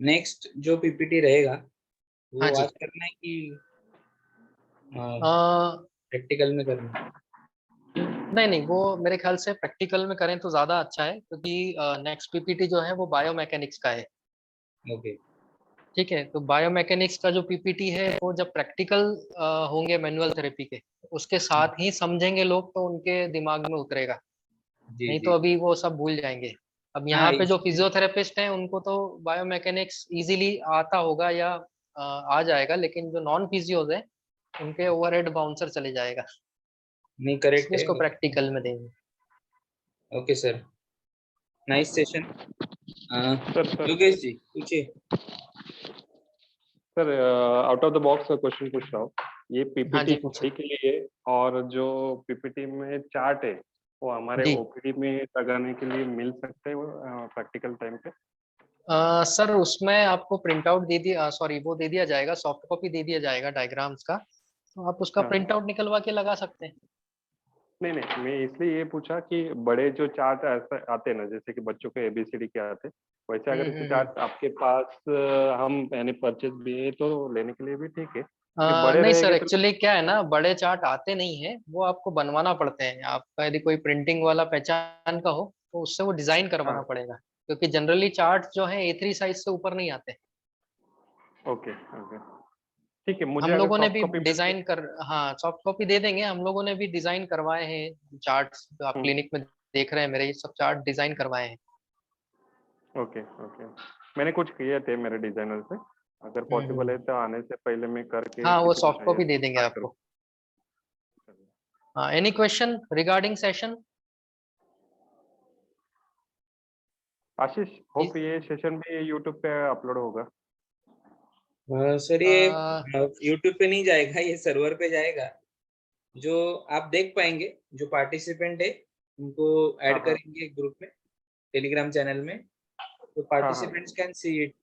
next जो PPT रहेगा हाँ वो जी। आज करना है कि अ, प्रैक्टिकल में करना है? नहीं नहीं, वो मेरे ख्याल से प्रैक्टिकल में करें तो ज्यादा अच्छा है, क्योंकि नेक्स्ट पीपीटी जो है वो बायोमैकेनिक्स का है। ओके। ठीक है, तो बायोमैकेनिक्स का जो पीपीटी है वो जब प्रैक्टिकल होंगे मैनुअल थेरेपी के, उसके साथ ही समझेंगे लोग तो उनके दिमाग में उतरेगा। जी नहीं जी। तो अभी वो सब भूल जाएंगे। अब हाँ यहाँ पे जो इसमें फिजियोथेरेपिस्ट हैं उनको तो बायोमैकेनिक्स इजीली आता होगा या आ जाएगा, लेकिन जो नॉन फिजियोज है उनके ओवरहेड बाउंसर चले जाएगा, नहीं करेक्ट इसलिए है। इसको प्रैक्टिकल में देंगे। Okay sir, nice session. Sir Yogesh ji पूछिए। Sir out of the box question पूछ रहा हूँ। ये हाँ पीपीटी जी, पूछिए। के लिए और जो पीपीटी में चार्ट है वो हमारे जी। ओपीडी में लगाने के लिए मिल सकते हैं प्रैक्टिकल टाइम पे? सर उसमें आपको प्रिंट आउट दे दिया, सॉरी वो दे दिया जाएगा, सॉफ्ट कॉपी दे दिया जाएगा डायग्राम्स का, तो आप उसका हाँ। प्रिंट आउट निकलवा के लगा सकते हैं। नहीं नहीं, मैं इसलिए ये पूछा कि बड़े जो चार्ट ऐसे आते हैं ना, जैसे कि बच्चों के एबीसीडी के आते हैं, वैसे अगर ऐसे चार्ट आपके पास हम यानी परचेज भी है तो लेने के लिए भी ठीक है, कि बड़े नहीं सर, रहेंगे तो। एक्चुअली क्या है ना, बड़े चार्ट आते नहीं है, वो आपको बनवाना पड़ते हैं। आपका यदि कोई प्रिंटिंग वाला पहचान का हो तो उससे वो डिजाइन करवाना हाँ। पड़ेगा, क्योंकि जनरली चार्ट जो है A3 साइज से ऊपर नहीं आते। ओके ओके, ठीक है। मुझे हम अगर लोगों ने सॉफ्ट भी कॉपी मिल डिजाइन कर, हाँ सॉफ्ट कॉपी दे देंगे। हम लोगों ने भी डिजाइन करवाए हैं चार्ट्स, जो आप क्लिनिक में देख रहे हैं मेरे, ये सब चार्ट डिजाइन करवाए हैं। ओके ओके, मैंने कुछ किए थे मेरे डिजाइनर से, अगर पॉसिबल है तो आने से पहले मैं करके हाँ वो किसी को सॉफ्ट चाहिए कॉपी दे तो देंगे start आपको। हाँ, एनी क्वेश्चन रिगार्डिंग सेशन? आशीष, होप ये सेशन भी यूट्यूब पे अपलोड होगा। सर ये यूट्यूब पे नहीं जाएगा, ये सर्वर पे जाएगा। जो आप देख पाएंगे, जो पार्टिसिपेंट है उनको हाँ ऐड करेंगे ग्रुप में, टेलीग्राम चैनल में, तो participants can see it,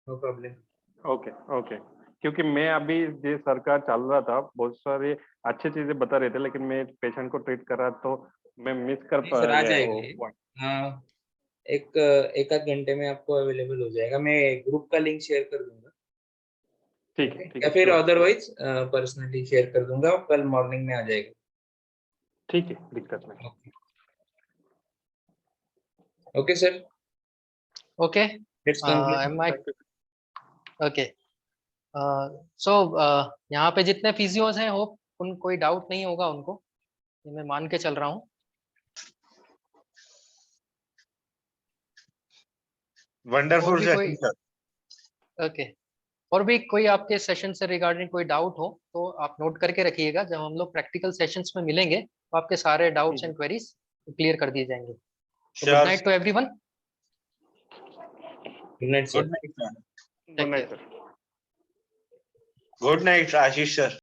no problem. Okay okay, क्योंकि मैं अभी जो सरकार चल रहा था बहुत सारी अच्छी चीजें बता रहे थे, लेकिन मैं पेशेंट को ट्रीट कर रहा तो मैं मिस कर नहीं सर, आ गया जाएगा वो ये। point। एक आध घंटे में आपको अवेलेबल हो जाएगा। मैं ग्रुप का लिंक शेयर कर दूंगा, ठीक ओके? है ठीक या है, फिर sure, अदरवाइज पर्सनली शेयर कर दूंगा, कल मॉर्निंग में आ जाएगा। ठीक है, दिक्कत नहीं। Okay okay sir, okay, let's conclude. Am I thank you. Okay. So यहाँ पे जितने फिजियोज हैं, होप उन कोई डाउट नहीं होगा उनको, ये मैं मान के चल रहा हूँ। और वंडरफुल भी कोई, सेशन सर। ओके, और भी कोई आपके सेशन से रिगार्डिंग कोई डाउट हो तो आप नोट करके रखिएगा। जब हम लोग प्रैक्टिकल सेशंस में मिलेंगे तो आपके सारे डाउट्स एंड क्वेरीज क्लियर कर दिए जाएंगे। Good sure. Night to everyone. Good night sir. Good night sir. Good night sir. Good night Ashish sir.